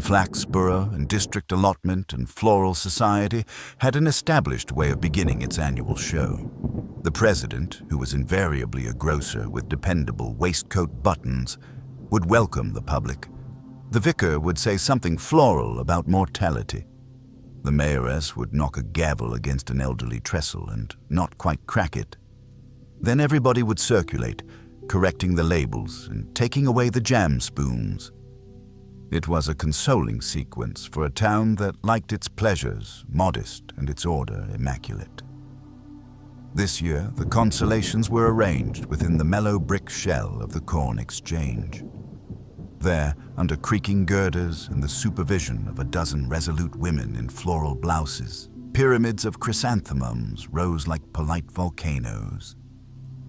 Flaxborough and District Allotment and Floral Society had an established way of beginning its annual show. The president, who was invariably a grocer with dependable waistcoat buttons, would welcome the public. The vicar would say something floral about mortality. The mayoress would knock a gavel against an elderly trestle and not quite crack it. Then everybody would circulate, correcting the labels and taking away the jam spoons. It was a consoling sequence for a town that liked its pleasures modest and its order immaculate. This year, the consolations were arranged within the mellow brick shell of the Corn Exchange. There, under creaking girders and the supervision of a dozen resolute women in floral blouses, pyramids of chrysanthemums rose like polite volcanoes.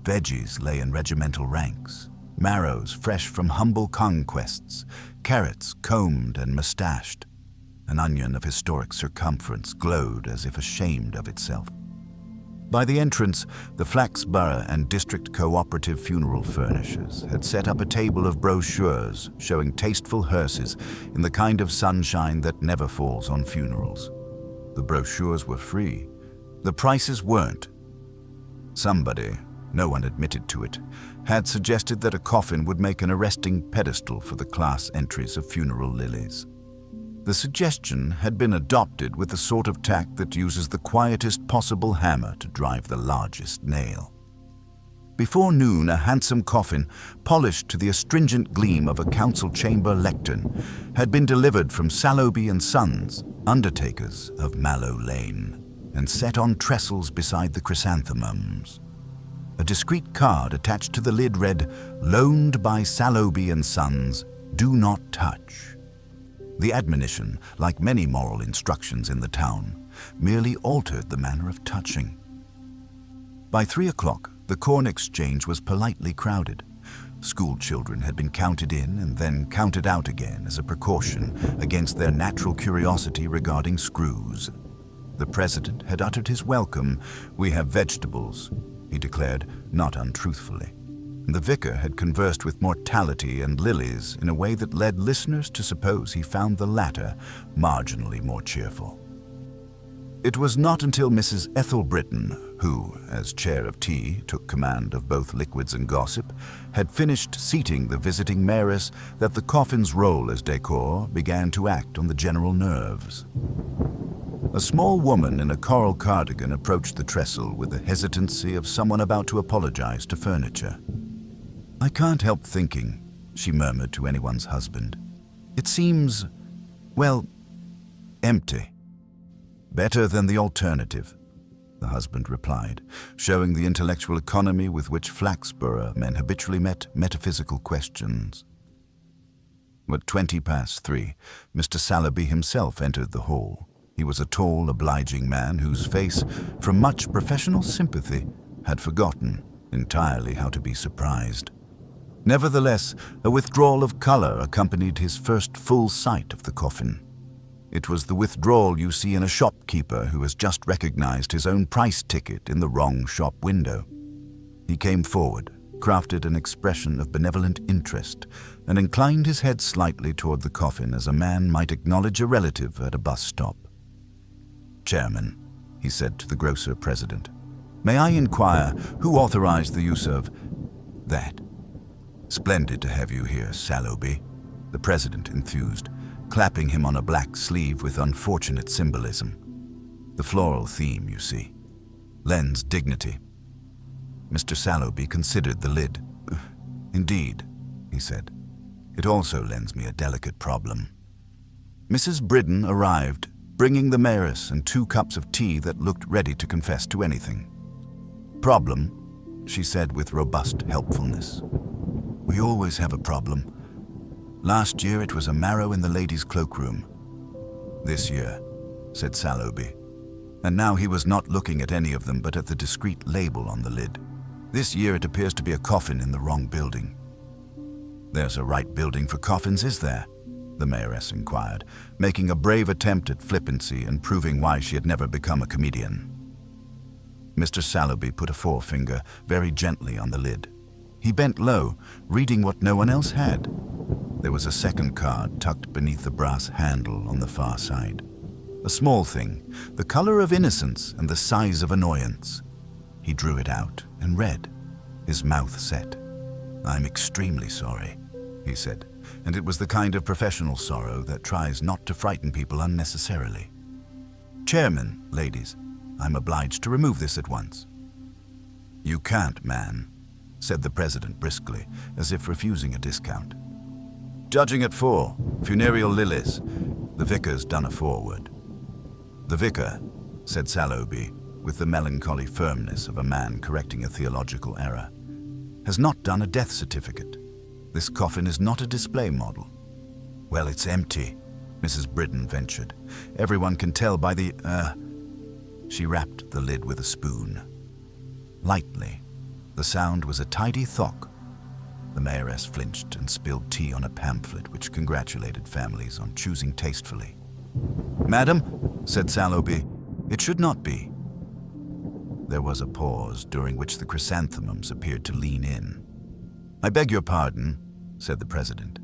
Veggies lay in regimental ranks, marrows fresh from humble conquests, carrots combed and mustached. An onion of historic circumference glowed as if ashamed of itself. By the entrance, the Flaxborough and District Cooperative Funeral Furnishers had set up a table of brochures showing tasteful hearses in the kind of sunshine that never falls on funerals. The brochures were free. The prices weren't. Somebody, no one admitted to it, had suggested that a coffin would make an arresting pedestal for the class entries of funeral lilies. The suggestion had been adopted with the sort of tact that uses the quietest possible hammer to drive the largest nail. Before noon, a handsome coffin, polished to the astringent gleam of a council chamber lectern, had been delivered from Sallowby and Sons, undertakers of Mallow Lane, and set on trestles beside the chrysanthemums. A discreet card attached to the lid read, "Loaned by Sallowby and Sons, do not touch." The admonition, like many moral instructions in the town, merely altered the manner of touching. By 3 o'clock, the Corn Exchange was politely crowded. School children had been counted in and then counted out again as a precaution against their natural curiosity regarding screws. The president had uttered his welcome. "We have vegetables," he declared, not untruthfully. The vicar had conversed with mortality and lilies in a way that led listeners to suppose he found the latter marginally more cheerful. It was not until Mrs. Ethel Britton, who, as chair of tea, took command of both liquids and gossip, had finished seating the visiting mayoress that the coffin's role as decor began to act on the general nerves. A small woman in a coral cardigan approached the trestle with the hesitancy of someone about to apologize to furniture. "I can't help thinking," she murmured to anyone's husband. "It seems, well, empty." "Better than the alternative," the husband replied, showing the intellectual economy with which Flaxborough men habitually met metaphysical questions. At 3:20, Mr. Sallowby himself entered the hall. He was a tall, obliging man whose face, from much professional sympathy, had forgotten entirely how to be surprised. Nevertheless, a withdrawal of color accompanied his first full sight of the coffin. It was the withdrawal you see in a shopkeeper who has just recognized his own price ticket in the wrong shop window. He came forward, crafted an expression of benevolent interest, and inclined his head slightly toward the coffin as a man might acknowledge a relative at a bus stop. "Chairman," he said to the grocer president, "may I inquire who authorized the use of that?" "Splendid to have you here, Sallowby," the president enthused, clapping him on a black sleeve with unfortunate symbolism. "The floral theme, you see, lends dignity." Mr. Sallowby considered the lid. "Indeed," he said, "it also lends me a delicate problem." Mrs. Britton arrived, bringing the mayoress and 2 cups of tea that looked ready to confess to anything. "Problem," she said with robust helpfulness. "We always have a problem. Last year it was a marrow in the ladies' cloakroom." "This year," said Sallowby. And now he was not looking at any of them but at the discreet label on the lid. "This year it appears to be a coffin in the wrong building." "There's a right building for coffins, is there?" the mayoress inquired, making a brave attempt at flippancy and proving why she had never become a comedian. Mr. Sallowby put a forefinger very gently on the lid. He bent low, reading what no one else had. There was a second card tucked beneath the brass handle on the far side. A small thing, the color of innocence and the size of annoyance. He drew it out and read, his mouth set. "I'm extremely sorry," he said, and it was the kind of professional sorrow that tries not to frighten people unnecessarily. "Chairman, ladies, I'm obliged to remove this at once." "You can't, man," said the president briskly, as if refusing a discount. "Judging at 4, funereal lilies. The vicar's done a forward." "The vicar," said Sallowby, with the melancholy firmness of a man correcting a theological error, "has not done a death certificate. This coffin is not a display model." "Well, it's empty," Mrs. Britton ventured. "Everyone can tell by the, She rapped the lid with a spoon. Lightly. The sound was a tidy thock. The mayoress flinched and spilled tea on a pamphlet which congratulated families on choosing tastefully. "Madam," said Sallowby, "it should not be." There was a pause, during which the chrysanthemums appeared to lean in. "I beg your pardon," said the president.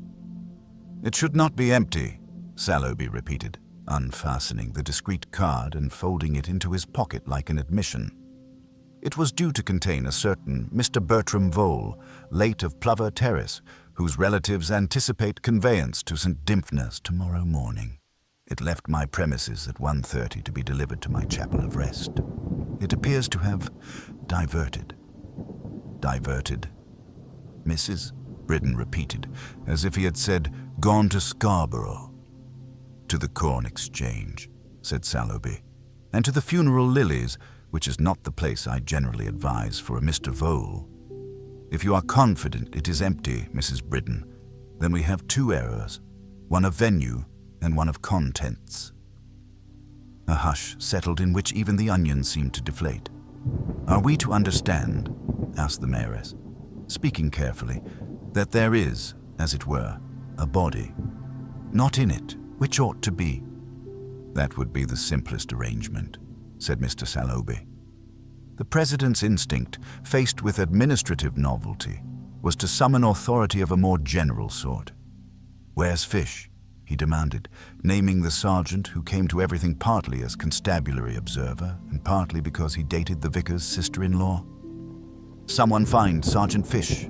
"It should not be empty," Sallowby repeated, unfastening the discreet card and folding it into his pocket like an admission. It was due to contain a certain Mr. Bertram Vole, late of Plover Terrace, whose relatives anticipate conveyance to St. Dymphna's tomorrow morning. It left my premises at 1:30 to be delivered to my chapel of rest. It appears to have diverted. Diverted? Mrs. Britton repeated, as if he had said, "Gone to Scarborough." "To the Corn Exchange," said Sallowby, "and to the funeral lilies, which is not the place I generally advise for a Mr. Vole. If you are confident it is empty, Mrs. Britton, then we have two errors, one of venue and one of contents." A hush settled in which even the onions seemed to deflate. "Are we to understand," asked the mayoress, speaking carefully, "that there is, as it were, a body, not in it, which ought to be?" "That would be the simplest arrangement," said Mr. Sallowby. The president's instinct, faced with administrative novelty, was to summon authority of a more general sort. "Where's Fish?" he demanded, naming the sergeant who came to everything partly as constabulary observer and partly because he dated the vicar's sister-in-law. "Someone find Sergeant Fish."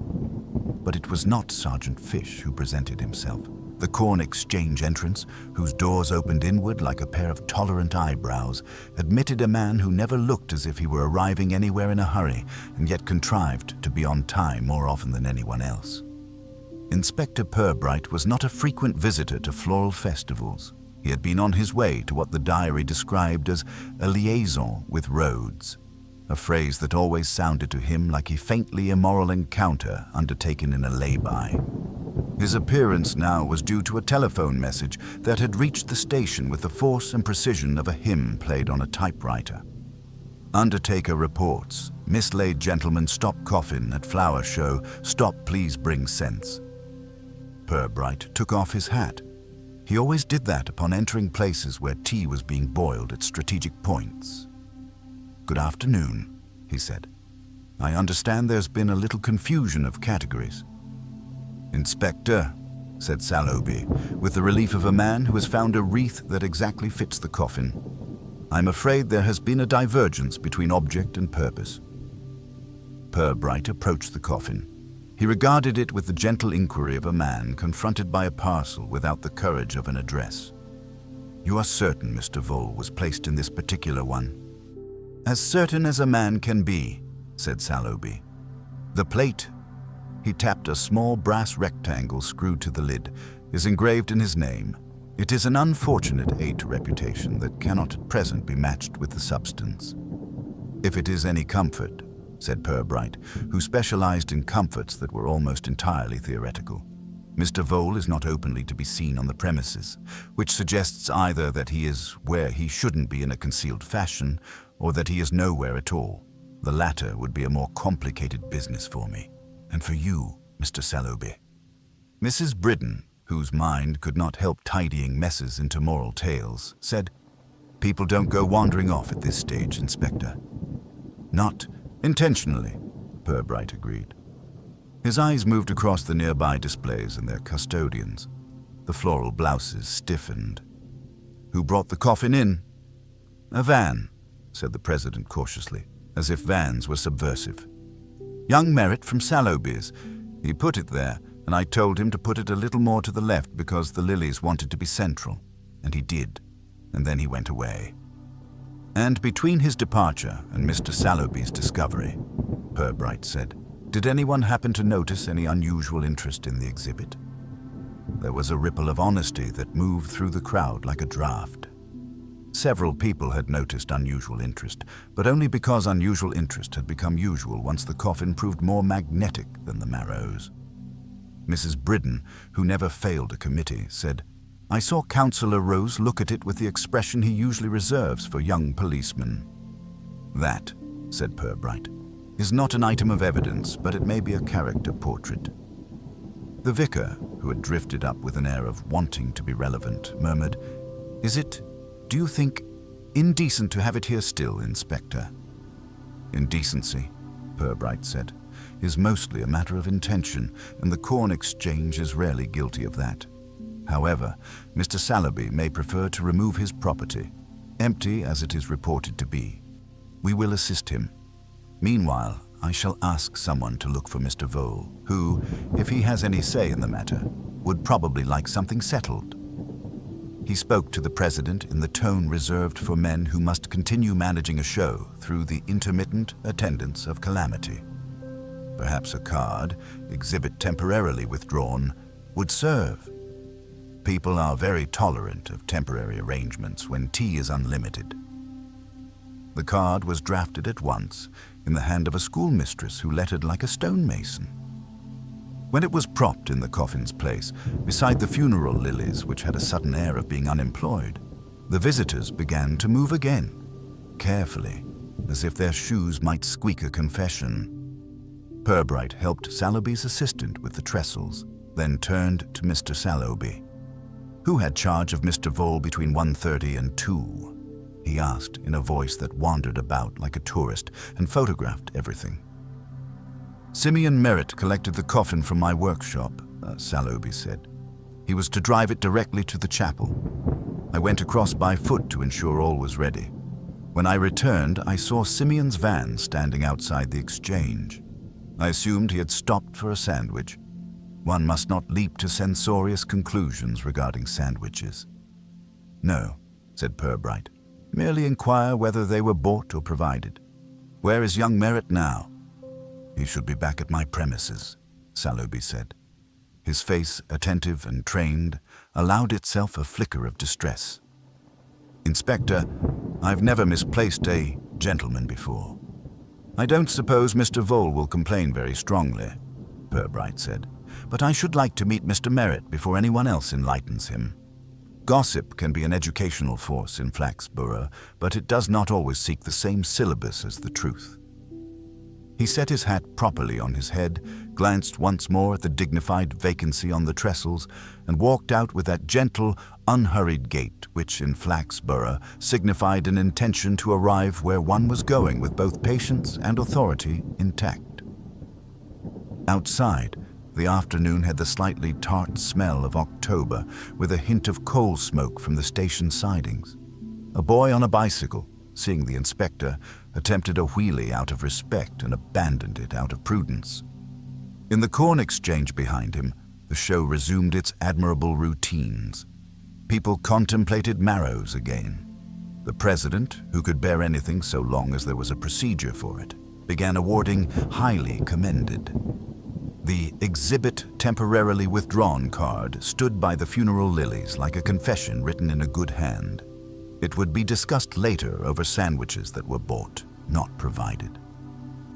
But it was not Sergeant Fish who presented himself. The Corn Exchange entrance, whose doors opened inward like a pair of tolerant eyebrows, admitted a man who never looked as if he were arriving anywhere in a hurry, and yet contrived to be on time more often than anyone else. Inspector Purbright was not a frequent visitor to floral festivals. He had been on his way to what the diary described as a liaison with Rhodes, a phrase that always sounded to him like a faintly immoral encounter undertaken in a lay-by. His appearance now was due to a telephone message that had reached the station with the force and precision of a hymn played on a typewriter. "Undertaker reports. Mislaid gentleman stop coffin at flower show. Stop please bring sense." Purbright took off his hat. He always did that upon entering places where tea was being boiled at strategic points. "Good afternoon," he said. "I understand there's been a little confusion of categories." "Inspector," said Sallowby, with the relief of a man who has found a wreath that exactly fits the coffin, "I'm afraid there has been a divergence between object and purpose." Purbright approached the coffin. He regarded it with the gentle inquiry of a man confronted by a parcel without the courage of an address. "You are certain Mr. Vole was placed in this particular one?" "As certain as a man can be," said Sallowby. "The plate," he tapped a small brass rectangle screwed to the lid, "is engraved in his name. It is an unfortunate aid to reputation that cannot at present be matched with the substance." "If it is any comfort," said Purbright, who specialized in comforts that were almost entirely theoretical, "Mr. Vole is not openly to be seen on the premises, which suggests either that he is where he shouldn't be in a concealed fashion, or that he is nowhere at all. The latter would be a more complicated business for me, and for you, Mr. Sallowby." Mrs. Britton, whose mind could not help tidying messes into moral tales, said, "People don't go wandering off at this stage, Inspector." "Not intentionally," Purbright agreed. His eyes moved across the nearby displays and their custodians. The floral blouses stiffened. "Who brought the coffin in?" "A van," said the president cautiously, as if vans were subversive. "Young Merritt from Sallowby's. He put it there, and I told him to put it a little more to the left because the lilies wanted to be central. And he did. And then he went away." "And between his departure and Mr. Sallowby's discovery," Purbright said, "did anyone happen to notice any unusual interest in the exhibit?" There was a ripple of honesty that moved through the crowd like a draft. Several people had noticed unusual interest, but only because unusual interest had become usual once the coffin proved more magnetic than the Marrows. Mrs. Bridden, who never failed a committee, said, "I saw Councillor Rose look at it with the expression he usually reserves for young policemen." "That," said Purbright, "is not an item of evidence, but it may be a character portrait." The vicar, who had drifted up with an air of wanting to be relevant, murmured, Do you think, indecent to have it here still, Inspector?" "Indecency," Purbright said, "is mostly a matter of intention, and the Corn Exchange is rarely guilty of that. However, Mr. Sallowby may prefer to remove his property, empty as it is reported to be. We will assist him. Meanwhile, I shall ask someone to look for Mr. Vole, who, if he has any say in the matter, would probably like something settled." He spoke to the president in the tone reserved for men who must continue managing a show through the intermittent attendance of calamity. Perhaps a card, exhibit temporarily withdrawn, would serve. People are very tolerant of temporary arrangements when tea is unlimited. The card was drafted at once in the hand of a schoolmistress who lettered like a stonemason. When it was propped in the coffin's place, beside the funeral lilies which had a sudden air of being unemployed, the visitors began to move again, carefully, as if their shoes might squeak a confession. Purbright helped Sallowby's assistant with the trestles, then turned to Mr. Sallowby. "Who had charge of Mr. Vole between 1:30 and 2? He asked in a voice that wandered about like a tourist and photographed everything. "Simeon Merritt collected the coffin from my workshop," Sallowby said. "He was to drive it directly to the chapel. I went across by foot to ensure all was ready. When I returned, I saw Simeon's van standing outside the exchange. I assumed he had stopped for a sandwich. One must not leap to censorious conclusions regarding sandwiches." "No," said Purbright. "Merely inquire whether they were bought or provided. Where is young Merritt now?" "He should be back at my premises," Sallowby said. His face, attentive and trained, allowed itself a flicker of distress. "Inspector, I've never misplaced a gentleman before." "I don't suppose Mr. Vole will complain very strongly," Purbright said, "but I should like to meet Mr. Merritt before anyone else enlightens him. Gossip can be an educational force in Flaxborough, but it does not always seek the same syllabus as the truth." He set his hat properly on his head, glanced once more at the dignified vacancy on the trestles, and walked out with that gentle, unhurried gait which in Flaxborough signified an intention to arrive where one was going with both patience and authority intact. Outside, the afternoon had the slightly tart smell of October, with a hint of coal smoke from the station sidings. A boy on a bicycle, seeing the inspector, attempted a wheelie out of respect and abandoned it out of prudence. In the Corn Exchange behind him, the show resumed its admirable routines. People contemplated Marrows again. The president, who could bear anything so long as there was a procedure for it, began awarding highly commended. The exhibit temporarily withdrawn card stood by the funeral lilies like a confession written in a good hand. It would be discussed later over sandwiches that were bought, not provided.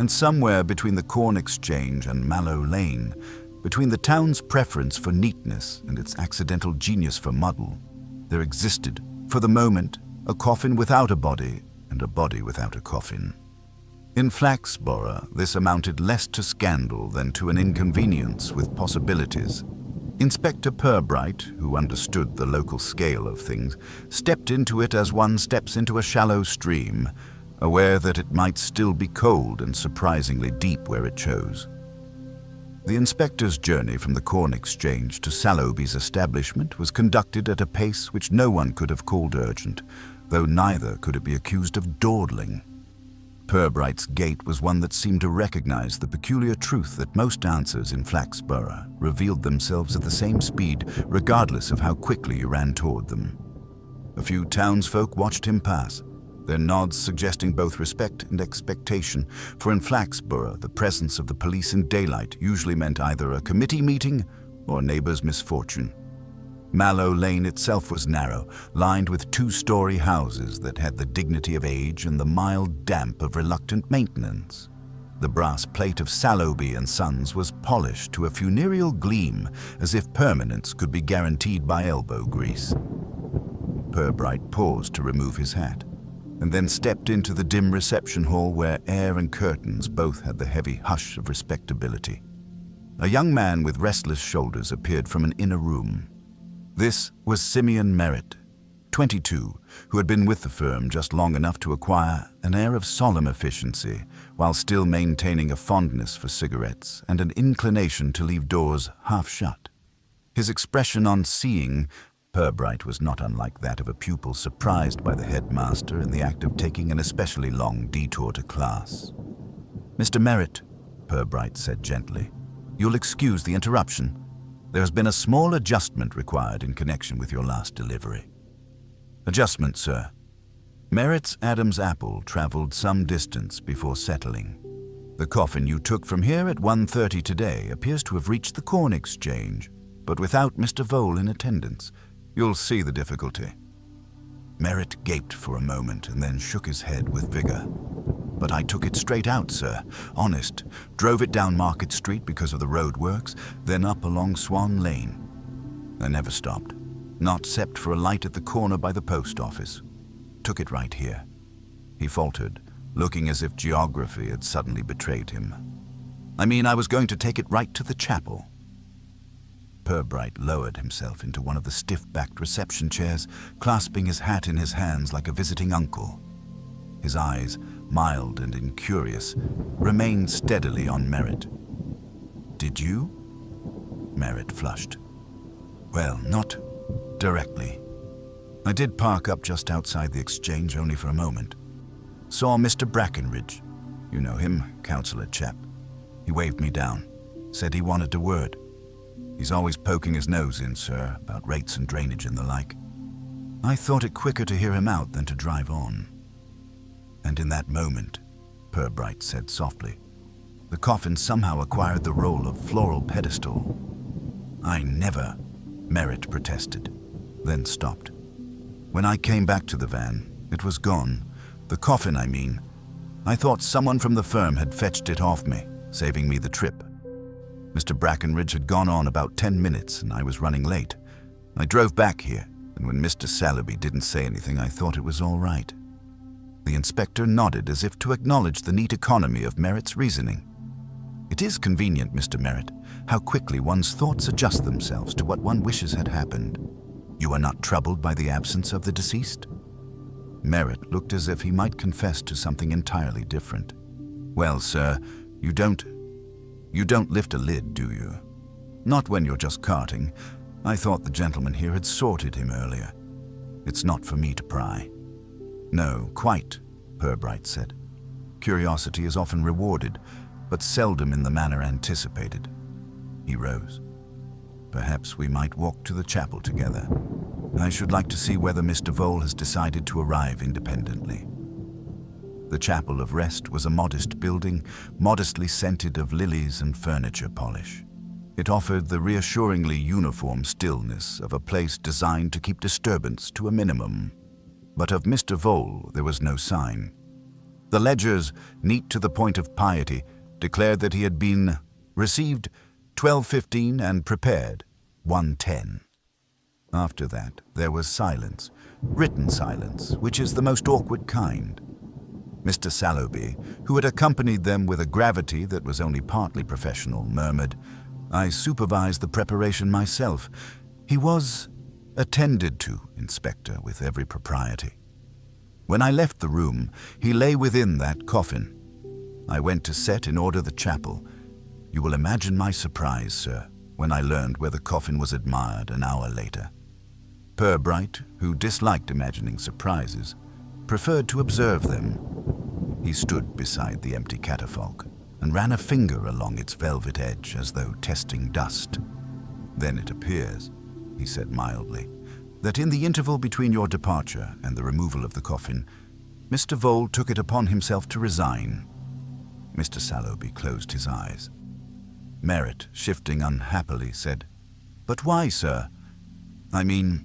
And somewhere between the Corn Exchange and Mallow Lane, between the town's preference for neatness and its accidental genius for muddle, there existed, for the moment, a coffin without a body and a body without a coffin. In Flaxborough, this amounted less to scandal than to an inconvenience with possibilities. Inspector Purbright, who understood the local scale of things, stepped into it as one steps into a shallow stream, aware that it might still be cold and surprisingly deep where it chose. The inspector's journey from the Corn Exchange to Sallowby's establishment was conducted at a pace which no one could have called urgent, though neither could it be accused of dawdling. Purbright's gait was one that seemed to recognize the peculiar truth that most answers in Flaxborough revealed themselves at the same speed, regardless of how quickly you ran toward them. A few townsfolk watched him pass, their nods suggesting both respect and expectation, for in Flaxborough the presence of the police in daylight usually meant either a committee meeting or neighbor's misfortune. Mallow Lane itself was narrow, lined with two-story houses that had the dignity of age and the mild damp of reluctant maintenance. The brass plate of Sallowby and Sons was polished to a funereal gleam, as if permanence could be guaranteed by elbow grease. Purbright paused to remove his hat, and then stepped into the dim reception hall where air and curtains both had the heavy hush of respectability. A young man with restless shoulders appeared from an inner room. This was Simeon Merritt, 22, who had been with the firm just long enough to acquire an air of solemn efficiency, while still maintaining a fondness for cigarettes and an inclination to leave doors half shut. His expression on seeing Purbright was not unlike that of a pupil surprised by the headmaster in the act of taking an especially long detour to class. "Mr. Merritt," Purbright said gently, "you'll excuse the interruption. There has been a small adjustment required in connection with your last delivery." "Adjustment, sir." Merritt's Adam's apple traveled some distance before settling. "The coffin you took from here at 1:30 today appears to have reached the Corn Exchange, but without Mr. Vole in attendance. You'll see the difficulty." Merritt gaped for a moment and then shook his head with vigor. "But I took it straight out, sir. Honest. Drove it down Market Street because of the roadworks, then up along Swan Lane. I never stopped, not except for a light at the corner by the post office. Took it right here." He faltered, looking as if geography had suddenly betrayed him. "I mean, I was going to take it right to the chapel." Purbright lowered himself into one of the stiff-backed reception chairs, clasping his hat in his hands like a visiting uncle. His eyes, mild and incurious, remained steadily on Merritt. "Did you?" Merritt flushed. "Well, not directly. I did park up just outside the exchange only for a moment. Saw Mr. Brackenridge. You know him, councillor chap. He waved me down, said he wanted a word. He's always poking his nose in, sir, about rates and drainage and the like. I thought it quicker to hear him out than to drive on." "And in that moment," Purbright said softly, "the coffin somehow acquired the role of floral pedestal." "I never," Merritt protested, then stopped. "When I came back to the van, it was gone. The coffin, I mean. I thought someone from the firm had fetched it off me, saving me the trip. Mr. Brackenridge had gone on about 10 minutes and I was running late. I drove back here, and when Mr. Sallowby didn't say anything, I thought it was all right." The inspector nodded as if to acknowledge the neat economy of Merritt's reasoning. "It is convenient, Mr. Merritt, how quickly one's thoughts adjust themselves to what one wishes had happened. You are not troubled by the absence of the deceased?" Merritt looked as if he might confess to something entirely different. "Well, sir, you don't lift a lid, do you? Not when you're just carting. I thought the gentleman here had sorted him earlier. It's not for me to pry." "No, quite," Purbright said. "Curiosity is often rewarded, but seldom in the manner anticipated." He rose. "Perhaps we might walk to the chapel together. I should like to see whether Mr. Vole has decided to arrive independently." The Chapel of Rest was a modest building, modestly scented of lilies and furniture polish. It offered the reassuringly uniform stillness of a place designed to keep disturbance to a minimum. But of Mr. Vole there was no sign. The ledgers, neat to the point of piety, declared that he had been received 12:15 and prepared 1:10. After that, there was silence, written silence, which is the most awkward kind. Mr. Sallowby, who had accompanied them with a gravity that was only partly professional, murmured, "I supervised the preparation myself. He was attended to, Inspector, with every propriety. When I left the room, he lay within that coffin. I went to set in order the chapel. You will imagine my surprise, sir, when I learned where the coffin was admired an hour later. Purbright, who disliked imagining surprises, preferred to observe them. He stood beside the empty catafalque and ran a finger along its velvet edge as though testing dust. "Then it appears," he said mildly, "that in the interval between your departure and the removal of the coffin, Mr. Vole took it upon himself to resign." Mr. Sallowby closed his eyes. Merritt, shifting unhappily, said, "But why, sir? I mean,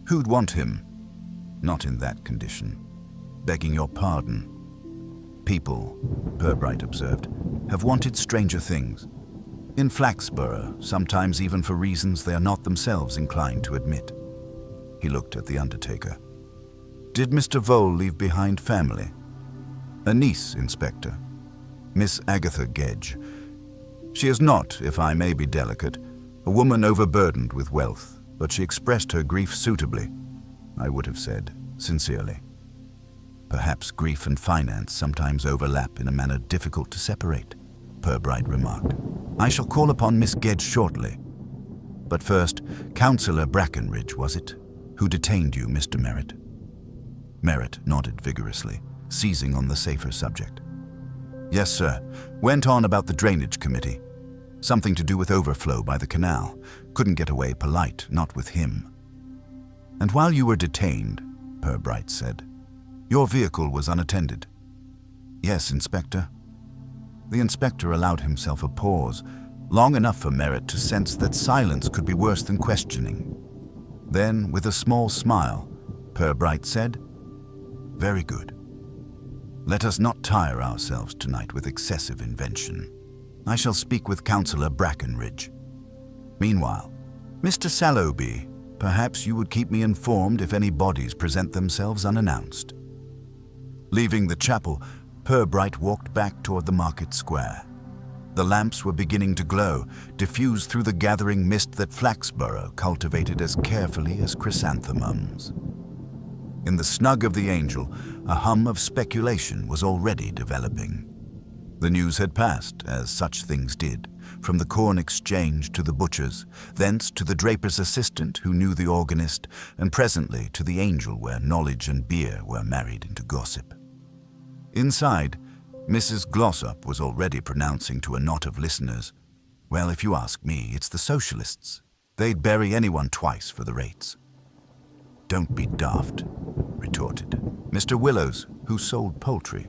who'd want him? Not in that condition. Begging your pardon. People," Purbright observed, "have wanted stranger things. In Flaxborough, sometimes even for reasons they are not themselves inclined to admit." He looked at the undertaker. "Did Mr. Vole leave behind family?" "A niece, Inspector. Miss Agatha Gedge. She is not, if I may be delicate, a woman overburdened with wealth, but she expressed her grief suitably, I would have said, sincerely. Perhaps grief and finance sometimes overlap in a manner difficult to separate," Purbright remarked. "I shall call upon Miss Gedge shortly. But first, Councillor Brackenridge, was it, who detained you, Mr. Merritt?" Merritt nodded vigorously, seizing on the safer subject. "Yes, sir. Went on about the drainage committee. Something to do with overflow by the canal. Couldn't get away polite, not with him." "And while you were detained," Purbright said, "your vehicle was unattended?" "Yes, Inspector." The inspector allowed himself a pause, long enough for Merritt to sense that silence could be worse than questioning. Then, with a small smile, Purbright said, "Very good. Let us not tire ourselves tonight with excessive invention. I shall speak with Councillor Brackenridge. Meanwhile, Mr. Sallowby, perhaps you would keep me informed if any bodies present themselves unannounced." Leaving the chapel, Purbright walked back toward the market square. The lamps were beginning to glow, diffused through the gathering mist that Flaxborough cultivated as carefully as chrysanthemums. In the snug of the Angel, a hum of speculation was already developing. The news had passed, as such things did, from the corn exchange to the butcher's, thence to the draper's assistant who knew the organist, and presently to the Angel where knowledge and beer were married into gossip. Inside, Mrs. Glossop was already pronouncing to a knot of listeners, "Well, if you ask me, it's the socialists. They'd bury anyone twice for the rates." "Don't be daft," retorted Mr. Willows, who sold poultry.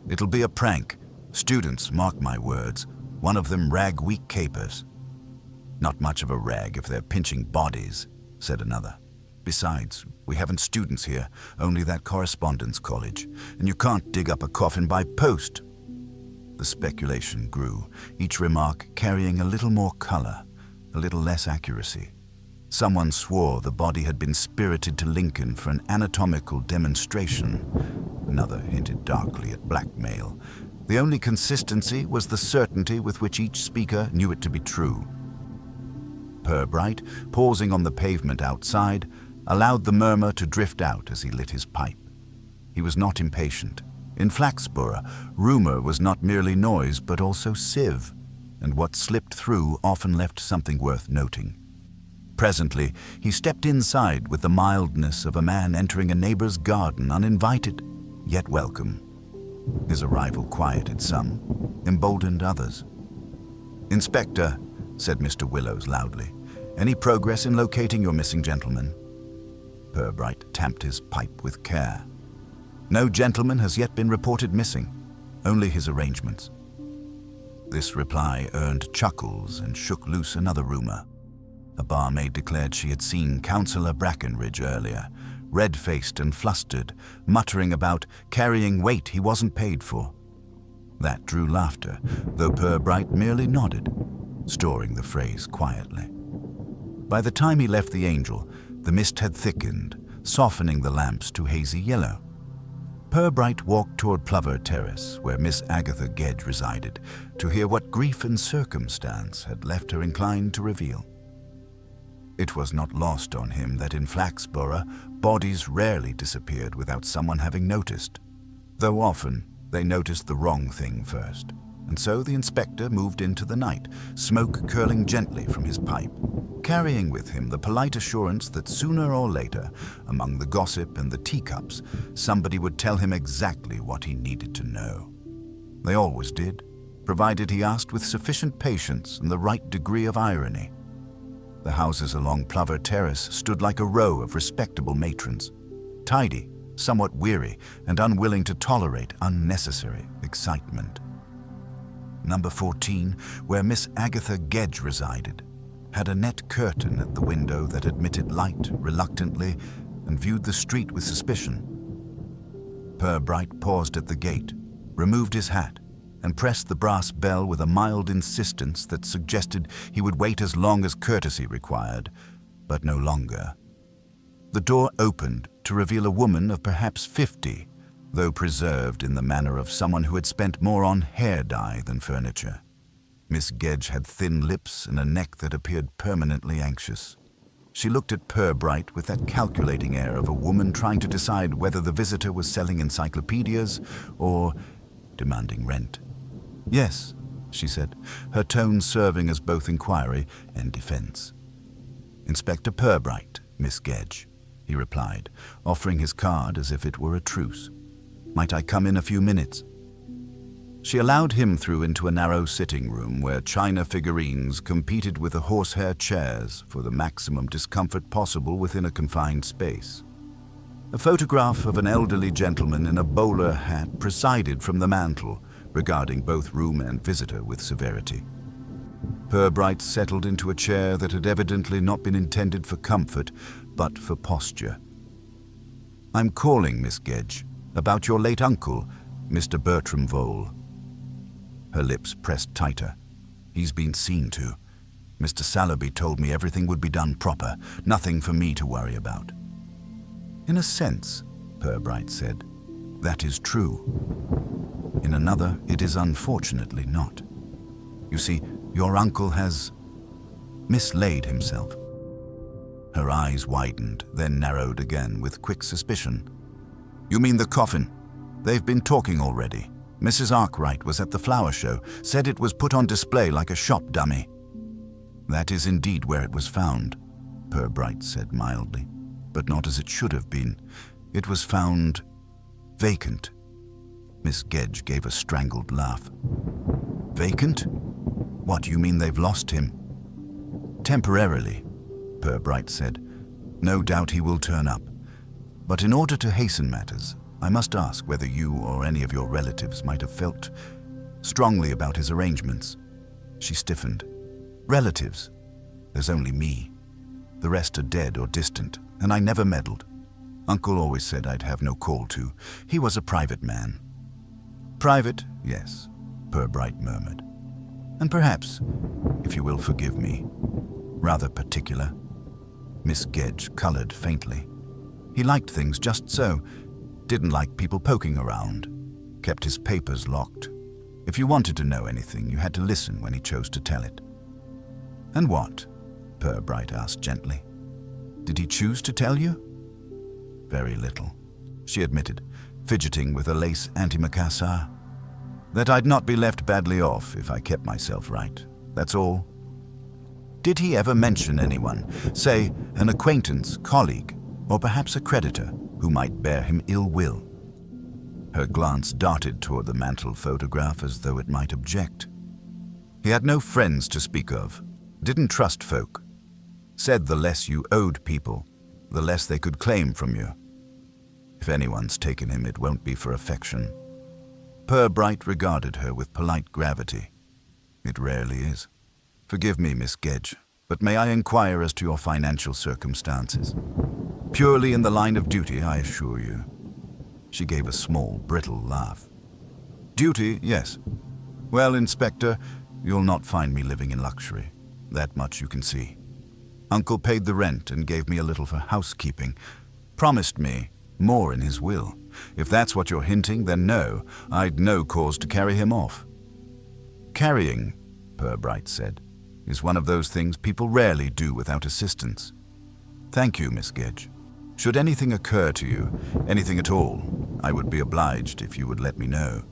"It'll be a prank. Students, mark my words, one of them rag weak capers." "Not much of a rag if they're pinching bodies," said another. "Besides, we haven't students here, only that correspondence college, and you can't dig up a coffin by post." The speculation grew, each remark carrying a little more color, a little less accuracy. Someone swore the body had been spirited to Lincoln for an anatomical demonstration. Another hinted darkly at blackmail. The only consistency was the certainty with which each speaker knew it to be true. Purbright, pausing on the pavement outside, allowed the murmur to drift out as he lit his pipe. He was not impatient. In Flaxborough, rumor was not merely noise but also sieve, and what slipped through often left something worth noting. Presently, he stepped inside with the mildness of a man entering a neighbor's garden uninvited, yet welcome. His arrival quieted some, emboldened others. "Inspector," said Mr. Willows loudly, "any progress in locating your missing gentleman?" Purbright tamped his pipe with care. "No gentleman has yet been reported missing, only his arrangements." This reply earned chuckles and shook loose another rumor. A barmaid declared she had seen Councillor Brackenridge earlier, red-faced and flustered, muttering about carrying weight he wasn't paid for. That drew laughter, though Purbright merely nodded, storing the phrase quietly. By the time he left the Angel, the mist had thickened, softening the lamps to hazy yellow. Purbright walked toward Plover Terrace, where Miss Agatha Gedge resided, to hear what grief and circumstance had left her inclined to reveal. It was not lost on him that in Flaxborough, bodies rarely disappeared without someone having noticed, though often they noticed the wrong thing first, and so the inspector moved into the night, smoke curling gently from his pipe, carrying with him the polite assurance that sooner or later, among the gossip and the teacups, somebody would tell him exactly what he needed to know. They always did, provided he asked with sufficient patience and the right degree of irony. The houses along Plover Terrace stood like a row of respectable matrons, tidy, somewhat weary, and unwilling to tolerate unnecessary excitement. Number 14, where Miss Agatha Gedge resided, had a net curtain at the window that admitted light reluctantly and viewed the street with suspicion. Purbright paused at the gate, removed his hat, and pressed the brass bell with a mild insistence that suggested he would wait as long as courtesy required, but no longer. The door opened to reveal a woman of perhaps 50, though preserved in the manner of someone who had spent more on hair dye than furniture. Miss Gedge had thin lips and a neck that appeared permanently anxious. She looked at Purbright with that calculating air of a woman trying to decide whether the visitor was selling encyclopedias or demanding rent. "Yes," she said, her tone serving as both inquiry and defense. "Inspector Purbright, Miss Gedge," he replied, offering his card as if it were a truce. "Might I come in a few minutes?" She allowed him through into a narrow sitting room where china figurines competed with the horsehair chairs for the maximum discomfort possible within a confined space. A photograph of an elderly gentleman in a bowler hat presided from the mantel, regarding both room and visitor with severity. Purbright settled into a chair that had evidently not been intended for comfort, but for posture. "I'm calling, Miss Gedge, about your late uncle, Mr. Bertram Vole." Her lips pressed tighter. "He's been seen to. Mr. Sallowby told me everything would be done proper, nothing for me to worry about." "In a sense," Purbright said, "that is true. In another, it is unfortunately not. You see, your uncle has mislaid himself." Her eyes widened, then narrowed again with quick suspicion. "You mean the coffin? They've been talking already. Mrs. Arkwright was at the flower show, said it was put on display like a shop dummy." "That is indeed where it was found," Purbright said mildly, "but not as it should have been. It was found vacant." Miss Gedge gave a strangled laugh. "Vacant? What, you mean they've lost him?" "Temporarily," Purbright said. "No doubt he will turn up. But in order to hasten matters, I must ask whether you or any of your relatives might have felt strongly about his arrangements." She stiffened. "Relatives? There's only me. The rest are dead or distant, and I never meddled. Uncle always said I'd have no call to. He was a private man." "Private, yes," Purbright murmured. "And perhaps, if you will forgive me, rather particular." Miss Gedge colored faintly. "He liked things just so. Didn't like people poking around. Kept his papers locked. If you wanted to know anything, you had to listen when he chose to tell it." "And what?" Purbright asked gently. "Did he choose to tell you?" "Very little," she admitted, fidgeting with a lace antimacassar. "That I'd not be left badly off if I kept myself right. That's all." "Did he ever mention anyone, say an acquaintance, colleague, or perhaps a creditor, who might bear him ill will?" Her glance darted toward the mantel photograph as though it might object. "He had no friends to speak of. Didn't trust folk. Said the less you owed people, the less they could claim from you. If anyone's taken him, it won't be for affection." Purbright regarded her with polite gravity. "It rarely is. Forgive me, Miss Gedge, but may I inquire as to your financial circumstances? Purely in the line of duty, I assure you." She gave a small, brittle laugh. "Duty, yes. Well, Inspector, you'll not find me living in luxury. That much you can see. Uncle paid the rent and gave me a little for housekeeping. Promised me more in his will. If that's what you're hinting, then no, I'd no cause to carry him off." "Carrying," Purbright said, "is one of those things people rarely do without assistance. Thank you, Miss Gedge. Should anything occur to you, anything at all, I would be obliged if you would let me know.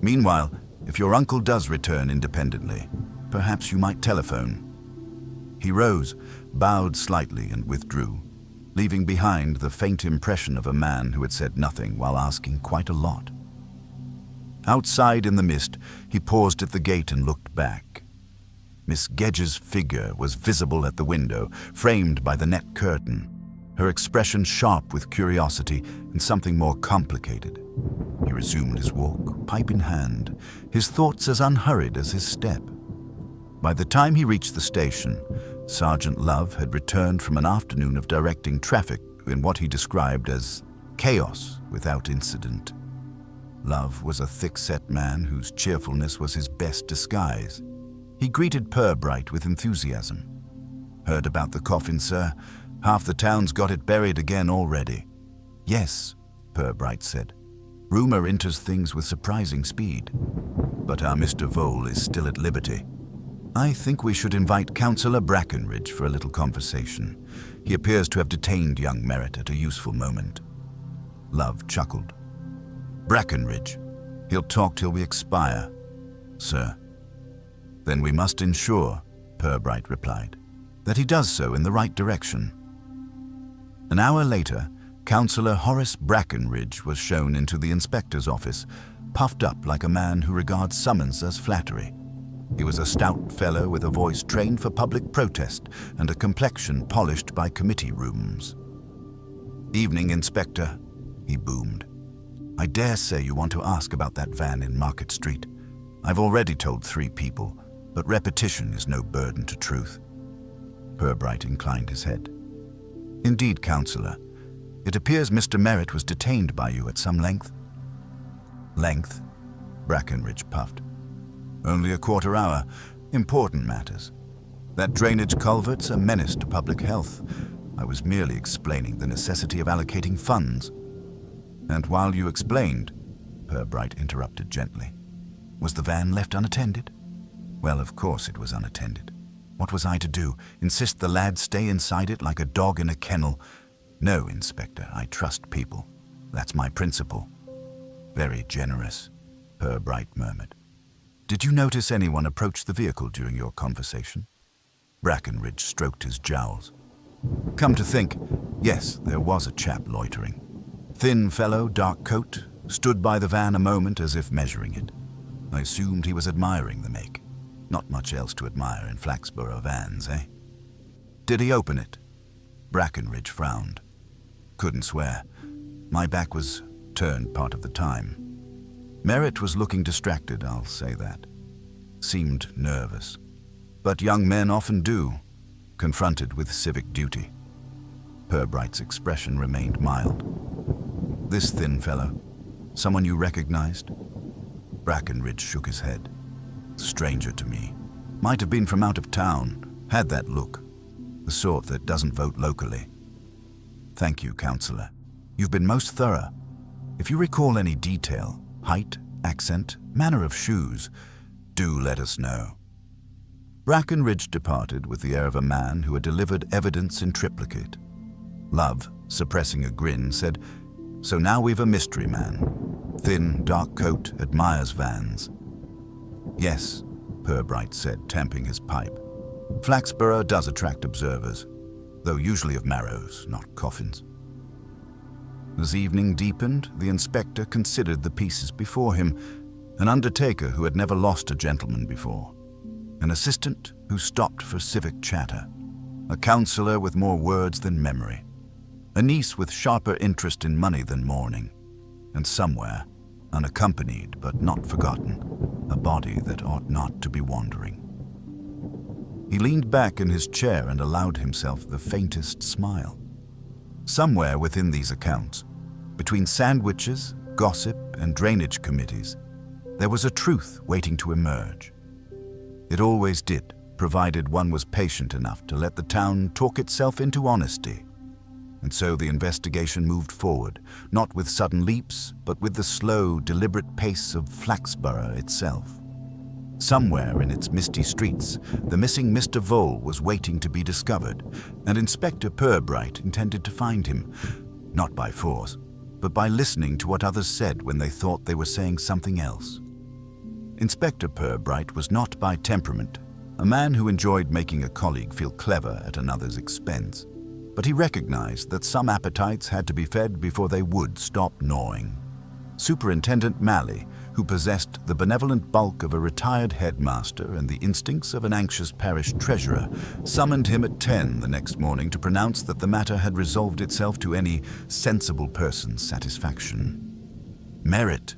Meanwhile, If your uncle does return independently, perhaps you might telephone." He rose, bowed slightly, and withdrew, leaving behind the faint impression of a man who had said nothing while asking quite a lot. Outside in the mist, he paused at the gate and looked back. Miss Gedge's figure was visible at the window, framed by the net curtain, her expression sharp with curiosity and something more complicated. He resumed his walk, pipe in hand, his thoughts as unhurried as his step. By the time he reached the station, Sergeant Love had returned from an afternoon of directing traffic in what he described as chaos without incident. Love was a thick-set man whose cheerfulness was his best disguise. He greeted Purbright with enthusiasm. "Heard about the coffin, sir? Half the town's got it buried again already." "Yes," Purbright said. "Rumor enters things with surprising speed. But our Mr. Vole is still at liberty. I think we should invite Councillor Brackenridge for a little conversation. He appears to have detained young Merritt at a useful moment." Love chuckled. "Brackenridge. He'll talk till we expire, sir." "Then we must ensure," Purbright replied, "that he does so in the right direction." An hour later, Councillor Horace Brackenridge was shown into the inspector's office, puffed up like a man who regards summons as flattery. He was a stout fellow with a voice trained for public protest and a complexion polished by committee rooms. "Evening, Inspector," he boomed. "I dare say you want to ask about that van in Market Street. I've already told 3 people, but repetition is no burden to truth." Purbright inclined his head. "Indeed, Councillor. It appears Mr. Merritt was detained by you at some length." "Length?" Brackenridge puffed. "Only a quarter hour. Important matters. That drainage culvert's a menace to public health. I was merely explaining the necessity of allocating funds." "And while you explained," Purbright interrupted gently, "was the van left unattended?" "Well, of course it was unattended. What was I to do? Insist the lad stay inside it like a dog in a kennel? No, Inspector, I trust people. That's my principle." "Very generous," Purbright murmured. "Did you notice anyone approach the vehicle during your conversation?" Brackenridge stroked his jowls. "Come to think, yes, there was a chap loitering. Thin fellow, dark coat, stood by the van a moment as if measuring it. I assumed he was admiring the make. Not much else to admire in Flaxborough vans, eh?" "Did he open it?" Brackenridge frowned. "Couldn't swear. My back was turned part of the time. Merritt was looking distracted, I'll say that. Seemed nervous. But young men often do, confronted with civic duty." Purbright's expression remained mild. "This thin fellow, someone you recognized?" Brackenridge shook his head. "Stranger to me. Might have been from out of town, had that look. The sort that doesn't vote locally." "Thank you, Councillor. You've been most thorough. If you recall any detail, height, accent, manner of shoes, do let us know." Brackenridge departed with the air of a man who had delivered evidence in triplicate. Love, suppressing a grin, said, "So now we've a mystery man. Thin, dark coat, admires vans." "Yes," Purbright said, tamping his pipe. "Flaxborough does attract observers, though usually of marrows, not coffins." As evening deepened, the inspector considered the pieces before him: an undertaker who had never lost a gentleman before, an assistant who stopped for civic chatter, a councillor with more words than memory, a niece with sharper interest in money than mourning, and somewhere, unaccompanied but not forgotten, a body that ought not to be wandering. He leaned back in his chair and allowed himself the faintest smile. Somewhere within these accounts, between sandwiches, gossip, and drainage committees, there was a truth waiting to emerge. It always did, provided one was patient enough to let the town talk itself into honesty. And so the investigation moved forward, not with sudden leaps, but with the slow, deliberate pace of Flaxborough itself. Somewhere in its misty streets, the missing Mr. Vole was waiting to be discovered, and Inspector Purbright intended to find him, not by force, but by listening to what others said when they thought they were saying something else. Inspector Purbright was not by temperament a man who enjoyed making a colleague feel clever at another's expense, but he recognized that some appetites had to be fed before they would stop gnawing. Superintendent Malley, who possessed the benevolent bulk of a retired headmaster and the instincts of an anxious parish treasurer, summoned him at 10 the next morning to pronounce that the matter had resolved itself to any sensible person's satisfaction. "Merit,"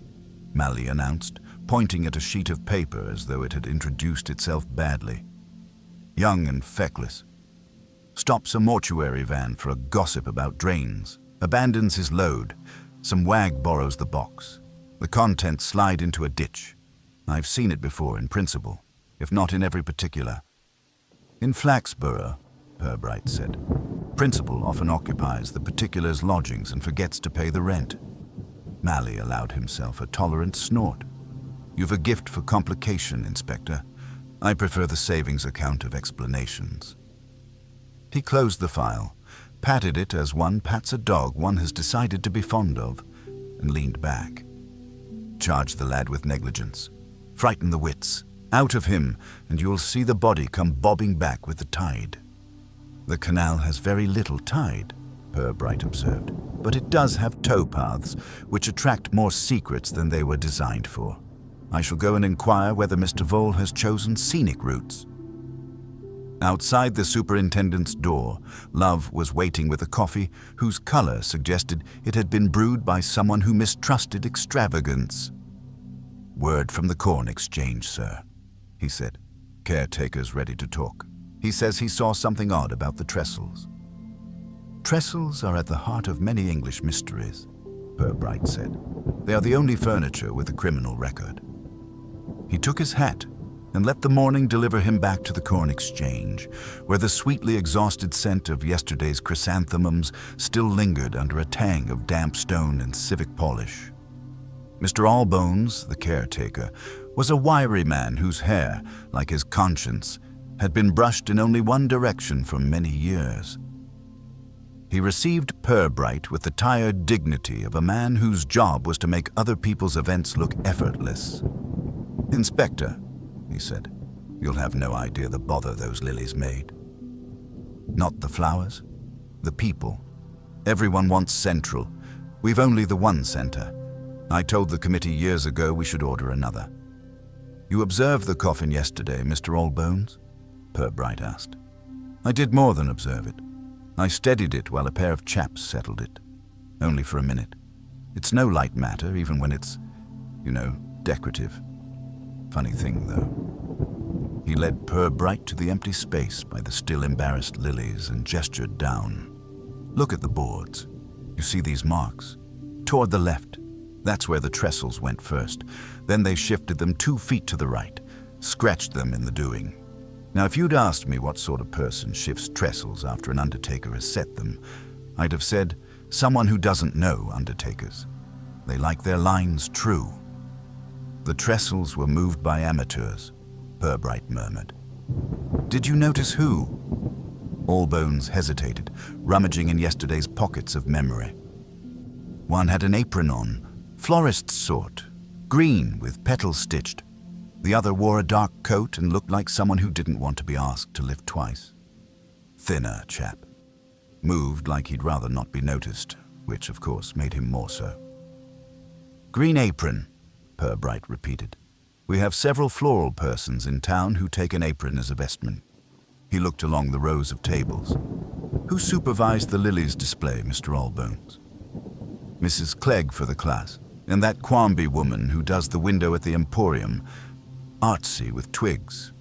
Malley announced, pointing at a sheet of paper as though it had introduced itself badly. "Young and feckless. Stops a mortuary van for a gossip about drains. Abandons his load. Some wag borrows the box. The contents slide into a ditch. I've seen it before in principle, if not in every particular." "In Flaxborough," Purbright said, "principle often occupies the particular's lodgings and forgets to pay the rent." Malley allowed himself a tolerant snort. "You've a gift for complication, Inspector. I prefer the savings account of explanations." He closed the file, patted it as one pats a dog one has decided to be fond of, and leaned back. "Charge the lad with negligence. Frighten the wits out of him, and you'll see the body come bobbing back with the tide." "The canal has very little tide," Purbright observed, "but it does have towpaths, which attract more secrets than they were designed for. I shall go and inquire whether Mr. Vole has chosen scenic routes." Outside the superintendent's door, Love was waiting with a coffee whose color suggested it had been brewed by someone who mistrusted extravagance. "Word from the Corn Exchange, sir," he said. "Caretaker's ready to talk. He says he saw something odd about the trestles." "Trestles are at the heart of many English mysteries," Purbright said. "They are the only furniture with a criminal record." He took his hat and let the morning deliver him back to the Corn Exchange, where the sweetly exhausted scent of yesterday's chrysanthemums still lingered under a tang of damp stone and civic polish. Mr. Allbones, the caretaker, was a wiry man whose hair, like his conscience, had been brushed in only one direction for many years. He received Purbright with the tired dignity of a man whose job was to make other people's events look effortless. "Inspector," he said, "you'll have no idea the bother those lilies made. Not the flowers, the people. Everyone wants central. We've only the one center. I told the committee years ago we should order another." "You observed the coffin yesterday, Mr. Allbones?" Purbright asked. "I did more than observe it. I steadied it while a pair of chaps settled it. Only for a minute. It's no light matter, even when it's, decorative. Funny thing, though." He led Purbright to the empty space by the still embarrassed lilies and gestured down. "Look at the boards. You see these marks? Toward the left. That's where the trestles went first. Then they shifted them 2 feet to the right, scratched them in the doing. Now, if you'd asked me what sort of person shifts trestles after an undertaker has set them, I'd have said someone who doesn't know undertakers. They like their lines true." "The trestles were moved by amateurs," Purbright murmured. "Did you notice who?" Allbones hesitated, rummaging in yesterday's pockets of memory. "One had an apron on, florist's sort, green with petals stitched. The other wore a dark coat and looked like someone who didn't want to be asked to lift twice. Thinner chap. Moved like he'd rather not be noticed, which of course made him more so." "Green apron," Purbright repeated. "We have several floral persons in town who take an apron as a vestment." He looked along the rows of tables. "Who supervised the lilies display, Mr. Allbones?" "Mrs. Clegg for the class, and that Quarmby woman who does the window at the Emporium, artsy with twigs.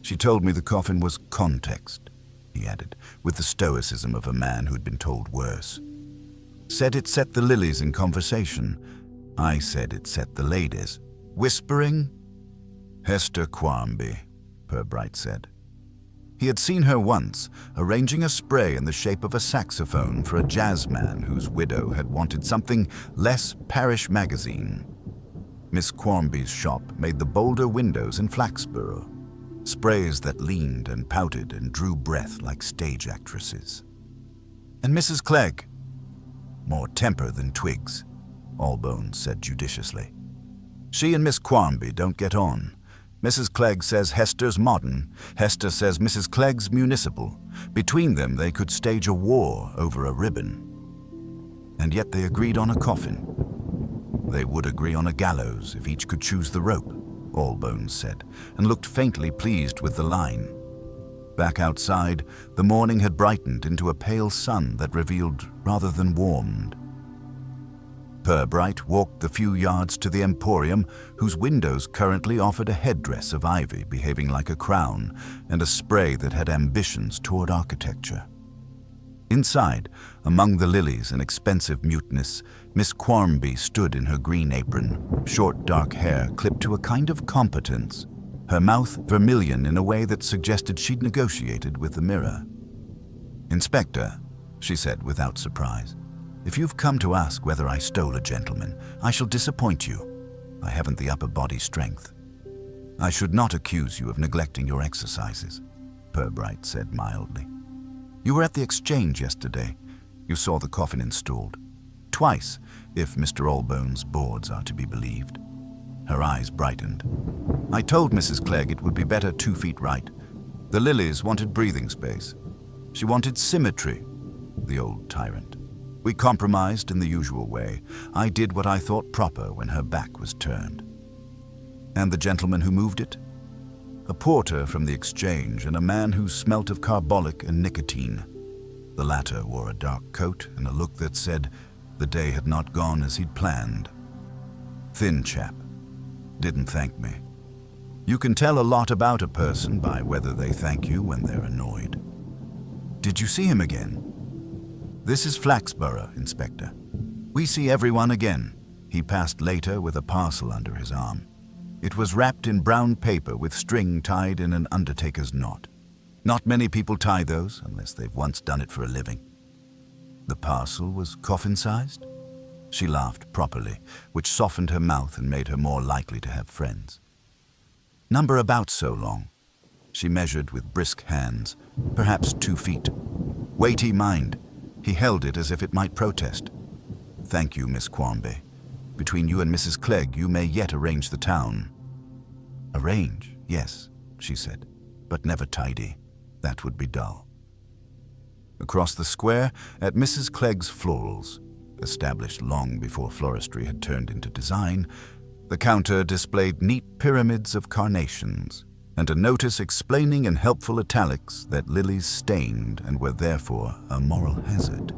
She told me the coffin was context," he added, with the stoicism of a man who had been told worse. "Said it set the lilies in conversation. I said it set the ladies. Whispering?" "Hester Quarmby," Purbright said. He had seen her once, arranging a spray in the shape of a saxophone for a jazzman whose widow had wanted something less parish magazine. Miss Quarmby's shop made the bolder windows in Flaxborough, sprays that leaned and pouted and drew breath like stage actresses. "And Mrs. Clegg?" "More temper than twigs," Allbones said judiciously. She and Miss Quarmby don't get on. Mrs. Clegg says Hester's modern. Hester says Mrs. Clegg's municipal. Between them, they could stage a war over a ribbon. And yet they agreed on a coffin. They would agree on a gallows if each could choose the rope, Allbones said, and looked faintly pleased with the line. Back outside, the morning had brightened into a pale sun that revealed rather than warmed. Purbright walked the few yards to the emporium, whose windows currently offered a headdress of ivy behaving like a crown and a spray that had ambitions toward architecture. Inside, among the lilies and expensive muteness, Miss Quarmby stood in her green apron, short dark hair clipped to a kind of competence, her mouth vermilion in a way that suggested she'd negotiated with the mirror. "Inspector," she said without surprise, "if you've come to ask whether I stole a gentleman, I shall disappoint you. I haven't the upper body strength." "I should not accuse you of neglecting your exercises," Purbright said mildly. "You were at the exchange yesterday. You saw the coffin installed. Twice, if Mr. Allbones' boards are to be believed." Her eyes brightened. "I told Mrs. Clegg it would be better 2 feet right. The lilies wanted breathing space. She wanted symmetry, the old tyrant. We compromised in the usual way. I did what I thought proper when her back was turned." "And the gentleman who moved it?" "A porter from the exchange and a man who smelt of carbolic and nicotine. The latter wore a dark coat and a look that said the day had not gone as he'd planned. Thin chap. Didn't thank me. You can tell a lot about a person by whether they thank you when they're annoyed." "Did you see him again?" "This is Flaxborough, Inspector. We see everyone again." He passed later with a parcel under his arm. It was wrapped in brown paper with string tied in an undertaker's knot. Not many people tie those unless they've once done it for a living. The parcel was coffin-sized? She laughed properly, which softened her mouth and made her more likely to have friends. "Number about so long." She measured with brisk hands, perhaps 2 feet. "Weighty mind." He held it as if it might protest. "Thank you, Miss Quarmby. Between you and Mrs. Clegg, you may yet arrange the town." "Arrange, yes," she said, "but never tidy. That would be dull." Across the square, at Mrs. Clegg's Florals, established long before floristry had turned into design, the counter displayed neat pyramids of carnations, and a notice explaining in helpful italics that lilies stained and were therefore a moral hazard.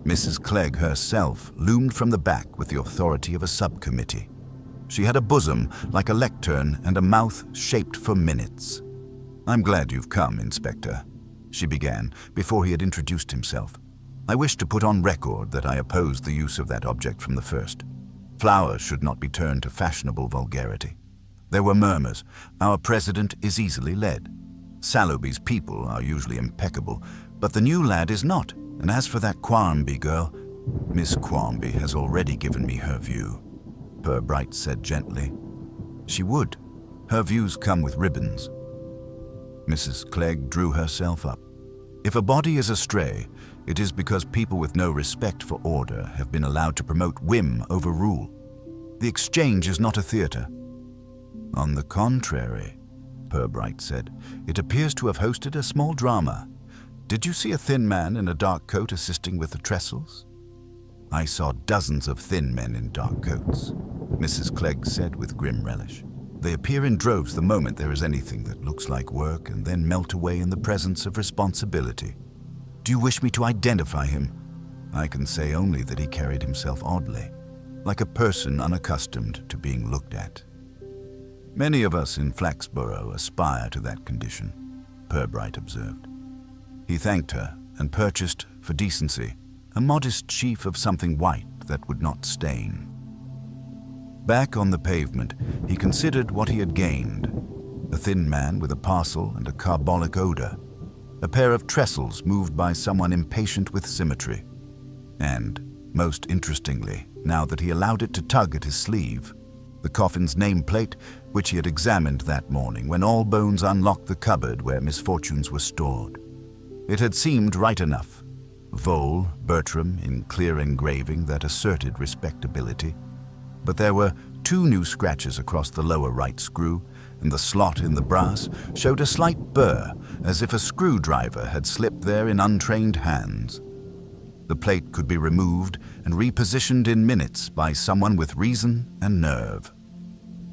Mrs. Clegg herself loomed from the back with the authority of a subcommittee. She had a bosom like a lectern and a mouth shaped for minutes. "I'm glad you've come, Inspector," she began before he had introduced himself. "I wish to put on record that I opposed the use of that object from the first. Flowers should not be turned to fashionable vulgarity. There were murmurs. Our president is easily led. Sallowby's people are usually impeccable, but the new lad is not. And as for that Quarmby girl, Miss Quarmby has already given me her view," Purbright said gently. "She would. Her views come with ribbons." Mrs. Clegg drew herself up. "If a body is astray, it is because people with no respect for order have been allowed to promote whim over rule. The exchange is not a theater." "On the contrary," Purbright said, "it appears to have hosted a small drama. Did you see a thin man in a dark coat assisting with the trestles?" "I saw dozens of thin men in dark coats," Mrs. Clegg said with grim relish. "They appear in droves the moment there is anything that looks like work and then melt away in the presence of responsibility. Do you wish me to identify him?" "I can say only that he carried himself oddly, like a person unaccustomed to being looked at." "Many of us in Flaxborough aspire to that condition," Purbright observed. He thanked her and purchased, for decency, a modest sheaf of something white that would not stain. Back on the pavement, he considered what he had gained: a thin man with a parcel and a carbolic odor, a pair of trestles moved by someone impatient with symmetry, and, most interestingly, now that he allowed it to tug at his sleeve, the coffin's nameplate, which he had examined that morning when Allbones unlocked the cupboard where misfortunes were stored. It had seemed right enough. Vole, Bertram, in clear engraving that asserted respectability. But there were 2 new scratches across the lower right screw, and the slot in the brass showed a slight burr, as if a screwdriver had slipped there in untrained hands. The plate could be removed and repositioned in minutes by someone with reason and nerve.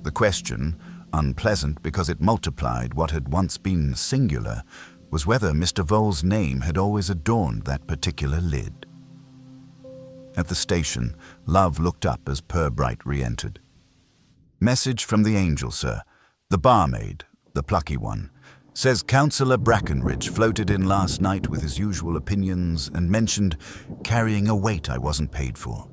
The question, unpleasant because it multiplied what had once been singular, was whether Mr. Vole's name had always adorned that particular lid. At the station, Love looked up as Purbright re-entered. "Message from the angel, sir. The barmaid, the plucky one, says Councillor Brackenridge floated in last night with his usual opinions and mentioned carrying a weight I wasn't paid for.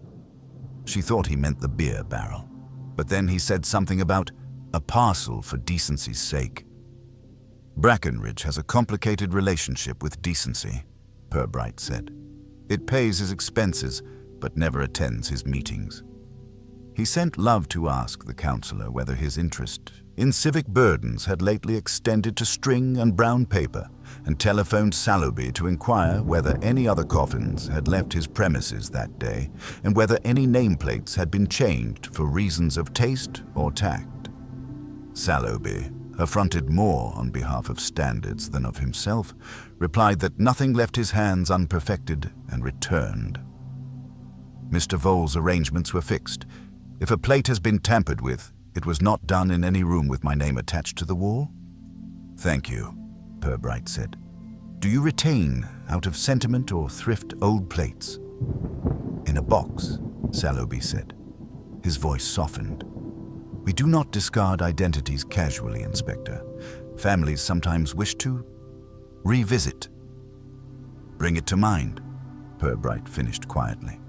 She thought he meant the beer barrel, but then he said something about a parcel for decency's sake. Brackenridge has a complicated relationship with decency," Purbright said. "It pays his expenses, but never attends his meetings." He sent Love to ask the councillor whether his interest in civic burdens had lately extended to string and brown paper, and telephoned Sallowby to inquire whether any other coffins had left his premises that day, and whether any nameplates had been changed for reasons of taste or tact. Sallowby, affronted more on behalf of standards than of himself, replied that nothing left his hands unperfected, and returned. Mr. Vole's arrangements were fixed. If a plate has been tampered with, it was not done in any room with my name attached to the wall? "Thank you," Purbright said. "Do you retain, out of sentiment or thrift, old plates?" "In a box," Sallowby said. His voice softened. "We do not discard identities casually, Inspector. Families sometimes wish to revisit." "Bring it to mind," Purbright finished quietly.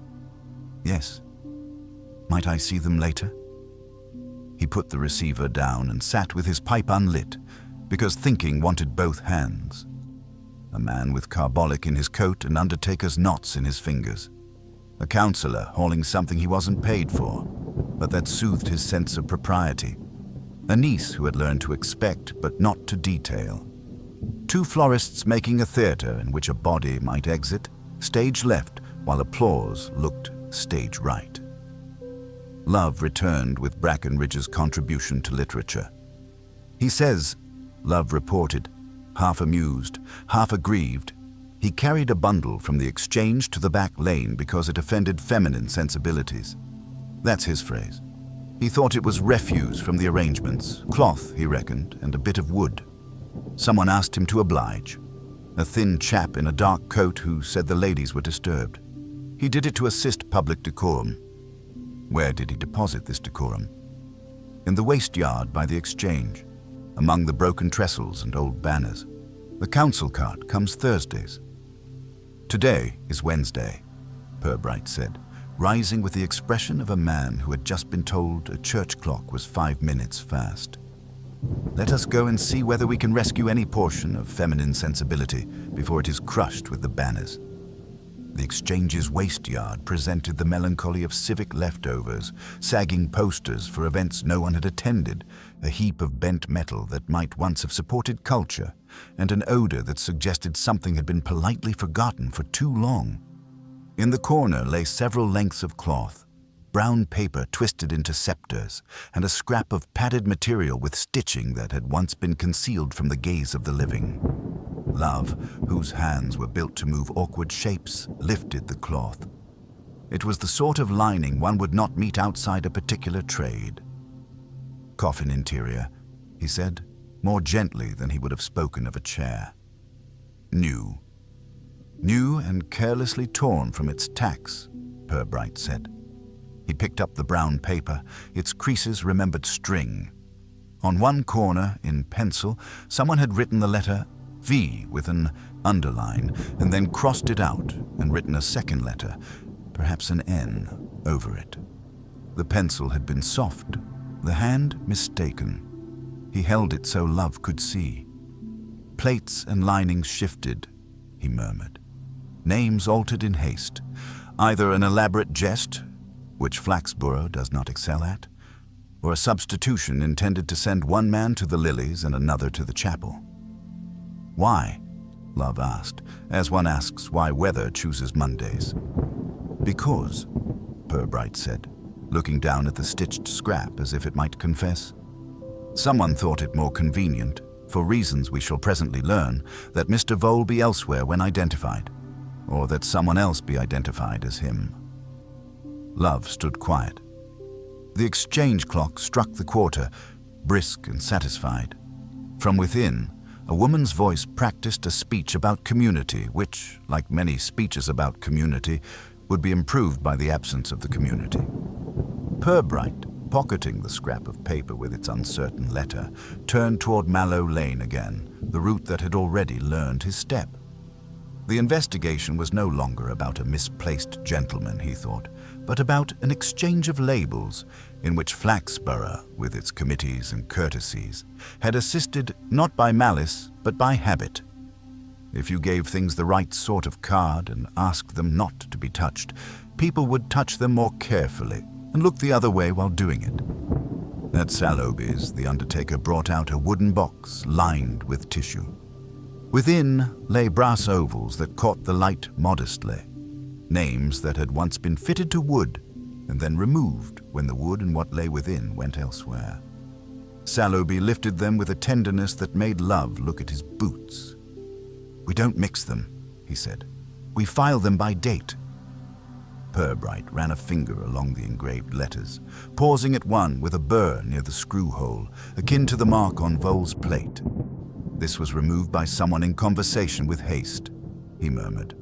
"Yes. Might I see them later?" He put the receiver down and sat with his pipe unlit, because thinking wanted both hands. A man with carbolic in his coat and undertaker's knots in his fingers. A councillor hauling something he wasn't paid for, but that soothed his sense of propriety. A niece who had learned to expect but not to detail. 2 florists making a theatre in which a body might exit, stage left, while applause looked stage right. Love returned with Brackenridge's contribution to literature. "He says," Love reported, half amused, half aggrieved, he carried a bundle from the exchange to the back lane because it offended feminine sensibilities. That's his phrase. He thought it was refuse from the arrangements, cloth, he reckoned, and a bit of wood. Someone asked him to oblige. A thin chap in a dark coat who said the ladies were disturbed. He did it to assist public decorum. Where did he deposit this decorum? In the waste yard by the exchange, among the broken trestles and old banners. The council cart comes Thursdays. "Today is Wednesday," Purbright said, rising with the expression of a man who had just been told a church clock was 5 minutes fast. "Let us go and see whether we can rescue any portion of feminine sensibility before it is crushed with the banners." The exchange's waste yard presented the melancholy of civic leftovers, sagging posters for events no one had attended, a heap of bent metal that might once have supported culture, and an odor that suggested something had been politely forgotten for too long. In the corner lay several lengths of cloth, brown paper twisted into scepters, and a scrap of padded material with stitching that had once been concealed from the gaze of the living. Love, whose hands were built to move awkward shapes, lifted the cloth. It was the sort of lining one would not meet outside a particular trade. "Coffin interior," he said, more gently than he would have spoken of a chair. "New. New and carelessly torn from its tacks," Purbright said. He picked up the brown paper, its creases remembered string. On one corner, in pencil, someone had written the letter V with an underline, and then crossed it out and written a second letter, perhaps an N, over it. The pencil had been soft, the hand mistaken. He held it so Love could see. "Plates and linings shifted," he murmured. "Names altered in haste. Either an elaborate jest, which Flaxborough does not excel at, or a substitution intended to send one man to the lilies and another to the chapel." "Why?" Love asked, as one asks why weather chooses Mondays. "Because," Purbright said, looking down at the stitched scrap as if it might confess. Someone thought it more convenient, for reasons we shall presently learn, that Mr. Vole be elsewhere when identified, or that someone else be identified as him. Love stood quiet. The exchange clock struck the quarter, brisk and satisfied. From within, a woman's voice practiced a speech about community, which, like many speeches about community, would be improved by the absence of the community. Purbright, pocketing the scrap of paper with its uncertain letter, turned toward Mallow Lane again, the route that had already learned his step. The investigation was no longer about a misplaced gentleman, he thought, but about an exchange of labels in which Flaxborough, with its committees and courtesies, had assisted not by malice but by habit. If you gave things the right sort of card and asked them not to be touched, people would touch them more carefully and look the other way while doing it. At Sallowby's, the undertaker brought out a wooden box lined with tissue. Within lay brass ovals that caught the light modestly, names that had once been fitted to wood and then removed when the wood and what lay within went elsewhere. Sallowby lifted them with a tenderness that made Love look at his boots. "We don't mix them," he said. "We file them by date." Purbright ran a finger along the engraved letters, pausing at one with a burr near the screw hole, akin to the mark on Vole's plate. "This was removed by someone in conversation with haste," he murmured.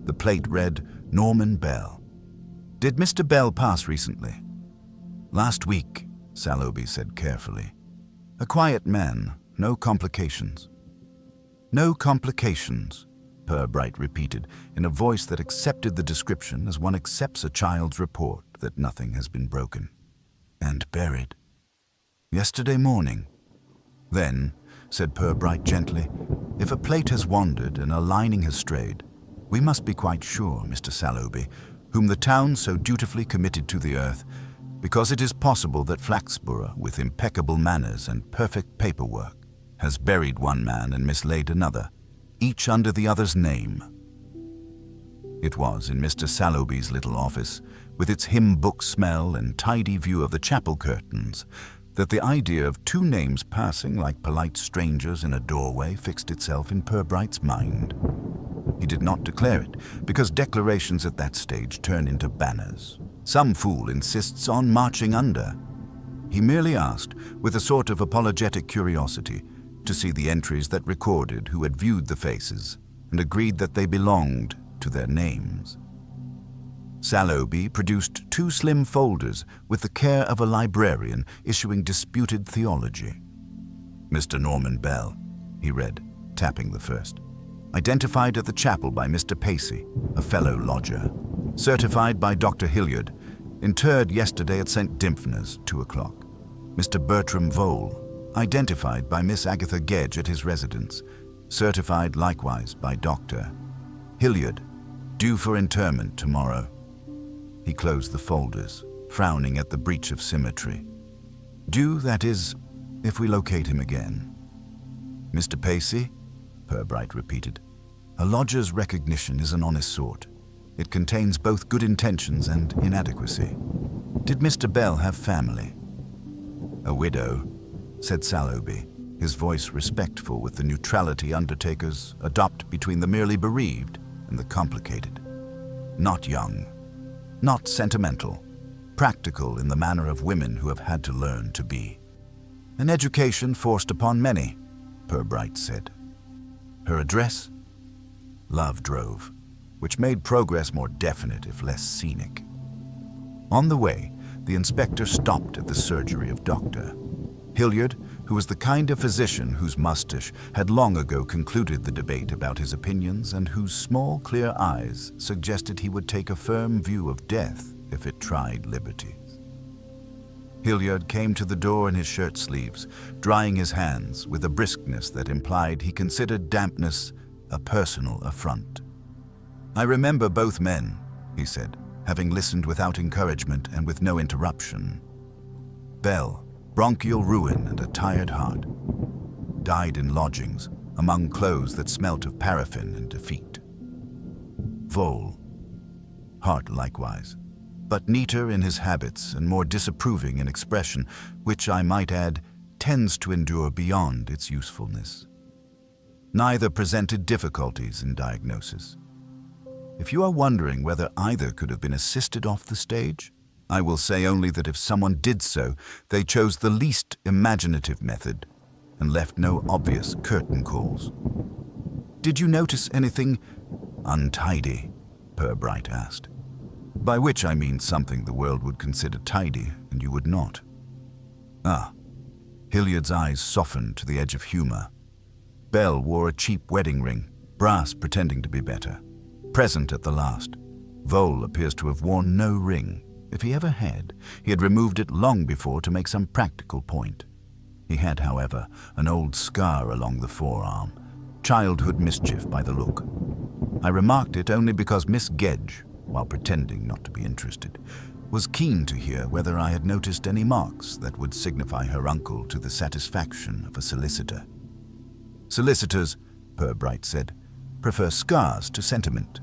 The plate read, "Norman Bell." "Did Mr. Bell pass recently?" "Last week," Sallowby said carefully. "A quiet man, no complications." "No complications," Purbright repeated in a voice that accepted the description as one accepts a child's report that nothing has been broken. "And buried." "Yesterday morning." "Then," said Purbright gently, "if a plate has wandered and a lining has strayed, we must be quite sure, Mr. Sallowby, whom the town so dutifully committed to the earth, because it is possible that Flaxborough, with impeccable manners and perfect paperwork, has buried one man and mislaid another, each under the other's name." It was in Mr. Sallowby's little office, with its hymn book smell and tidy view of the chapel curtains, that the idea of two names passing like polite strangers in a doorway fixed itself in Purbright's mind. He did not declare it, because declarations at that stage turn into banners. Some fool insists on marching under. He merely asked, with a sort of apologetic curiosity, to see the entries that recorded who had viewed the faces and agreed that they belonged to their names. Sallowby produced 2 slim folders with the care of a librarian issuing disputed theology. "Mr. Norman Bell," he read, tapping the first. "Identified at the chapel by Mr. Pacey, a fellow lodger. Certified by Dr. Hilliard. Interred yesterday at St. Dimphna's, 2 o'clock. Mr. Bertram Vole. Identified by Miss Agatha Gedge at his residence. Certified likewise by Dr. Hilliard. Due for interment tomorrow." He closed the folders, frowning at the breach of symmetry. "Due, that is, if we locate him again." "Mr. Pacey?" Purbright repeated. "A lodger's recognition is an honest sort. It contains both good intentions and inadequacy. Did Mr. Bell have family?" "A widow," said Sallowby, his voice respectful with the neutrality undertakers adopt between the merely bereaved and the complicated. "Not young. Not sentimental. Practical in the manner of women who have had to learn to be. An education forced upon many," Purbright said. "Her address?" Love drove, which made progress more definite if less scenic. On the way, the inspector stopped at the surgery of Dr. Hilliard, who was the kind of physician whose mustache had long ago concluded the debate about his opinions and whose small, clear eyes suggested he would take a firm view of death if it tried liberties. Hilliard came to the door in his shirt sleeves, drying his hands with a briskness that implied he considered dampness a personal affront. "I remember both men," he said, having listened without encouragement and with no interruption. "Bell, bronchial ruin and a tired heart. Died in lodgings, among clothes that smelt of paraffin and defeat. Vole, heart likewise. but neater in his habits and more disapproving in expression, which, I might add, tends to endure beyond its usefulness. Neither presented difficulties in diagnosis. If you are wondering whether either could have been assisted off the stage, I will say only that if someone did so, they chose the least imaginative method and left no obvious curtain calls. "Did you notice anything untidy?" Purbright asked. "By which I mean something the world would consider tidy and you would not." "Ah." Hilliard's eyes softened to the edge of humor. Bell wore a cheap wedding ring, brass pretending to be better. Present at the last. Vole appears to have worn no ring. If he ever had, he had removed it long before to make some practical point. He had, however, an old scar along the forearm, childhood mischief by the look. I remarked it only because Miss Gedge, while pretending not to be interested, was keen to hear whether I had noticed any marks that would signify her uncle to the satisfaction of a solicitor. "Solicitors," Purbright said, "prefer scars to sentiment."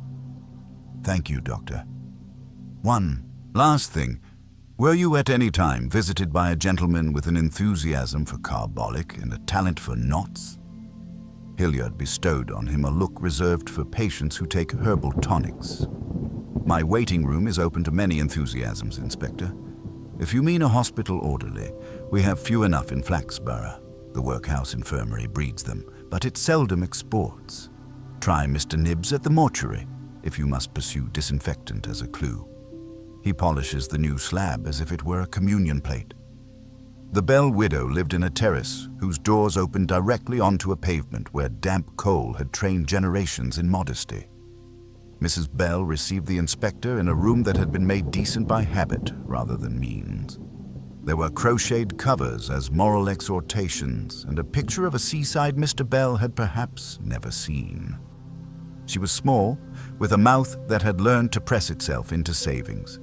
"Thank you, Doctor." "One last thing. Were you at any time visited by a gentleman with an enthusiasm for carbolic and a talent for knots?" Hilliard bestowed on him a look reserved for patients who take herbal tonics. "My waiting room is open to many enthusiasms, Inspector. If you mean a hospital orderly, we have few enough in Flaxborough. The workhouse infirmary breeds them, but it seldom exports. Try Mr. Nibbs at the mortuary, if you must pursue disinfectant as a clue. He polishes the new slab as if it were a communion plate." The Bell widow lived in a terrace whose doors opened directly onto a pavement where damp coal had trained generations in modesty. Mrs. Bell received the inspector in a room that had been made decent by habit rather than means. There were crocheted covers as moral exhortations and a picture of a seaside Mr. Bell had perhaps never seen. She was small, with a mouth that had learned to press itself into savings.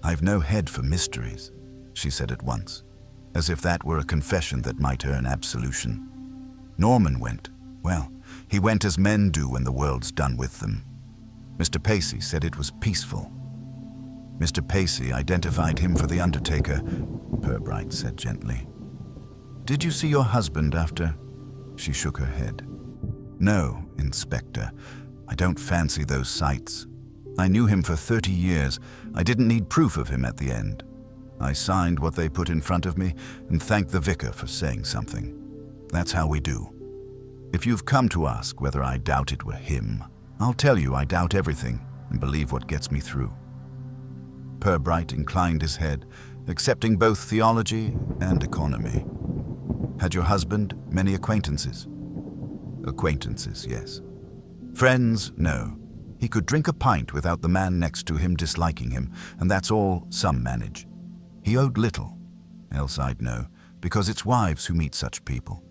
"I've no head for mysteries," she said at once, as if that were a confession that might earn absolution. "Norman went. Well, he went as men do when the world's done with them. Mr. Pacey said it was peaceful." "Mr. Pacey identified him for the undertaker," Purbright said gently. "Did you see your husband after?" She shook her head. "No, Inspector. I don't fancy those sights. I knew him for 30 years. I didn't need proof of him at the end. I signed what they put in front of me and thanked the vicar for saying something. That's how we do. If you've come to ask whether I doubt it were him, I'll tell you I doubt everything and believe what gets me through." Purbright inclined his head, accepting both theology and economy. "Had your husband many acquaintances?" "Acquaintances, yes. Friends, no. He could drink a pint without the man next to him disliking him, and that's all some manage. He owed little, else I'd know, because it's wives who meet such people.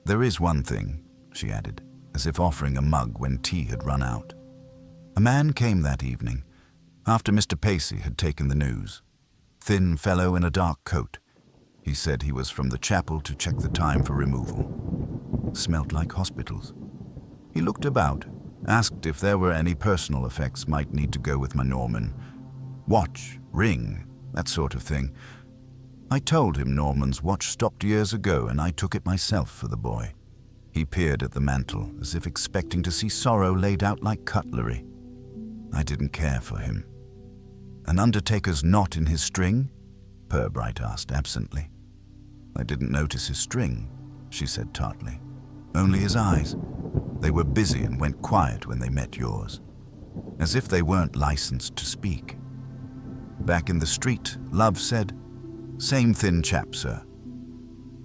There is one thing," she added, as if offering a mug when tea had run out. "A man came that evening, after Mr. Pacey had taken the news. Thin fellow in a dark coat. He said he was from the chapel to check the time for removal. Smelt like hospitals. He looked about, asked if there were any personal effects might need to go with my Norman. Watch, ring, that sort of thing. I told him Norman's watch stopped years ago and I took it myself for the boy. He peered at the mantel as if expecting to see sorrow laid out like cutlery. I didn't care for him. An undertaker's knot in his string? Purbright asked absently. I didn't notice his string, she said tartly. Only his eyes. They were busy and went quiet when they met yours. As if they weren't licensed to speak. Back in the street, Love said, Same thin chap, sir.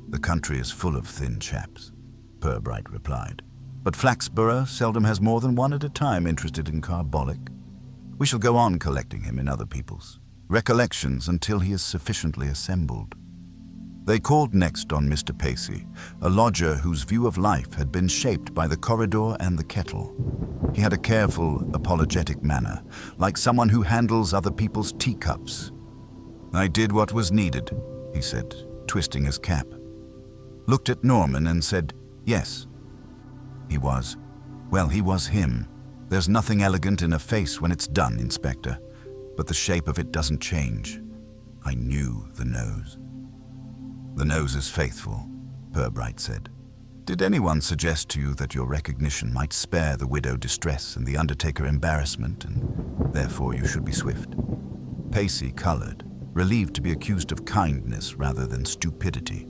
The country is full of thin chaps, Purbright replied. But Flaxborough seldom has more than one at a time interested in carbolic. We shall go on collecting him in other people's recollections until he is sufficiently assembled. They called next on Mr. Pacey, a lodger whose view of life had been shaped by the corridor and the kettle. He had a careful, apologetic manner, like someone who handles other people's teacups. I did what was needed, he said, twisting his cap. Looked at Norman and said, yes. He was him. There's nothing elegant in a face when it's done, Inspector. but the shape of it doesn't change. I knew the nose. The nose is faithful, Purbright said. Did anyone suggest to you that your recognition might spare the widow distress and the undertaker embarrassment, and therefore you should be swift? Pacey colored, relieved to be accused of kindness rather than stupidity.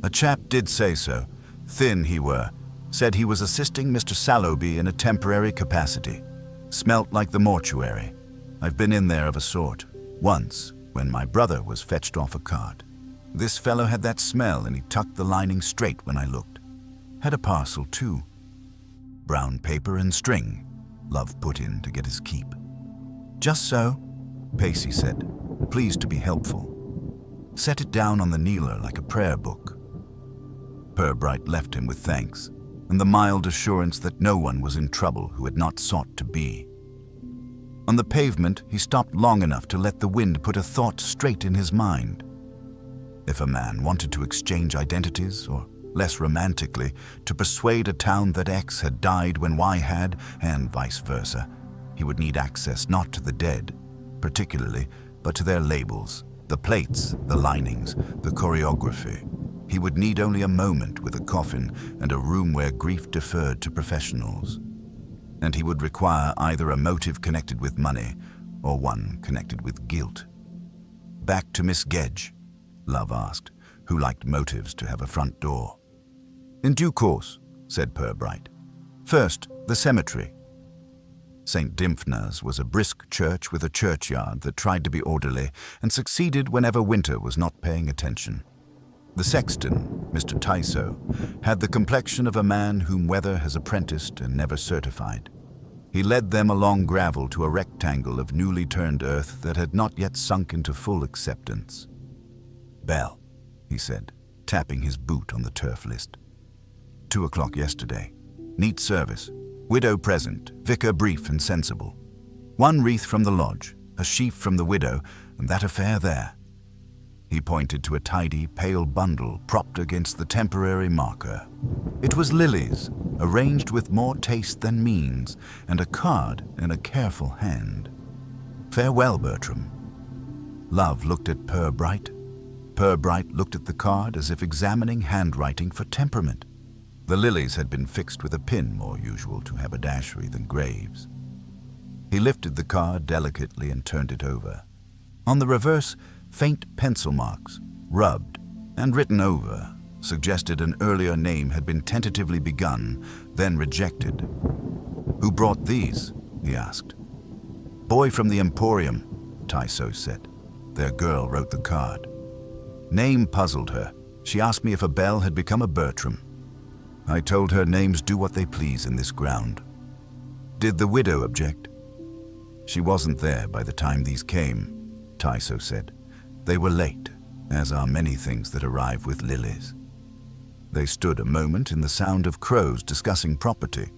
A chap did say so. Thin he were. Said he was assisting Mr. Sallowby in a temporary capacity. Smelt like the mortuary. I've been in there of a sort. Once, when my brother was fetched off a cart. This fellow had that smell and he tucked the lining straight when I looked. Had a parcel too. Brown paper and string. Love put in to get his keep. Just so, Pacey said, pleased to be helpful. Set it down on the kneeler like a prayer book. Purbright left him with thanks and the mild assurance that no one was in trouble who had not sought to be. On the pavement, he stopped long enough to let the wind put a thought straight in his mind. If a man wanted to exchange identities, or less romantically, to persuade a town that X had died when Y had, and vice versa, he would need access not to the dead, particularly, but to their labels, the plates, the linings, the choreography. He would need only a moment with a coffin and a room where grief deferred to professionals. And he would require either a motive connected with money or one connected with guilt. Back to Miss Gedge, Love asked, who liked motives to have a front door. In due course, said Purbright. First, the cemetery. St. Dymphna's was a brisk church with a churchyard that tried to be orderly and succeeded whenever Winter was not paying attention. The sexton, Mr. Tyso, had the complexion of a man whom weather has apprenticed and never certified. He led them along gravel to a rectangle of newly turned earth that had not yet sunk into full acceptance. Bell, he said, tapping his boot on the turf list. 2 o'clock yesterday. Neat service. Widow present, vicar brief and sensible. 1 wreath from the lodge, a sheaf from the widow, and that affair there. He pointed to a tidy, pale bundle propped against the temporary marker. It was lilies, arranged with more taste than means, and a card in a careful hand. Farewell, Bertram. Love looked at Purbright. Purbright looked at the card as if examining handwriting for temperament. The lilies had been fixed with a pin, more usual to haberdashery than graves. He lifted the card delicately and turned it over. On the reverse, faint pencil marks, rubbed and written over, suggested an earlier name had been tentatively begun, then rejected. Who brought these? He asked. Boy from the Emporium, Tyso said. Their girl wrote the card. Name puzzled her. She asked me if a Bell had become a Bertram. I told her names do what they please in this ground. Did the widow object? She wasn't there by the time these came, Tyso said. They were late, as are many things that arrive with lilies. They stood a moment in the sound of crows discussing property.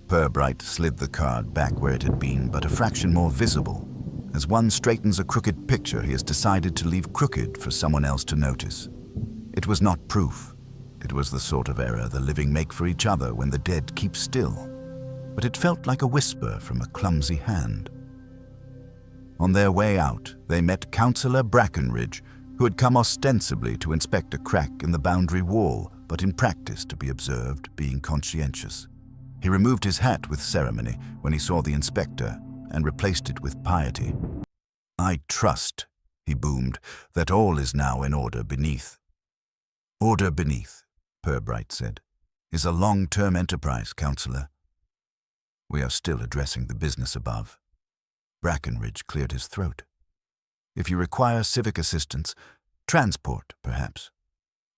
Purbright slid the card back where it had been, but a fraction more visible. As one straightens a crooked picture, he has decided to leave crooked for someone else to notice. It was not proof. It was the sort of error the living make for each other when the dead keep still. But it felt like a whisper from a clumsy hand. On their way out, they met Councillor Brackenridge, who had come ostensibly to inspect a crack in the boundary wall, but in practice to be observed, being conscientious. He removed his hat with ceremony when he saw the inspector and replaced it with piety. I trust, he boomed, that all is now in order beneath. Order beneath, Purbright said, is a long-term enterprise, Councillor. We are still addressing the business above. Brackenridge cleared his throat. If you require civic assistance, transport, perhaps.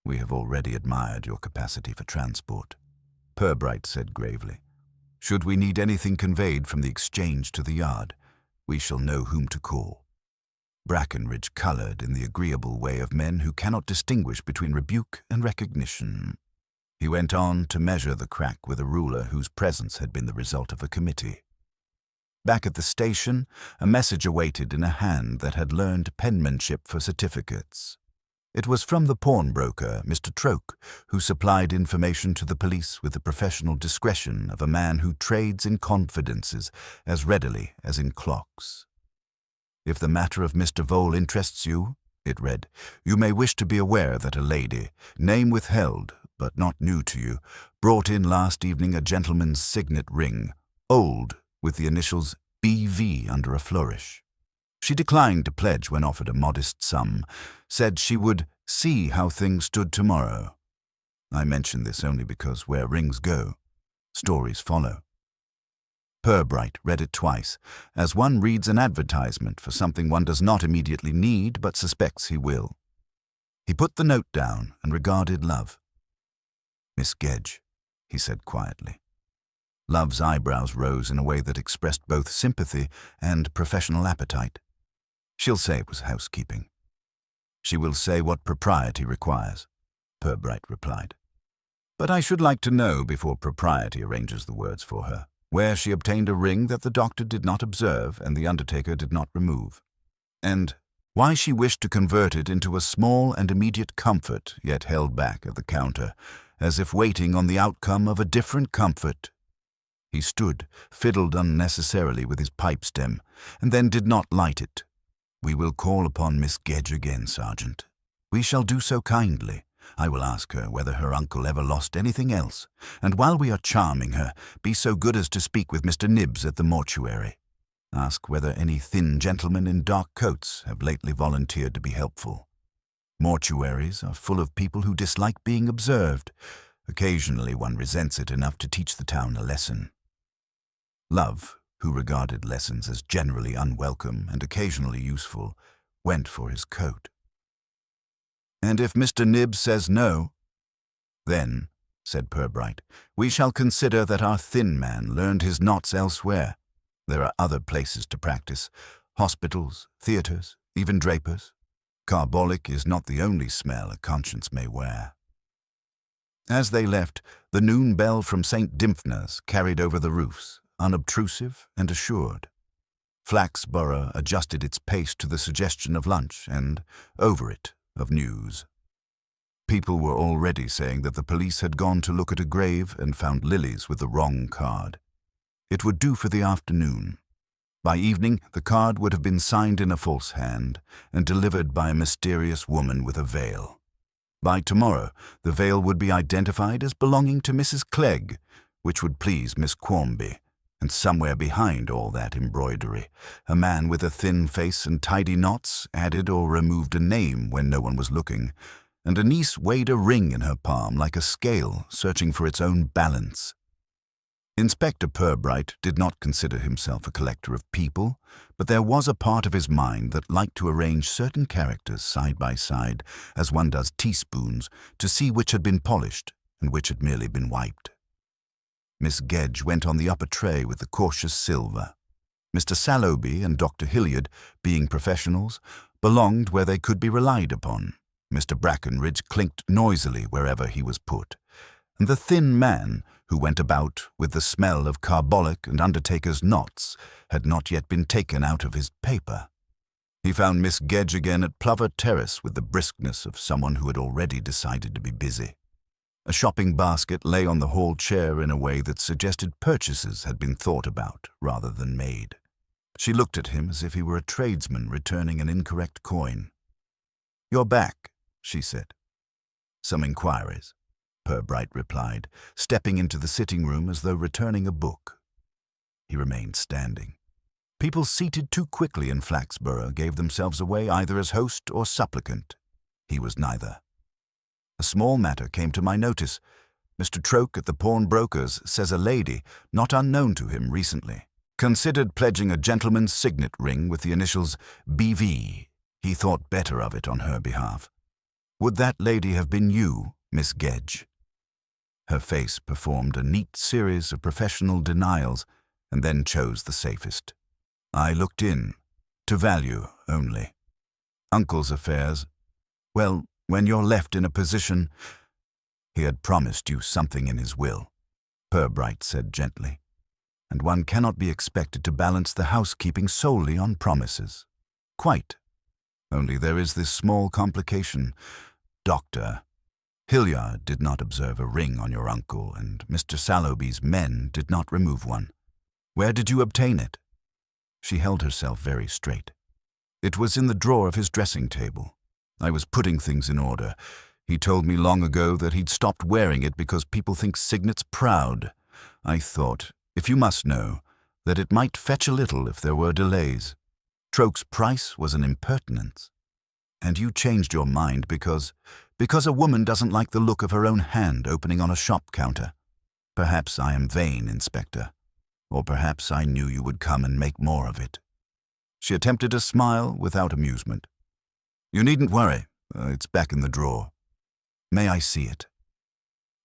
We have already admired your capacity for transport, Purbright said gravely. Should we need anything conveyed from the exchange to the yard, we shall know whom to call. Brackenridge colored in the agreeable way of men who cannot distinguish between rebuke and recognition. He went on to measure the crack with a ruler whose presence had been the result of a committee. Back at the station, a message awaited in a hand that had learned penmanship for certificates. It was from the pawnbroker, Mr. Troke, who supplied information to the police with the professional discretion of a man who trades in confidences as readily as in clocks. If the matter of Mr. Vole interests you, it read, you may wish to be aware that a lady, name withheld, but not new to you, brought in last evening a gentleman's signet ring, old, with the initials B.V. under a flourish. She declined to pledge when offered a modest sum, said she would see how things stood tomorrow. I mention this only because where rings go, stories follow. Purbright read it twice, as one reads an advertisement for something one does not immediately need but suspects he will. He put the note down and regarded Love. Miss Gedge, he said quietly. Love's eyebrows rose in a way that expressed both sympathy and professional appetite. She'll say it was housekeeping. She will say what propriety requires, Purbright replied. But I should like to know, before propriety arranges the words for her, where she obtained a ring that the doctor did not observe and the undertaker did not remove, and why she wished to convert it into a small and immediate comfort, yet held back at the counter, as if waiting on the outcome of a different comfort. He stood, fiddled unnecessarily with his pipe stem, and then did not light it. We will call upon Miss Gedge again, Sergeant. We shall do so kindly. I will ask her whether her uncle ever lost anything else, and while we are charming her, be so good as to speak with Mr. Nibbs at the mortuary. Ask whether any thin gentlemen in dark coats have lately volunteered to be helpful. Mortuaries are full of people who dislike being observed. Occasionally one resents it enough to teach the town a lesson. Love, who regarded lessons as generally unwelcome and occasionally useful, went for his coat. And if Mr. Nibbs says no, then, said Purbright, we shall consider that our thin man learned his knots elsewhere. There are other places to practice, hospitals, theatres, even drapers. Carbolic is not the only smell a conscience may wear. As they left, the noon bell from St. Dimphna's carried over the roofs, unobtrusive and assured. Flaxborough adjusted its pace to the suggestion of lunch and, over it, of news. People were already saying that the police had gone to look at a grave and found lilies with the wrong card. It would do for the afternoon. By evening, the card would have been signed in a false hand and delivered by a mysterious woman with a veil. By tomorrow, the veil would be identified as belonging to Mrs. Clegg, which would please Miss Quarmby, and somewhere behind all that embroidery, a man with a thin face and tidy knots added or removed a name when no one was looking, and a niece weighed a ring in her palm like a scale searching for its own balance. Inspector Purbright did not consider himself a collector of people, but there was a part of his mind that liked to arrange certain characters side by side, as one does teaspoons, to see which had been polished and which had merely been wiped. Miss Gedge went on the upper tray with the cautious silver. Mr. Sallowby and Dr. Hilliard, being professionals, belonged where they could be relied upon. Mr. Brackenridge clinked noisily wherever he was put, and the thin man, who went about with the smell of carbolic and undertaker's knots, had not yet been taken out of his paper. He found Miss Gedge again at Plover Terrace with the briskness of someone who had already decided to be busy. A shopping basket lay on the hall chair in a way that suggested purchases had been thought about rather than made. She looked at him as if he were a tradesman returning an incorrect coin. "You're back," she said. "Some inquiries," Purbright replied, stepping into the sitting room as though returning a book. He remained standing. People seated too quickly in Flaxborough gave themselves away either as host or supplicant. He was neither. "A small matter came to my notice. Mr. Troke at the pawnbroker's says a lady, not unknown to him recently, considered pledging a gentleman's signet ring with the initials B.V. He thought better of it on her behalf. Would that lady have been you, Miss Gedge?" Her face performed a neat series of professional denials and then chose the safest. "I looked in, to value only. Uncle's affairs, well, when you're left in a position—" "He had promised you something in his will," Purbright said gently, "and one cannot be expected to balance the housekeeping solely on promises." "Quite. Only there is this small complication. Doctor, Hilliard did not observe a ring on your uncle, and Mr. Sallowby's men did not remove one. Where did you obtain it?" She held herself very straight. It was in the drawer of his dressing table. I was putting things in order. He told me long ago that he'd stopped wearing it because people think signets proud. I thought, if you must know, that it might fetch a little if there were delays. Troke's price was an impertinence. And you changed your mind because a woman doesn't like the look of her own hand opening on a shop counter. Perhaps I am vain, Inspector. Or perhaps I knew you would come and make more of it. She attempted a smile without amusement. You needn't worry. It's back in the drawer. May I see it?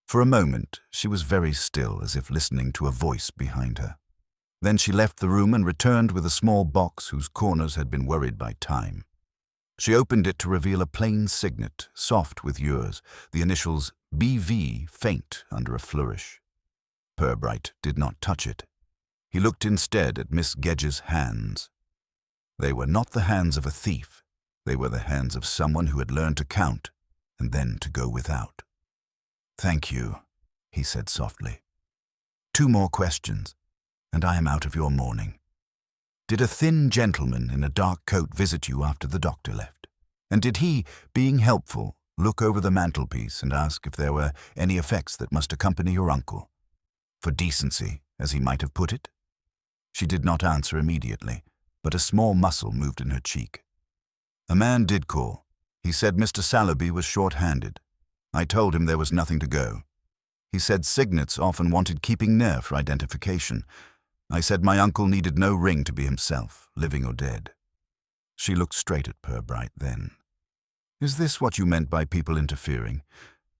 For a moment, she was very still, as if listening to a voice behind her. Then she left the room and returned with a small box whose corners had been worried by time. She opened it to reveal a plain signet, soft with yours, the initials BV faint under a flourish. Purbright did not touch it. He looked instead at Miss Gedge's hands. They were not the hands of a thief. They were the hands of someone who had learned to count and then to go without. Thank you, he said softly. 2 more questions, and I am out of your mourning. Did a thin gentleman in a dark coat visit you after the doctor left? And did he, being helpful, look over the mantelpiece and ask if there were any effects that must accompany your uncle? For decency, as he might have put it? She did not answer immediately, but a small muscle moved in her cheek. A man did call. He said Mr. Sallowby was short-handed. I told him there was nothing to go. He said signets often wanted keeping near for identification. I said my uncle needed no ring to be himself, living or dead. She looked straight at Purbright then. Is this what you meant by people interfering?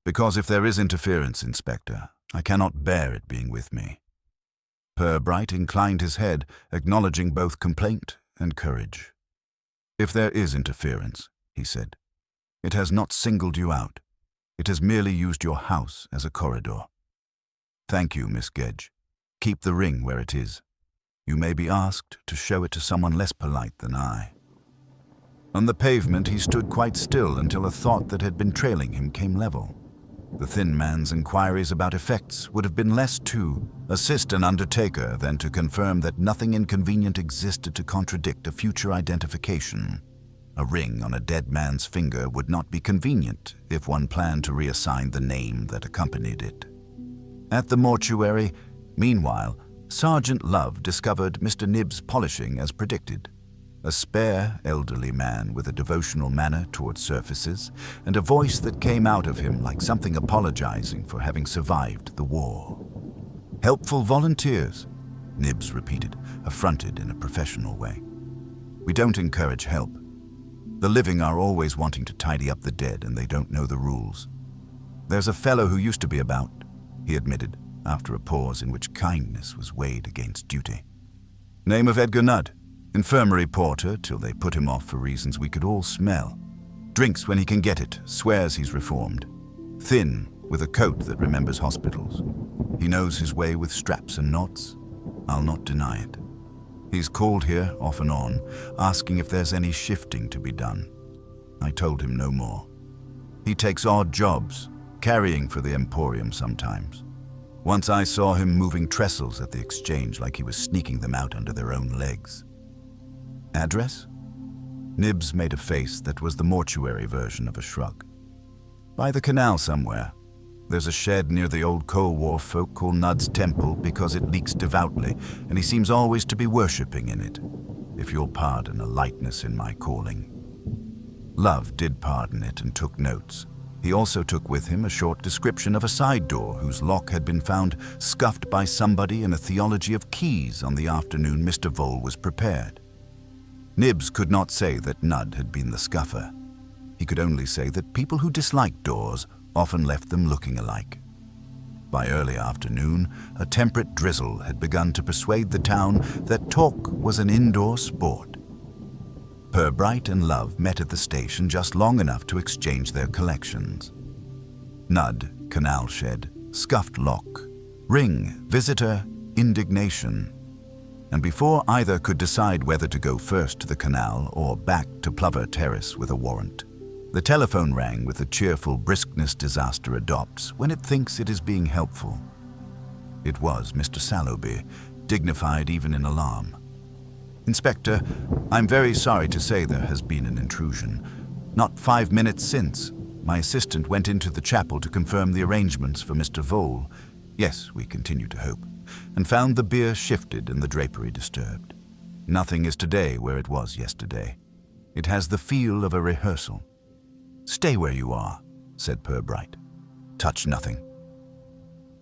Because if there is interference, Inspector, I cannot bear it being with me. Purbright inclined his head, acknowledging both complaint and courage. If there is interference, he said, it has not singled you out. It has merely used your house as a corridor. Thank you, Miss Gedge. Keep the ring where it is. You may be asked to show it to someone less polite than I. On the pavement he stood quite still until a thought that had been trailing him came level. The thin man's inquiries about effects would have been less to assist an undertaker than to confirm that nothing inconvenient existed to contradict a future identification. A ring on a dead man's finger would not be convenient if one planned to reassign the name that accompanied it. At the mortuary, meanwhile, Sergeant Love discovered Mr. Nibbs polishing as predicted. A spare, elderly man with a devotional manner toward surfaces and a voice that came out of him like something apologizing for having survived the war. Helpful volunteers, Nibbs repeated, affronted in a professional way. We don't encourage help. The living are always wanting to tidy up the dead and they don't know the rules. There's a fellow who used to be about, he admitted, after a pause in which kindness was weighed against duty. Name of Edgar Nudd. Infirmary porter till they put him off for reasons we could all smell. Drinks when he can get it, swears he's reformed. Thin, with a coat that remembers hospitals. He knows his way with straps and knots. I'll not deny it. He's called here, off and on, asking if there's any shifting to be done. I told him no more. He takes odd jobs, carrying for the Emporium sometimes. Once I saw him moving trestles at the exchange like he was sneaking them out under their own legs. Address? Nibbs made a face that was the mortuary version of a shrug. By the canal somewhere. There's a shed near the old Cold War folk call Nudd's Temple because it leaks devoutly, and he seems always to be worshipping in it, if you'll pardon a lightness in my calling. Love did pardon it and took notes. He also took with him a short description of a side door whose lock had been found scuffed by somebody in a theology of keys on the afternoon Mr. Vole was prepared. Nibbs could not say that Nudd had been the scuffer. He could only say that people who disliked doors often left them looking alike. By early afternoon, a temperate drizzle had begun to persuade the town that talk was an indoor sport. Purbright and Love met at the station just long enough to exchange their collections. Nudd, canal shed, scuffed lock, ring, visitor, indignation. And before either could decide whether to go first to the canal or back to Plover Terrace with a warrant, the telephone rang with the cheerful briskness disaster adopts when it thinks it is being helpful. It was Mr. Sallowby, dignified even in alarm. Inspector, I'm very sorry to say there has been an intrusion. Not 5 minutes since, my assistant went into the chapel to confirm the arrangements for Mr. Vole. Yes, we continue to hope, and found the bier shifted and the drapery disturbed. Nothing is today where it was yesterday. It has the feel of a rehearsal. Stay where you are, said Purbright. Touch nothing.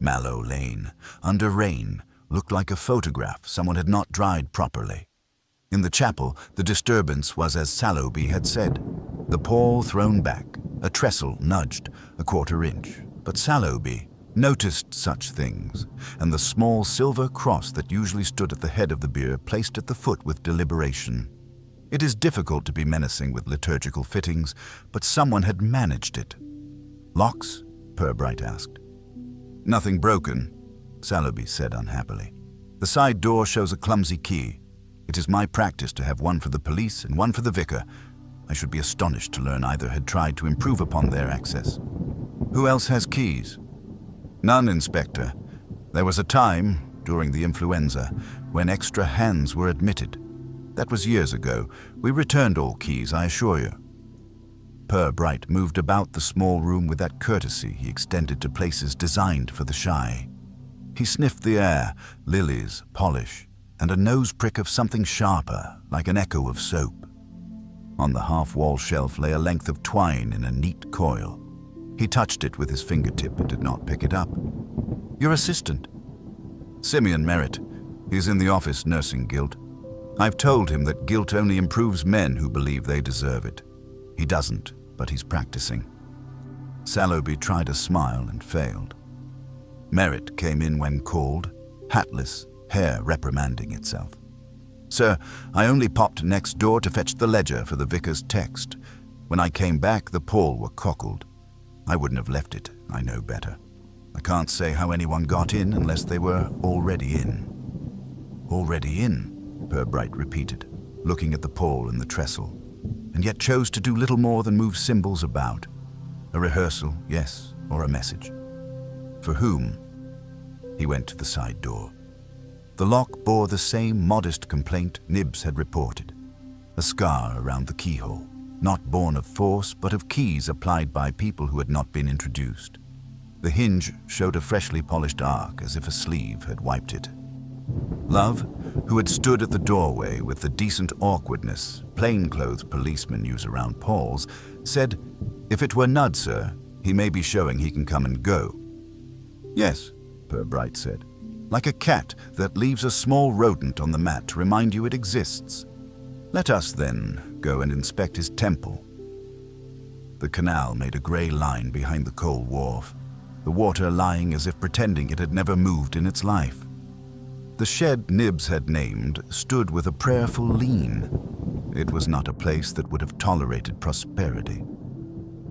Mallow Lane, under rain, looked like a photograph someone had not dried properly. In the chapel, the disturbance was as Sallowby had said. The pall thrown back, a trestle nudged a 1/4 inch, but Sallowby noticed such things, and the small silver cross that usually stood at the head of the bier placed at the foot with deliberation. It is difficult to be menacing with liturgical fittings, but someone had managed it. Locks? Purbright asked. Nothing broken, Sallowby said unhappily. The side door shows a clumsy key. It is my practice to have one for the police and one for the vicar. I should be astonished to learn either had tried to improve upon their access. Who else has keys? None, Inspector. There was a time, during the influenza, when extra hands were admitted. That was years ago. We returned all keys, I assure you. Purbright moved about the small room with that courtesy he extended to places designed for the shy. He sniffed the air, lilies, polish, and a nose prick of something sharper, like an echo of soap. On the half-wall shelf lay a length of twine in a neat coil. He touched it with his fingertip and did not pick it up. Your assistant? Simeon Merritt. He's in the office nursing guilt. I've told him that guilt only improves men who believe they deserve it. He doesn't, but he's practicing. Sallowby tried a smile and failed. Merritt came in when called, hatless, hair reprimanding itself. Sir, I only popped next door to fetch the ledger for the vicar's text. When I came back, the pall were cockled. I wouldn't have left it, I know better. I can't say how anyone got in unless they were already in. Already in, Purbright repeated, looking at the pall and the trestle, and yet chose to do little more than move symbols about. A rehearsal, yes, or a message. For whom? He went to the side door. The lock bore the same modest complaint Nibs had reported. A scar around the keyhole, not born of force, but of keys applied by people who had not been introduced. The hinge showed a freshly polished arc, as if a sleeve had wiped it. Love, who had stood at the doorway with the decent awkwardness plainclothes policemen use around palls, said, "If it were Nud, sir, he may be showing he can come and go." "Yes," Purbright said, "like a cat that leaves a small rodent on the mat to remind you it exists. Let us, then, go and inspect his temple." The canal made a grey line behind the coal wharf, the water lying as if pretending it had never moved in its life. The shed Nibs had named stood with a prayerful lean. It was not a place that would have tolerated prosperity.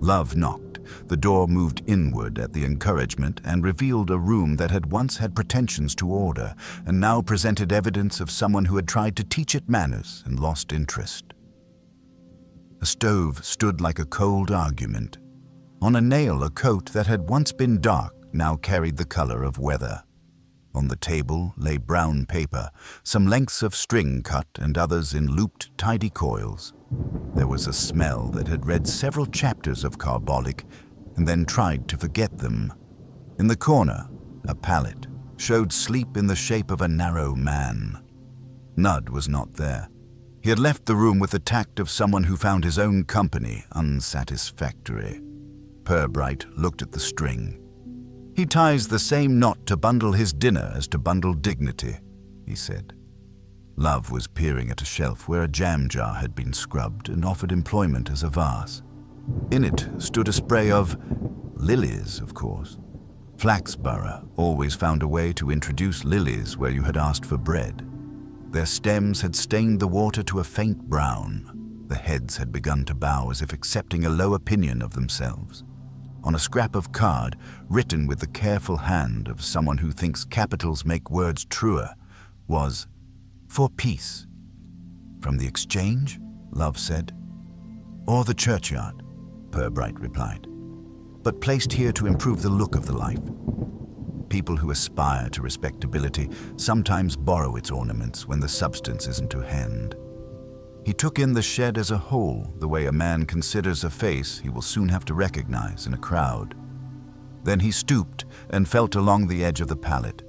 Love knocked. The door moved inward at the encouragement and revealed a room that had once had pretensions to order and now presented evidence of someone who had tried to teach it manners and lost interest. A stove stood like a cold argument. On a nail, a coat that had once been dark now carried the color of weather. On the table lay brown paper, some lengths of string cut and others in looped, tidy coils. There was a smell that had read several chapters of Carbolic and then tried to forget them. In the corner, a pallet showed sleep in the shape of a narrow man. Nud was not there. He had left the room with the tact of someone who found his own company unsatisfactory. Purbright looked at the string. "He ties the same knot to bundle his dinner as to bundle dignity," he said. Love was peering at a shelf where a jam jar had been scrubbed and offered employment as a vase. In it stood a spray of lilies, of course. Flaxborough always found a way to introduce lilies where you had asked for bread. Their stems had stained the water to a faint brown. The heads had begun to bow as if accepting a low opinion of themselves. On a scrap of card, written with the careful hand of someone who thinks capitals make words truer, was "For peace." "From the exchange?" Love said. "Or the churchyard," Purbright replied, "but placed here to improve the look of the life." People who aspire to respectability sometimes borrow its ornaments when the substance isn't to hand. He took in the shed as a whole, the way a man considers a face he will soon have to recognize in a crowd. Then he stooped and felt along the edge of the pallet.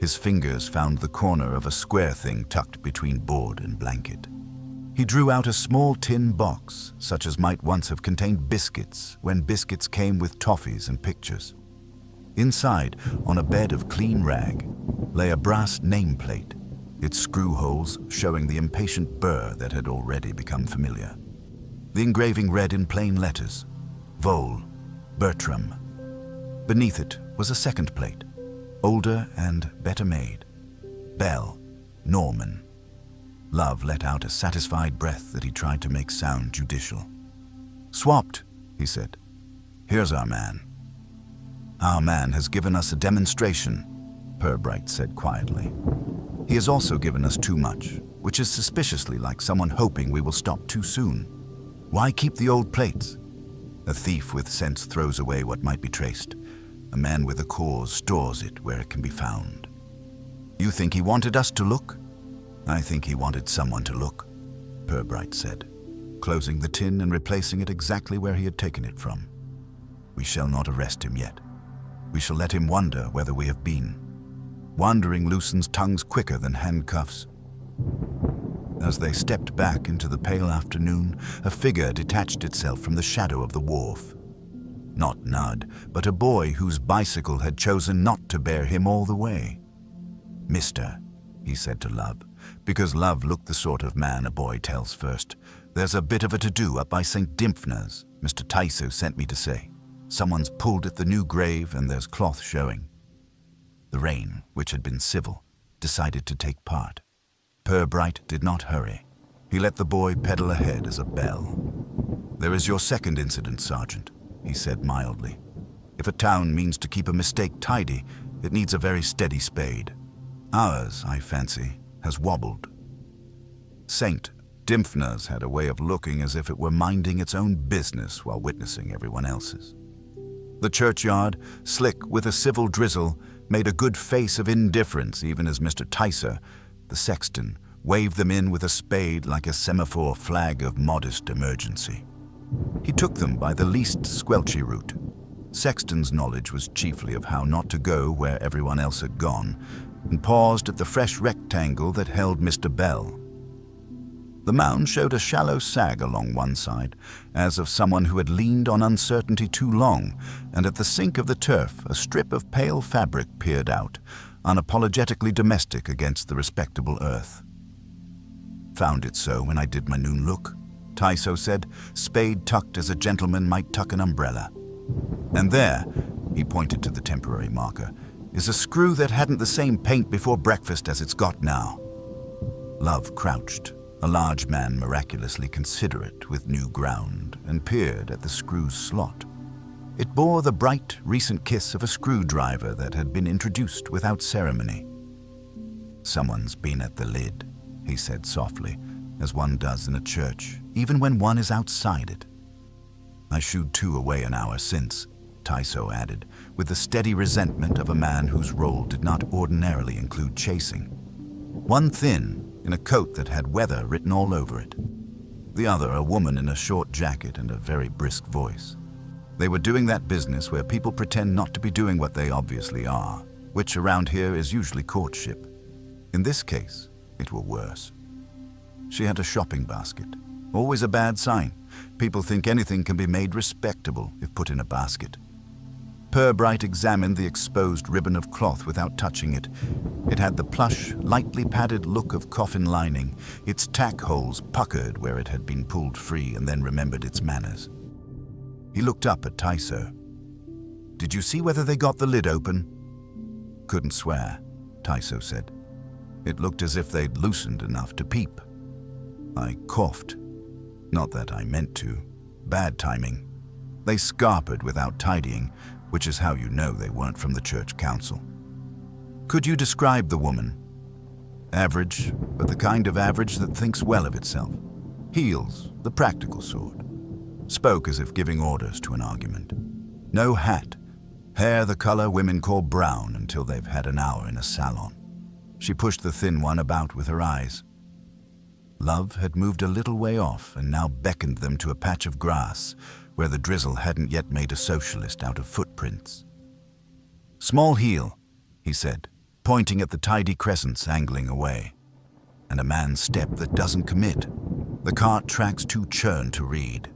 His fingers found the corner of a square thing tucked between board and blanket. He drew out a small tin box, such as might once have contained biscuits when biscuits came with toffees and pictures. Inside, on a bed of clean rag, lay a brass nameplate, its screw holes showing the impatient burr that had already become familiar. The engraving read in plain letters, Vole, Bertram. Beneath it was a second plate, older and better made, Bell, Norman. Love let out a satisfied breath that he tried to make sound judicial. "Swapped," he said. "Here's our man." "Our man has given us a demonstration," Purbright said quietly. "He has also given us too much, which is suspiciously like someone hoping we will stop too soon. Why keep the old plates? A thief with sense throws away what might be traced. A man with a cause stores it where it can be found. You think he wanted us to look? I think he wanted someone to look," Purbright said, closing the tin and replacing it exactly where he had taken it from. "We shall not arrest him yet. We shall let him wonder whether we have been. Wandering loosens tongues quicker than handcuffs." As they stepped back into the pale afternoon, a figure detached itself from the shadow of the wharf. Not Nud, but a boy whose bicycle had chosen not to bear him all the way. "Mister," he said to Love, because Love looked the sort of man a boy tells first, "there's a bit of a to-do up by St. Dimphna's, Mr. Tyso sent me to say. Someone's pulled at the new grave and there's cloth showing." The rain, which had been civil, decided to take part. Purbright did not hurry. He let the boy pedal ahead as a bell. "There is your second incident, Sergeant," he said mildly. "If a town means to keep a mistake tidy, it needs a very steady spade. Ours, I fancy, has wobbled." St. Dimphna's had a way of looking as if it were minding its own business while witnessing everyone else's. The churchyard, slick with a civil drizzle, made a good face of indifference even as Mr. Tyser, the sexton, waved them in with a spade like a semaphore flag of modest emergency. He took them by the least squelchy route. Sexton's knowledge was chiefly of how not to go where everyone else had gone, and paused at the fresh rectangle that held Mr. Bell. The mound showed a shallow sag along one side, as of someone who had leaned on uncertainty too long, and at the sink of the turf a strip of pale fabric peered out, unapologetically domestic against the respectable earth. "Found it so when I did my noon look," Tyso said, spade tucked as a gentleman might tuck an umbrella. "And there," he pointed to the temporary marker, "is a screw that hadn't the same paint before breakfast as it's got now." Love crouched, a large man miraculously considerate with new ground, and peered at the screw's slot. It bore the bright, recent kiss of a screwdriver that had been introduced without ceremony. "Someone's been at the lid," he said softly, as one does in a church, even when one is outside it. "I shooed 2 away an hour since," Tyso added, with the steady resentment of a man whose role did not ordinarily include chasing. One thin, in a coat that had weather written all over it. The other a woman in a short jacket and a very brisk voice. They were doing that business where people pretend not to be doing what they obviously are, which around here is usually courtship. In this case, it were worse. She had a shopping basket. Always a bad sign. People think anything can be made respectable if put in a basket. Purbright examined the exposed ribbon of cloth without touching it. It had the plush, lightly padded look of coffin lining, its tack holes puckered where it had been pulled free, and then remembered its manners. He looked up at Tyso. "Did you see whether they got the lid open?" "Couldn't swear," Tyso said. "It looked as if they'd loosened enough to peep. I coughed. Not that I meant to. Bad timing. They scarpered without tidying, which is how you know they weren't from the church council." "Could you describe the woman?" "Average, but the kind of average that thinks well of itself. Heels, the practical sort. Spoke as if giving orders to an argument. No hat. Hair the color women call brown until they've had an hour in a salon. She pushed the thin one about with her eyes. Love had moved a little way off and now beckoned them to a patch of grass where the drizzle hadn't yet made a socialist out of footprints. "Small heel," he said, pointing at the tidy crescents angling away. "And a man's step that doesn't commit. The cart tracks too churn to read."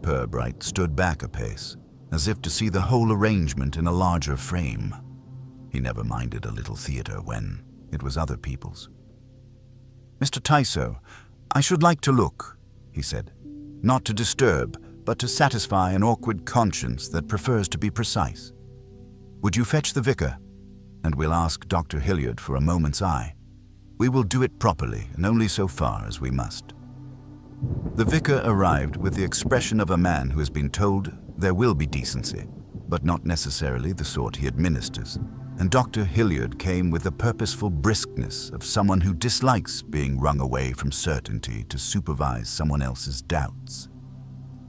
Purbright stood back a pace, as if to see the whole arrangement in a larger frame. He never minded a little theater when it was other people's. "Mr. Tyso, I should like to look," he said. "Not to disturb, but to satisfy an awkward conscience that prefers to be precise. Would you fetch the vicar? And we'll ask Dr. Hilliard for a moment's eye. We will do it properly and only so far as we must." The vicar arrived with the expression of a man who has been told there will be decency, but not necessarily the sort he administers, and Dr. Hilliard came with the purposeful briskness of someone who dislikes being wrung away from certainty to supervise someone else's doubts.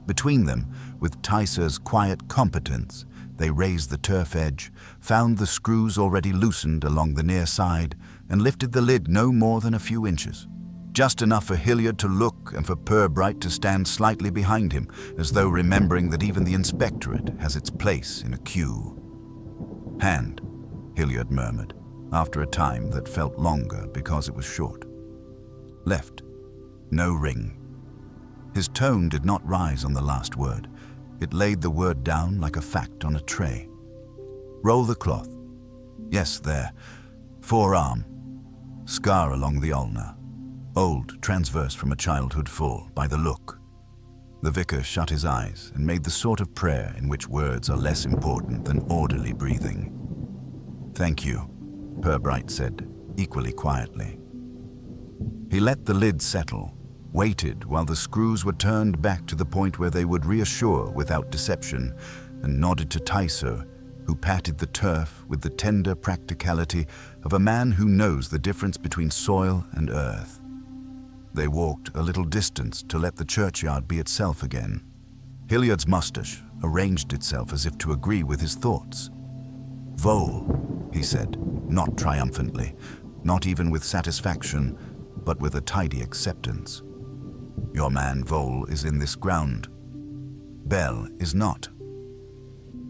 Between them, with Tyso's quiet competence, they raised the turf edge, found the screws already loosened along the near side, and lifted the lid no more than a few inches. Just enough for Hilliard to look and for Purbright to stand slightly behind him, as though remembering that even the inspectorate has its place in a queue. "Hand," Hilliard murmured, after a time that felt longer because it was short. "Left. No ring." His tone did not rise on the last word. It laid the word down like a fact on a tray. "Roll the cloth. Yes, there. Forearm. Scar along the ulna. Old, transverse from a childhood fall, by the look." The vicar shut his eyes and made the sort of prayer in which words are less important than orderly breathing. "Thank you," Purbright said, equally quietly. He let the lid settle, waited while the screws were turned back to the point where they would reassure without deception, and nodded to Tyso, who patted the turf with the tender practicality of a man who knows the difference between soil and earth. They walked a little distance to let the churchyard be itself again. Hilliard's mustache arranged itself as if to agree with his thoughts. "Vole," he said, not triumphantly, not even with satisfaction, but with a tidy acceptance. "Your man Vole is in this ground. Bell is not."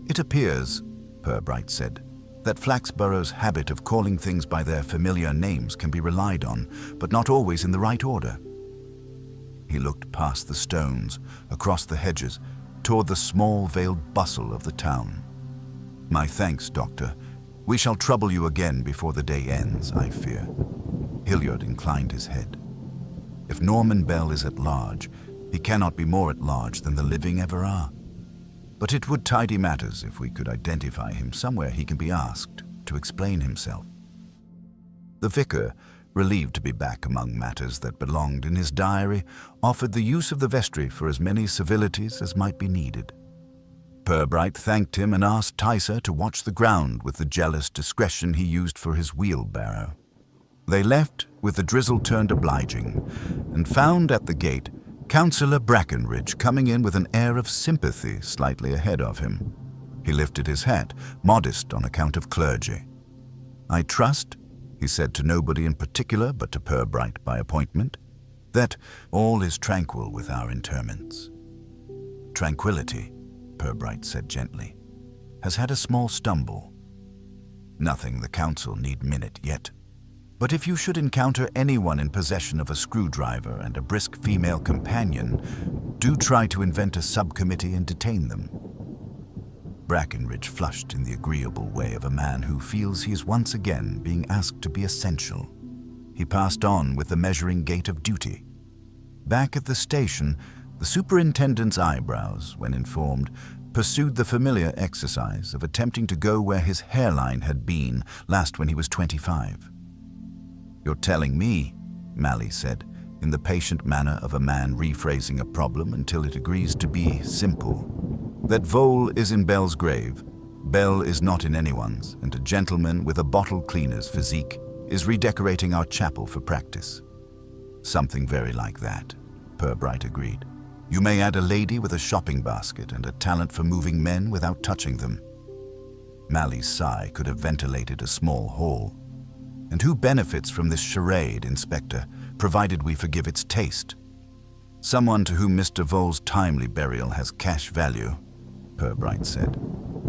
"It appears," Purbright said, "that Flaxborough's habit of calling things by their familiar names can be relied on, but not always in the right order." He looked past the stones, across the hedges, toward the small veiled bustle of the town. "My thanks, Doctor. We shall trouble you again before the day ends, I fear." Hilliard inclined his head. "If Norman Bell is at large, he cannot be more at large than the living ever are. But it would tidy matters if we could identify him somewhere he can be asked to explain himself." The vicar, relieved to be back among matters that belonged in his diary, offered the use of the vestry for as many civilities as might be needed. Purbright thanked him and asked Tyso to watch the ground with the jealous discretion he used for his wheelbarrow. They left with the drizzle turned obliging, and found at the gate Councillor Brackenridge coming in with an air of sympathy slightly ahead of him. He lifted his hat, modest on account of clergy. "I trust," he said to nobody in particular but to Purbright by appointment, "that all is tranquil with our interments." "Tranquility," Purbright said gently, "has had a small stumble. Nothing the council need minute yet. But if you should encounter anyone in possession of a screwdriver and a brisk female companion, do try to invent a subcommittee and detain them." Brackenridge flushed in the agreeable way of a man who feels he is once again being asked to be essential. He passed on with the measuring gait of duty. Back at the station, the superintendent's eyebrows, when informed, pursued the familiar exercise of attempting to go where his hairline had been last when he was 25. "You're telling me," Malley said, in the patient manner of a man rephrasing a problem until it agrees to be simple, "that Vole is in Bell's grave, Bell is not in anyone's, and a gentleman with a bottle cleaner's physique is redecorating our chapel for practice." "Something very like that," Purbright agreed. "You may add a lady with a shopping basket and a talent for moving men without touching them." Mally's sigh could have ventilated a small hall. And who benefits from this charade, Inspector, provided we forgive its taste? Someone to whom Mr. Vole's timely burial has cash value, Purbright said.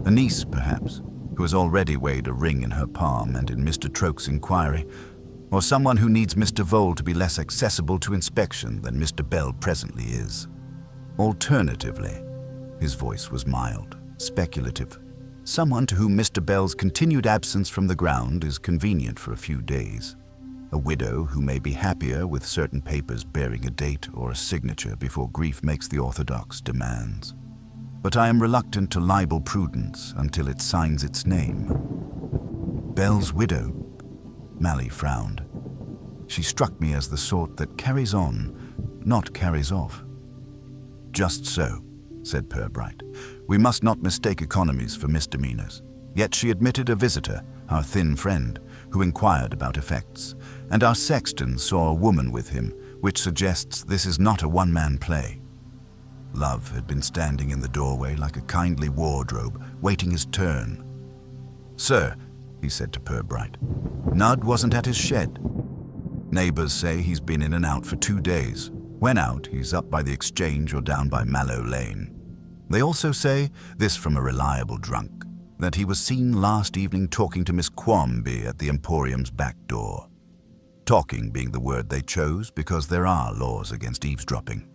A niece, perhaps, who has already weighed a ring in her palm and in Mr. Troke's inquiry, or someone who needs Mr. Vole to be less accessible to inspection than Mr. Bell presently is. Alternatively, his voice was mild, speculative, someone to whom Mr. Bell's continued absence from the ground is convenient for a few days. A widow who may be happier with certain papers bearing a date or a signature before grief makes the orthodox demands. But I am reluctant to libel prudence until it signs its name. Bell's widow? Mally frowned. She struck me as the sort that carries on, not carries off. Just so, said Purbright. We must not mistake economies for misdemeanors. Yet she admitted a visitor, our thin friend, who inquired about effects, and our sexton saw a woman with him, which suggests this is not a one-man play. Love had been standing in the doorway like a kindly wardrobe, waiting his turn. Sir, he said to Purbright, Nudd wasn't at his shed. Neighbors say he's been in and out for 2 days. When out, he's up by the Exchange or down by Mallow Lane. They also say, this from a reliable drunk, that he was seen last evening talking to Miss Quamby at the Emporium's back door. Talking being the word they chose because there are laws against eavesdropping.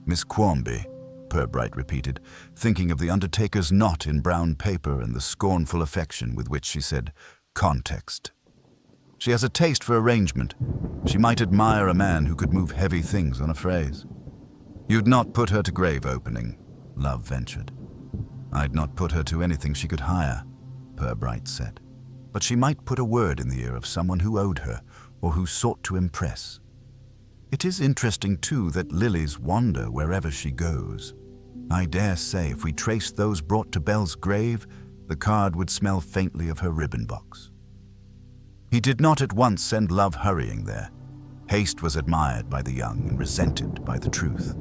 Miss Quamby, Purbright repeated, thinking of the undertaker's knot in brown paper and the scornful affection with which she said, context. She has a taste for arrangement. She might admire a man who could move heavy things on a phrase. You'd not put her to grave opening, Love ventured. I'd not put her to anything she could hire, Purbright said. But she might put a word in the ear of someone who owed her or who sought to impress. It is interesting, too, that lilies wander wherever she goes. I dare say if we traced those brought to Bell's grave, the card would smell faintly of her ribbon box. He did not at once send Love hurrying there. Haste was admired by the young and resented by the truth.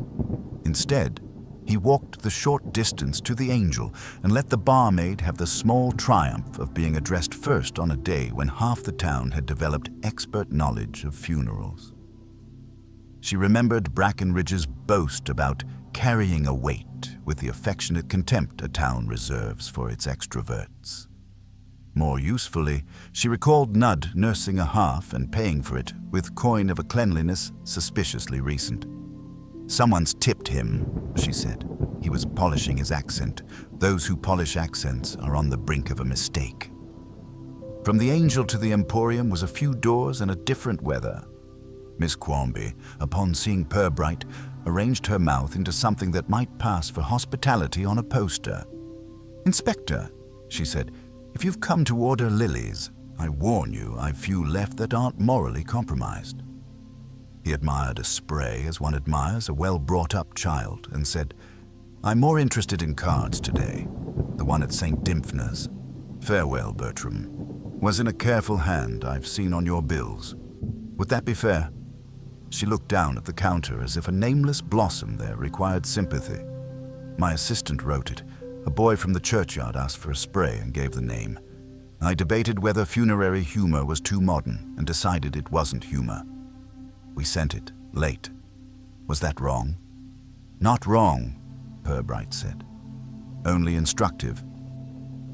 Instead, he walked the short distance to the Angel and let the barmaid have the small triumph of being addressed first on a day when half the town had developed expert knowledge of funerals. She remembered Brackenridge's boast about carrying a weight with the affectionate contempt a town reserves for its extroverts. More usefully, she recalled Nudd nursing a half and paying for it with coin of a cleanliness suspiciously recent. Someone's tipped him, she said. He was polishing his accent. Those who polish accents are on the brink of a mistake. From the Angel to the Emporium was a few doors and a different weather. Miss Quamby, upon seeing Purbright, arranged her mouth into something that might pass for hospitality on a poster. Inspector, she said, if you've come to order lilies, I warn you I've few left that aren't morally compromised. He admired a spray as one admires a well-brought-up child and said, I'm more interested in cards today. The one at St. Dimphna's. Farewell, Bertram. Was in a careful hand I've seen on your bills. Would that be fair? She looked down at the counter as if a nameless blossom there required sympathy. My assistant wrote it. A boy from the churchyard asked for a spray and gave the name. I debated whether funerary humor was too modern and decided it wasn't humor. We sent it, late. Was that wrong? Not wrong, Purbright said. Only instructive.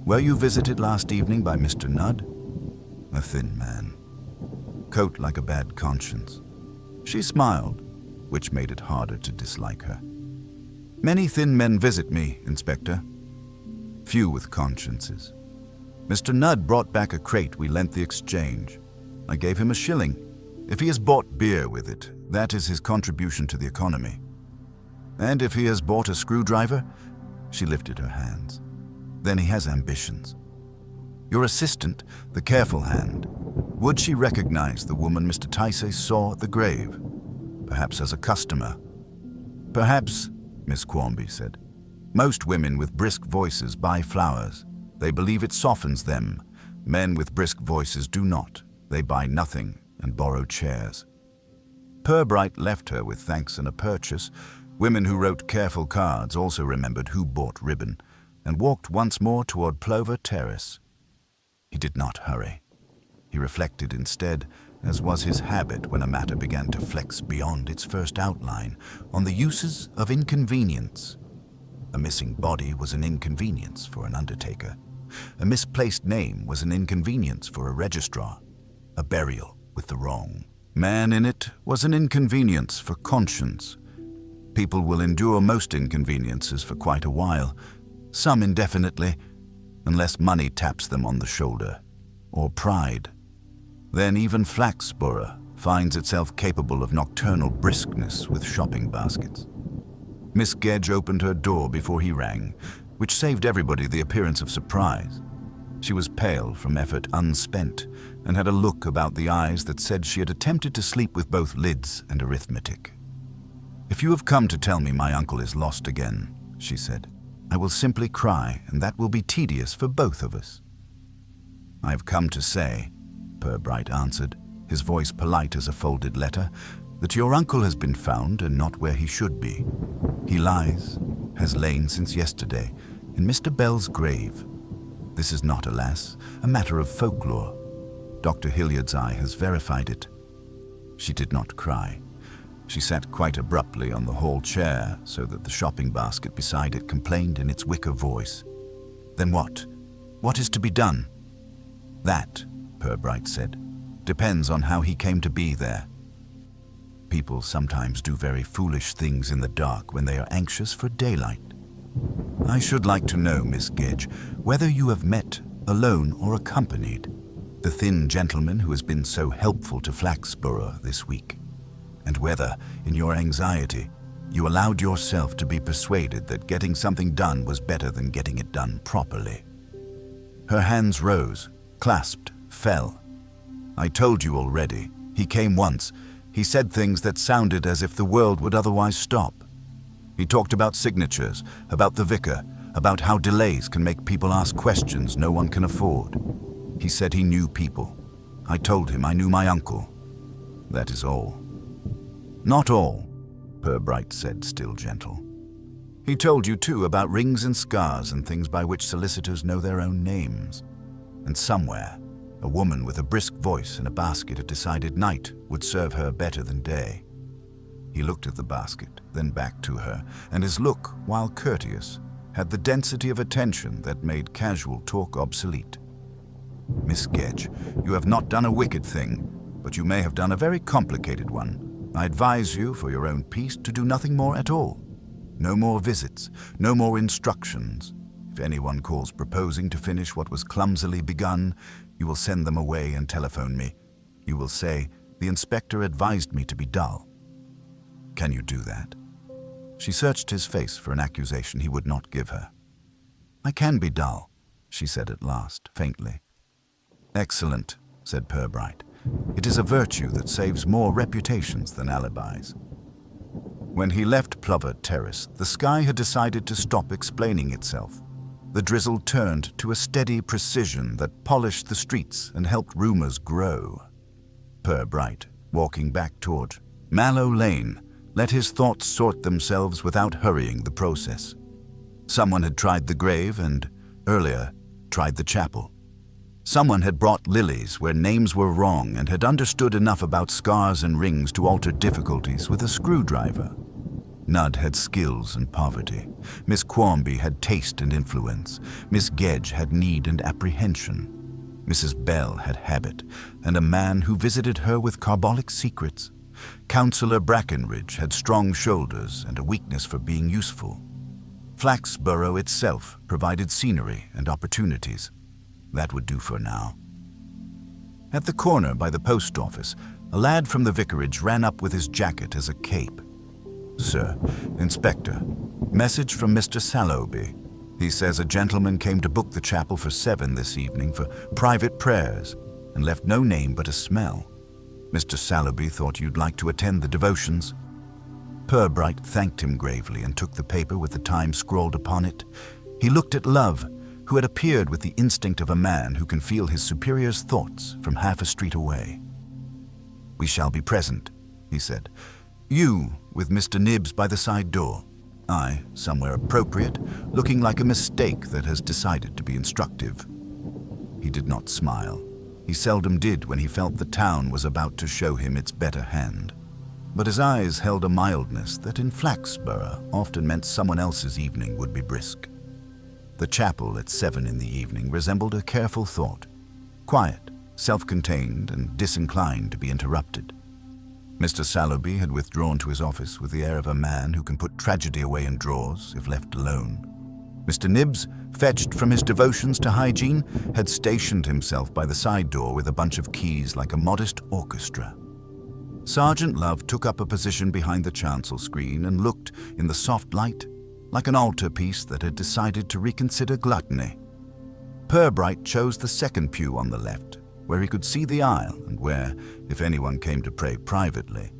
Were you visited last evening by Mr. Nudd? A thin man. Coat like a bad conscience. She smiled, which made it harder to dislike her. Many thin men visit me, Inspector. Few with consciences. Mr. Nudd brought back a crate we lent the Exchange. I gave him a shilling. If he has bought beer with it, that is his contribution to the economy. And if he has bought a screwdriver, she lifted her hands. Then he has ambitions. Your assistant, the careful hand, would she recognize the woman Mr. Ticey saw at the grave? Perhaps as a customer. Perhaps, Miss Quamby said. Most women with brisk voices buy flowers. They believe it softens them. Men with brisk voices do not. They buy nothing and borrow chairs. Purbright left her with thanks and a purchase. Women who wrote careful cards also remembered who bought ribbon. and walked once more toward Plover Terrace. He did not hurry. He reflected instead, as was his habit when a matter began to flex beyond its first outline, on the uses of inconvenience. A missing body was an inconvenience for an undertaker. A misplaced name was an inconvenience for a registrar. A burial with the wrong man in it was an inconvenience for conscience. People will endure most inconveniences for quite a while, some indefinitely, unless money taps them on the shoulder, or pride. Then even Flaxborough finds itself capable of nocturnal briskness with shopping baskets. Miss Gedge opened her door before he rang, which saved everybody the appearance of surprise. She was pale from effort unspent, and had a look about the eyes that said she had attempted to sleep with both lids and arithmetic. "If you have come to tell me my uncle is lost again," she said, "I will simply cry, and that will be tedious for both of us." "I have come to say," Purbright answered, his voice polite as a folded letter, "that your uncle has been found and not where he should be. He lies, has lain since yesterday, in Mr. Bell's grave. This is not, alas, a matter of folklore. Dr. Hilliard's eye has verified it." She did not cry. She sat quite abruptly on the hall chair so that the shopping basket beside it complained in its wicker voice. "Then what? What is to be done?" "That," Purbright said, "depends on how he came to be there. People sometimes do very foolish things in the dark when they are anxious for daylight. I should like to know, Miss Gedge, whether you have met, alone or accompanied, the thin gentleman who has been so helpful to Flaxborough this week, and whether, in your anxiety, you allowed yourself to be persuaded that getting something done was better than getting it done properly." Her hands rose, clasped, fell. "I told you already. He came once. He said things that sounded as if the world would otherwise stop. He talked about signatures, about the vicar, about how delays can make people ask questions no one can afford. He said he knew people. I told him I knew my uncle. That is all." "Not all," Purbright said, still gentle. "He told you too about rings and scars and things by which solicitors know their own names. And somewhere, a woman with a brisk voice and a basket had decided night would serve her better than day." He looked at the basket, then back to her, and his look, while courteous, had the density of attention that made casual talk obsolete. "Miss Gedge, you have not done a wicked thing, but you may have done a very complicated one. I advise you, for your own peace, to do nothing more at all. No more visits, no more instructions. If anyone calls proposing to finish what was clumsily begun, you will send them away and telephone me. You will say, 'The inspector advised me to be dull.' Can you do that?" She searched his face for an accusation he would not give her. "I can be dull," she said at last, faintly. "Excellent," said Purbright. "It is a virtue that saves more reputations than alibis." When he left Plover Terrace, the sky had decided to stop explaining itself. The drizzle turned to a steady precision that polished the streets and helped rumors grow. Purbright, walking back toward Mallow Lane, let his thoughts sort themselves without hurrying the process. Someone had tried the grave and, earlier, tried the chapel. Someone had brought lilies where names were wrong and had understood enough about scars and rings to alter difficulties with a screwdriver. Nudd had skills and poverty. Miss Quarmby had taste and influence. Miss Gedge had need and apprehension. Mrs. Bell had habit, and a man who visited her with carbolic secrets. Councillor Brackenridge had strong shoulders and a weakness for being useful. Flaxborough itself provided scenery and opportunities. That would do for now. At the corner by the post office, a lad from the vicarage ran up with his jacket as a cape. "Sir, Inspector, message from Mr. Sallowby. He says a gentleman came to book the chapel for 7 this evening for private prayers and left no name but a smell. Mr. Sallowby thought you'd like to attend the devotions." Purbright thanked him gravely and took the paper with the time scrawled upon it. He looked at Love, who had appeared with the instinct of a man who can feel his superior's thoughts from half a street away. "We shall be present," he said. "You with Mr. Nibbs by the side door. eye somewhere appropriate, looking like a mistake that has decided to be instructive. He did not smile. He seldom did when he felt the town was about to show him its better hand. But his eyes held a mildness that in Flaxborough often meant someone else's evening would be brisk. The chapel at 7 in the evening resembled a careful thought, quiet, self-contained, and disinclined to be interrupted. Mr. Sallowby had withdrawn to his office with the air of a man who can put tragedy away in drawers if left alone. Mr. Nibbs, fetched from his devotions to hygiene, had stationed himself by the side door with a bunch of keys like a modest orchestra. Sergeant Love took up a position behind the chancel screen and looked, in the soft light, like an altarpiece that had decided to reconsider gluttony. Purbright chose the second pew on the left, where he could see the aisle and where, if anyone came to pray privately,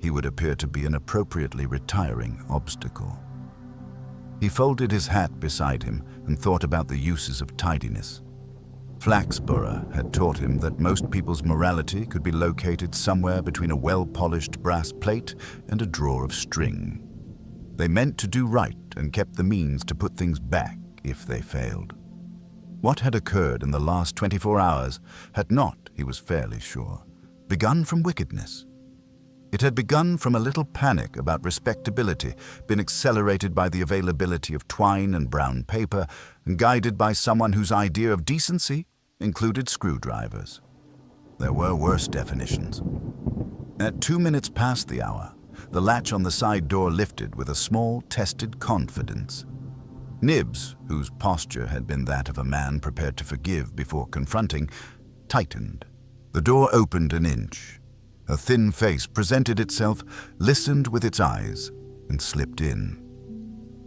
he would appear to be an appropriately retiring obstacle. He folded his hat beside him and thought about the uses of tidiness. Flaxborough had taught him that most people's morality could be located somewhere between a well-polished brass plate and a drawer of string. They meant to do right and kept the means to put things back if they failed. What had occurred in the last 24 hours had not, he was fairly sure, begun from wickedness. It had begun from a little panic about respectability, been accelerated by the availability of twine and brown paper, and guided by someone whose idea of decency included screwdrivers. There were worse definitions. At 2 minutes past the hour, the latch on the side door lifted with a small, tested confidence. Nibbs, whose posture had been that of a man prepared to forgive before confronting, tightened. The door opened an inch. A thin face presented itself, listened with its eyes, and slipped in.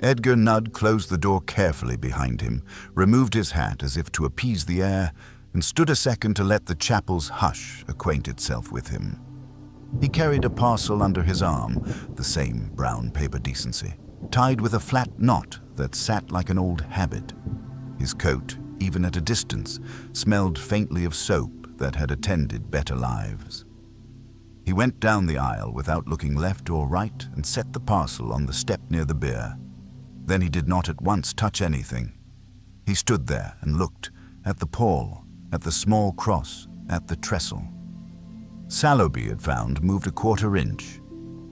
Edgar Nudd closed the door carefully behind him, removed his hat as if to appease the air, and stood a second to let the chapel's hush acquaint itself with him. He carried a parcel under his arm, the same brown paper decency, tied with a flat knot that sat like an old habit. His coat, even at a distance, smelled faintly of soap that had attended better lives. He went down the aisle without looking left or right and set the parcel on the step near the bier. Then he did not at once touch anything. He stood there and looked at the pall, at the small cross, at the trestle. Sallowby had found moved a quarter inch,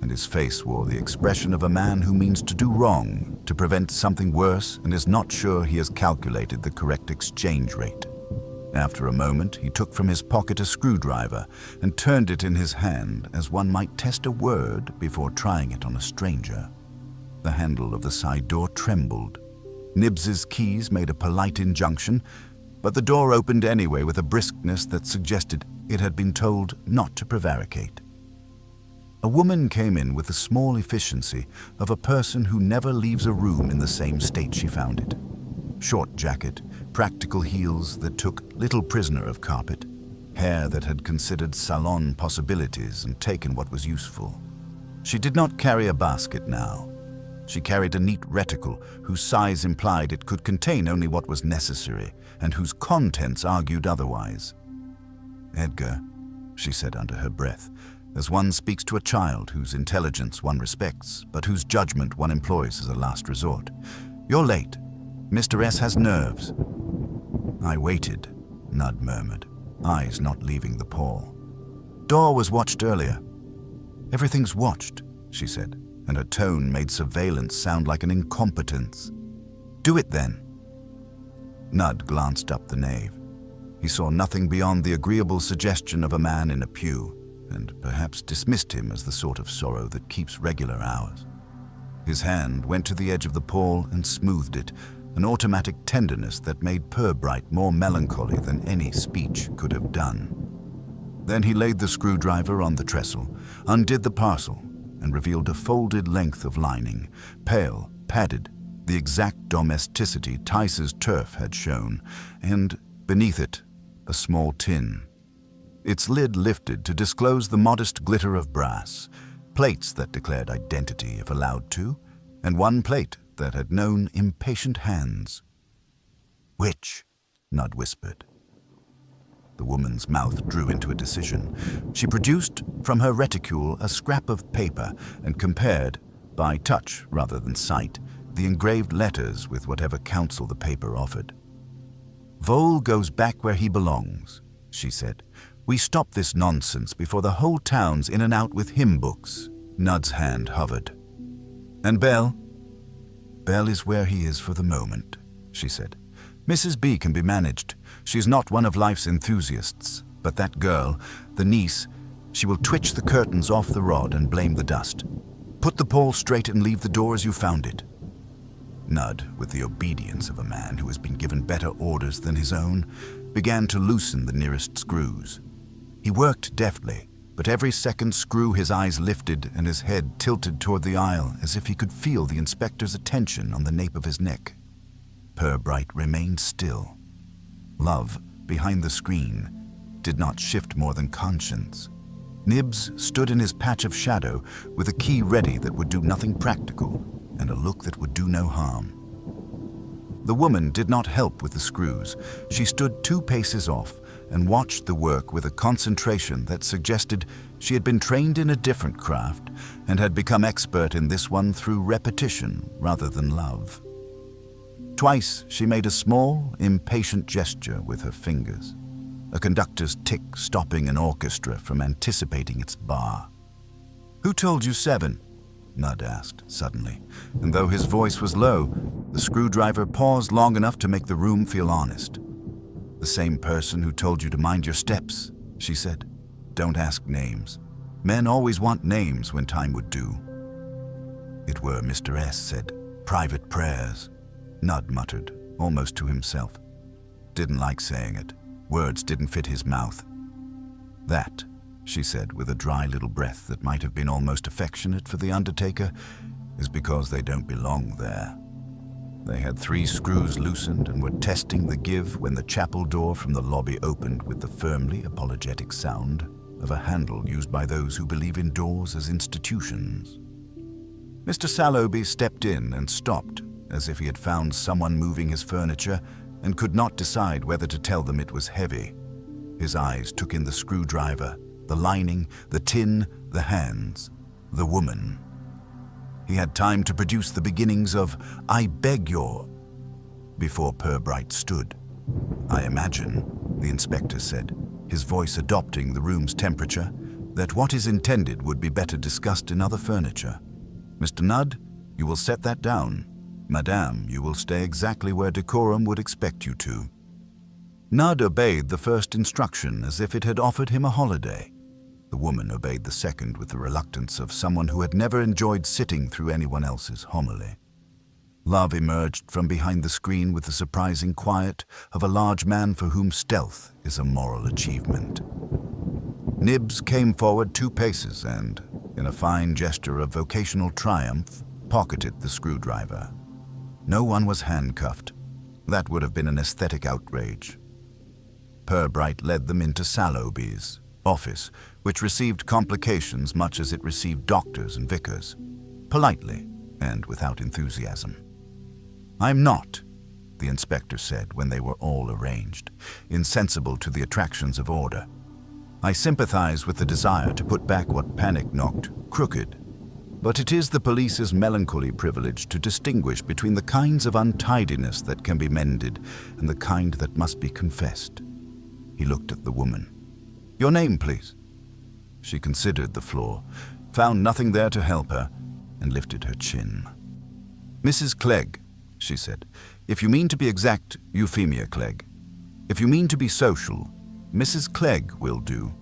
and his face wore the expression of a man who means to do wrong to prevent something worse and is not sure he has calculated the correct exchange rate. After a moment, he took from his pocket a screwdriver and turned it in his hand as one might test a word before trying it on a stranger. The handle of the side door trembled. Nibbs's keys made a polite injunction, but the door opened anyway with a briskness that suggested it had been told not to prevaricate. A woman came in with the small efficiency of a person who never leaves a room in the same state she found it. Short jacket, practical heels that took little prisoner of carpet, hair that had considered salon possibilities and taken what was useful. She did not carry a basket now. She carried a neat reticule whose size implied it could contain only what was necessary and whose contents argued otherwise. "Edgar," she said under her breath, as one speaks to a child whose intelligence one respects, but whose judgment one employs as a last resort. "You're late. Mr. S. has nerves." "I waited," Nudd murmured, eyes not leaving the pall. "Door was watched earlier." "Everything's watched," she said, and her tone made surveillance sound like an incompetence. "Do it then." Nudd glanced up the nave. He saw nothing beyond the agreeable suggestion of a man in a pew, and perhaps dismissed him as the sort of sorrow that keeps regular hours. His hand went to the edge of the pall and smoothed it, an automatic tenderness that made Purbright more melancholy than any speech could have done. Then he laid the screwdriver on the trestle, undid the parcel, and revealed a folded length of lining, pale, padded, the exact domesticity Tice's turf had shown, and, beneath it, a small tin. Its lid lifted to disclose the modest glitter of brass, plates that declared identity if allowed to, and one plate that had known impatient hands. "Which?" Nudd whispered. The woman's mouth drew into a decision. She produced from her reticule a scrap of paper and compared, by touch rather than sight, the engraved letters with whatever counsel the paper offered. "Vole goes back where he belongs," she said. "We stop this nonsense before the whole town's in and out with hymn books." Nudd's hand hovered. "And Belle?" "Belle is where he is for the moment," she said. "Mrs. B can be managed. She's not one of life's enthusiasts. But that girl, the niece, she will twitch the curtains off the rod and blame the dust. Put the pole straight and leave the door as you found it." Nudd, with the obedience of a man who has been given better orders than his own, began to loosen the nearest screws. He worked deftly, but every second screw his eyes lifted and his head tilted toward the aisle as if he could feel the inspector's attention on the nape of his neck. Purbright remained still. Love, behind the screen, did not shift more than conscience. Nibs stood in his patch of shadow with a key ready that would do nothing practical and a look that would do no harm. The woman did not help with the screws. She stood 2 paces off and watched the work with a concentration that suggested she had been trained in a different craft and had become expert in this one through repetition rather than love. Twice she made a small, impatient gesture with her fingers, a conductor's tick stopping an orchestra from anticipating its bar. "Who told you 7? Nudd asked suddenly, and though his voice was low, the screwdriver paused long enough to make the room feel honest. "The same person who told you to mind your steps," she said. "Don't ask names. Men always want names when time would do." "It were Mr. S. said, 'Private prayers,'" Nudd muttered, almost to himself. Didn't like saying it. Words didn't fit his mouth. "That," she said with a dry little breath that might have been almost affectionate for the undertaker, "is because they don't belong there." They had 3 screws loosened and were testing the give when the chapel door from the lobby opened with the firmly apologetic sound of a handle used by those who believe in doors as institutions. Mr. Sallowby stepped in and stopped, as if he had found someone moving his furniture and could not decide whether to tell them it was heavy. His eyes took in the screwdriver, the lining, the tin, the hands, the woman. He had time to produce the beginnings of "I beg your" before Purbright stood. "I imagine," the inspector said, his voice adopting the room's temperature, "that what is intended would be better discussed in other furniture. Mr. Nudd, you will set that down. Madame, you will stay exactly where decorum would expect you to." Nudd obeyed the first instruction as if it had offered him a holiday. The woman obeyed the second with the reluctance of someone who had never enjoyed sitting through anyone else's homily. Love emerged from behind the screen with the surprising quiet of a large man for whom stealth is a moral achievement. Nibs came forward 2 paces and, in a fine gesture of vocational triumph, pocketed the screwdriver. No one was handcuffed. That would have been an aesthetic outrage. Purbright led them into Sallowby's office, which received complications much as it received doctors and vicars, politely and without enthusiasm. "I'm not," the inspector said when they were all arranged, insensible to the attractions of order. "I sympathize with the desire to put back what Panic knocked crooked, but it is the police's melancholy privilege to distinguish between the kinds of untidiness that can be mended and the kind that must be confessed." He looked at the woman. "Your name, please." She considered the floor, found nothing there to help her, and lifted her chin. "Mrs. Clegg," she said. "If you mean to be exact, Euphemia Clegg. If you mean to be social, Mrs. Clegg will do."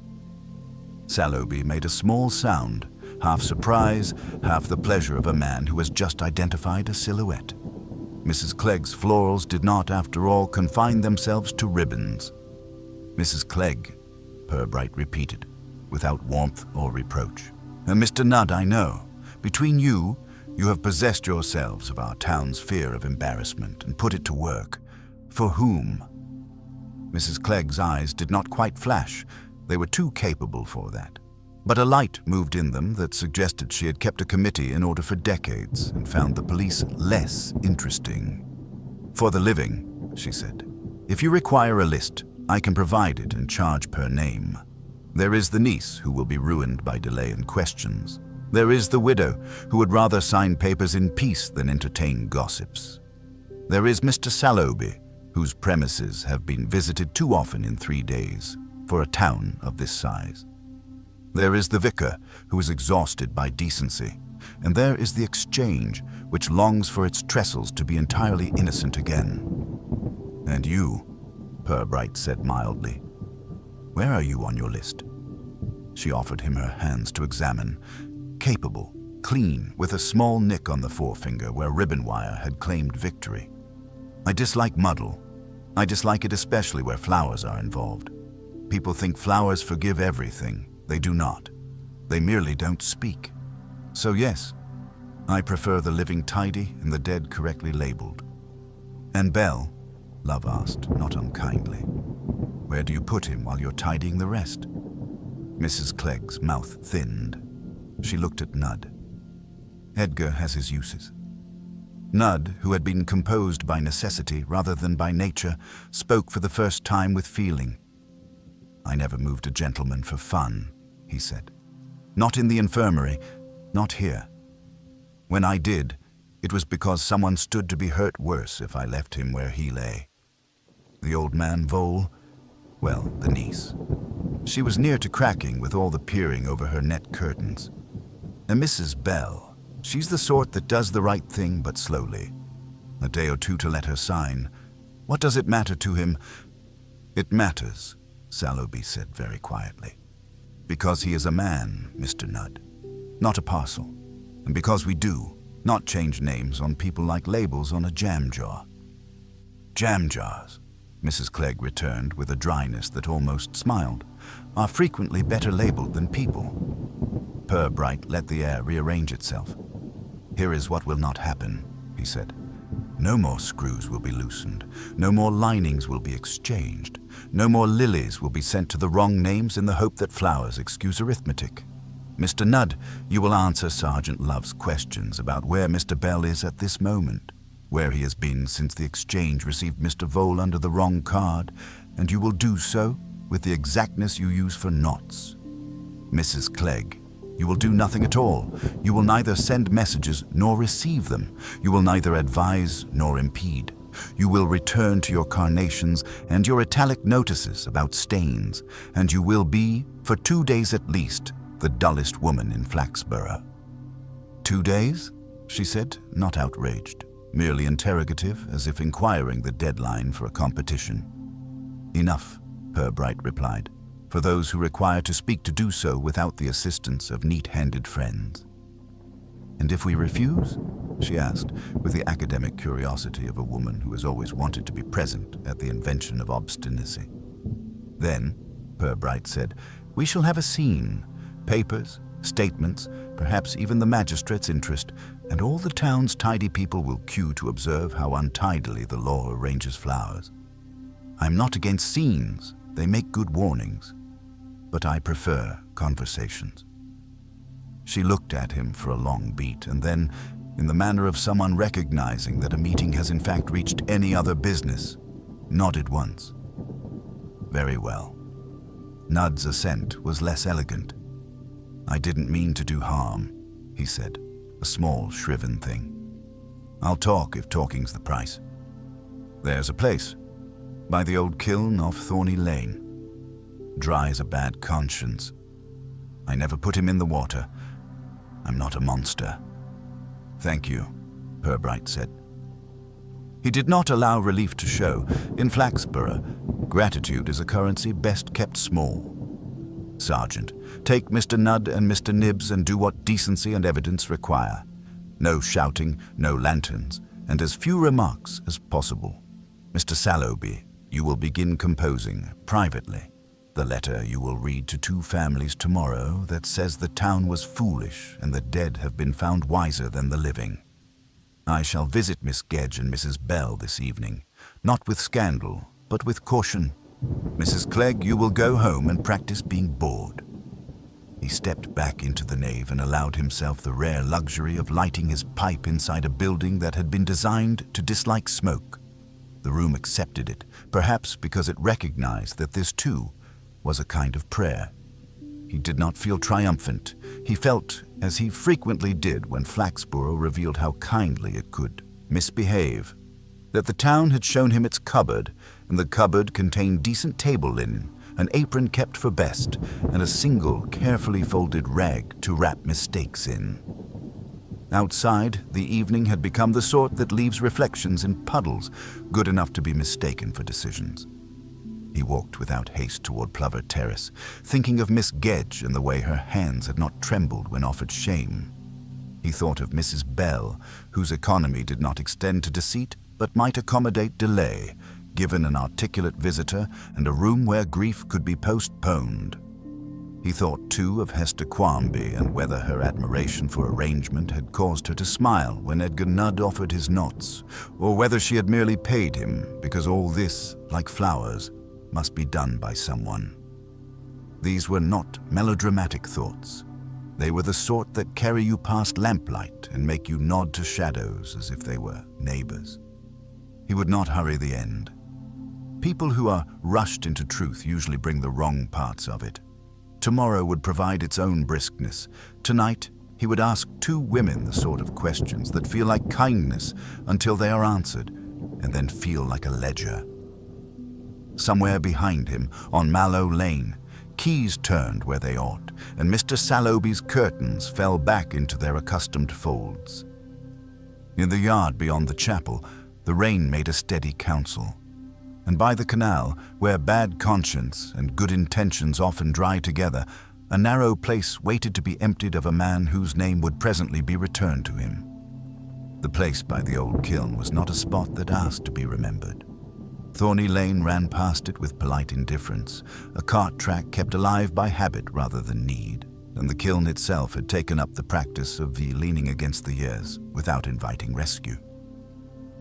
Sallowby made a small sound, half surprise, half the pleasure of a man who has just identified a silhouette. Mrs. Clegg's florals did not, after all, confine themselves to ribbons. "Mrs. Clegg," Purbright repeated, without warmth or reproach. "And Mr. Nudd, I know. Between you have possessed yourselves of our town's fear of embarrassment and put it to work. For whom?" Mrs. Clegg's eyes did not quite flash. They were too capable for that. But a light moved in them that suggested she had kept a committee in order for decades and found the police less interesting. "For the living," she said. "If you require a list, I can provide it and charge per name. There is the niece who will be ruined by delay and questions. There is the widow, who would rather sign papers in peace than entertain gossips. There is Mr. Sallowby, whose premises have been visited too often in 3 days for a town of this size. There is the vicar, who is exhausted by decency, and there is the exchange, which longs for its trestles to be entirely innocent again. And you, Purbright said mildly, where are you on your list? She offered him her hands to examine, capable, clean, with a small nick on the forefinger where ribbon wire had claimed victory. I dislike muddle. I dislike it especially where flowers are involved. People think flowers forgive everything. They do not. They merely don't speak. So yes, I prefer the living tidy and the dead correctly labeled. And Bell, Love asked, not unkindly, where do you put him while you're tidying the rest? Mrs. Clegg's mouth thinned. She looked at Nudd. Edgar has his uses. Nudd, who had been composed by necessity rather than by nature, spoke for the first time with feeling. I never moved a gentleman for fun, he said. Not in the infirmary, not here. When I did, it was because someone stood to be hurt worse if I left him where he lay. The old man Vole, well, the niece. She was near to cracking with all the peering over her net curtains. And Mrs. Bell, she's the sort that does the right thing but slowly. A day or two to let her sign. What does it matter to him? It matters, Sallowby said very quietly. Because he is a man, Mr. Nudd, not a parcel. And because we do not change names on people like labels on a jam jar. Jam jars, Mrs. Clegg returned with a dryness that almost smiled, are frequently better labeled than people. Purbright let the air rearrange itself. Here is what will not happen, he said. No more screws will be loosened. No more linings will be exchanged. No more lilies will be sent to the wrong names in the hope that flowers excuse arithmetic. Mr. Nudd, you will answer Sergeant Love's questions about where Mr. Bell is at this moment, where he has been since the exchange received Mr. Vole under the wrong card, and you will do so with the exactness you use for knots. Mrs. Clegg, you will do nothing at all. You will neither send messages nor receive them. You will neither advise nor impede. You will return to your carnations and your italic notices about stains, and you will be, for 2 days at least, the dullest woman in Flaxborough. 2 days? She said, not outraged, merely interrogative, as if inquiring the deadline for a competition. Enough, Purbright replied, for those who require to speak to do so without the assistance of neat-handed friends. And if we refuse? She asked, with the academic curiosity of a woman who has always wanted to be present at the invention of obstinacy. Then, Purbright said, we shall have a scene, papers, statements, perhaps even the magistrate's interest, and all the town's tidy people will queue to observe how untidily the law arranges flowers. I'm not against scenes, they make good warnings, but I prefer conversations. She looked at him for a long beat, and then, in the manner of someone recognizing that a meeting has in fact reached any other business, nodded once. Very well. Nudd's assent was less elegant. I didn't mean to do harm, he said, a small, shriven thing. I'll talk if talking's the price. There's a place, by the old kiln off Thorny Lane. Dry as a bad conscience. I never put him in the water. I'm not a monster. Thank you, Purbright said. He did not allow relief to show. In Flaxborough, gratitude is a currency best kept small. Sergeant, take Mr. Nudd and Mr. Nibbs and do what decency and evidence require. No shouting, no lanterns, and as few remarks as possible. Mr. Sallowby, you will begin composing, privately, the letter you will read to 2 families tomorrow that says the town was foolish and the dead have been found wiser than the living. I shall visit Miss Gedge and Mrs. Bell this evening, not with scandal, but with caution. Mrs. Clegg, you will go home and practice being bored. He stepped back into the nave and allowed himself the rare luxury of lighting his pipe inside a building that had been designed to dislike smoke. The room accepted it, perhaps because it recognized that this too was a kind of prayer. he did not feel triumphant. He felt, as he frequently did when Flaxborough revealed how kindly it could misbehave, that the town had shown him its cupboard, and the cupboard contained decent table linen, an apron kept for best, and a single carefully folded rag to wrap mistakes in. Outside, the evening had become the sort that leaves reflections in puddles, good enough to be mistaken for decisions. He walked without haste toward Plover Terrace, thinking of Miss Gedge and the way her hands had not trembled when offered shame. He thought of Mrs. Bell, whose economy did not extend to deceit, but might accommodate delay, given an articulate visitor and a room where grief could be postponed. He thought, too, of Hester Quarmby and whether her admiration for arrangement had caused her to smile when Edgar Nudd offered his knots, or whether she had merely paid him because all this, like flowers, must be done by someone. These were not melodramatic thoughts. They were the sort that carry you past lamplight and make you nod to shadows as if they were neighbors. He would not hurry the end. People who are rushed into truth usually bring the wrong parts of it. Tomorrow would provide its own briskness. Tonight, he would ask two women the sort of questions that feel like kindness until they are answered, and then feel like a ledger. Somewhere behind him, on Mallow Lane, keys turned where they ought, and Mr. Sallowby's curtains fell back into their accustomed folds. In the yard beyond the chapel, the rain made a steady counsel. And by the canal, where bad conscience and good intentions often dry together, a narrow place waited to be emptied of a man whose name would presently be returned to him. The place by the old kiln was not a spot that asked to be remembered. Thorny Lane ran past it with polite indifference, a cart track kept alive by habit rather than need, and the kiln itself had taken up the practice of leaning against the years without inviting rescue.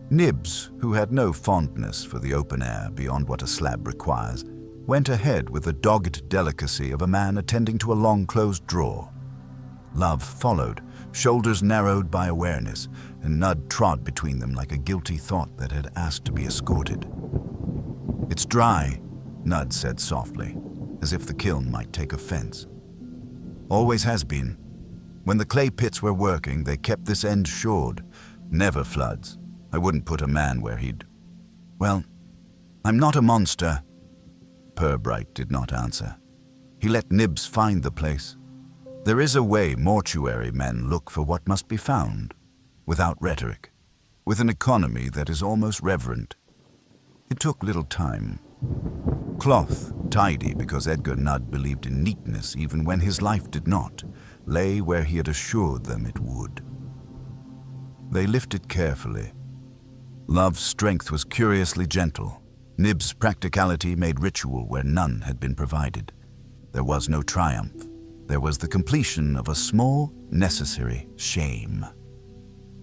Nibs, who had no fondness for the open air beyond what a slab requires, went ahead with the dogged delicacy of a man attending to a long-closed drawer. Love followed, shoulders narrowed by awareness, and Nudd trod between them like a guilty thought that had asked to be escorted. "It's dry," Nudd said softly, as if the kiln might take offense. "Always has been. When the clay pits were working, they kept this end shored. Never floods. I wouldn't put a man where he'd... Well, I'm not a monster." Purbright did not answer. He let Nibs find the place. There is a way mortuary men look for what must be found, without rhetoric, with an economy that is almost reverent. It took little time. Cloth, tidy because Edgar Nudd believed in neatness even when his life did not, lay where he had assured them it would. They lifted carefully. Love's strength was curiously gentle. Nib's practicality made ritual where none had been provided. There was no triumph. There was the completion of a small, necessary shame.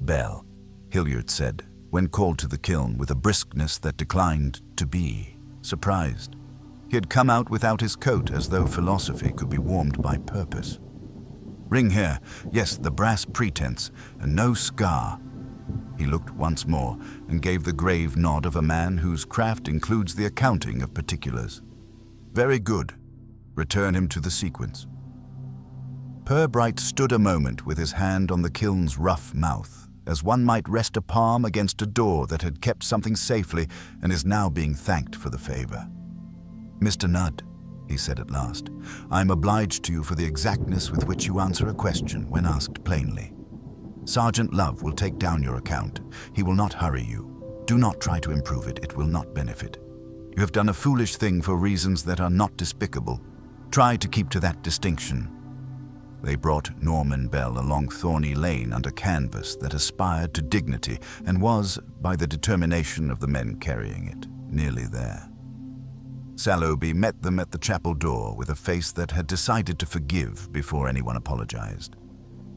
"Bell," Hilliard said, when called to the kiln with a briskness that declined to be surprised. He had come out without his coat, as though philosophy could be warmed by purpose. "Ring here. Yes, the brass pretense, and no scar." He looked once more and gave the grave nod of a man whose craft includes the accounting of particulars. "Very good. Return him to the sequence." Purbright stood a moment with his hand on the kiln's rough mouth, as one might rest a palm against a door that had kept something safely and is now being thanked for the favor. "Mr. Nudd," he said at last, "I am obliged to you for the exactness with which you answer a question when asked plainly. Sergeant Love will take down your account. He will not hurry you. Do not try to improve it. It will not benefit. You have done a foolish thing for reasons that are not despicable. Try to keep to that distinction." They brought Norman Bell along Thorny Lane under canvas that aspired to dignity and was, by the determination of the men carrying it, nearly there. Sallowby met them at the chapel door with a face that had decided to forgive before anyone apologized.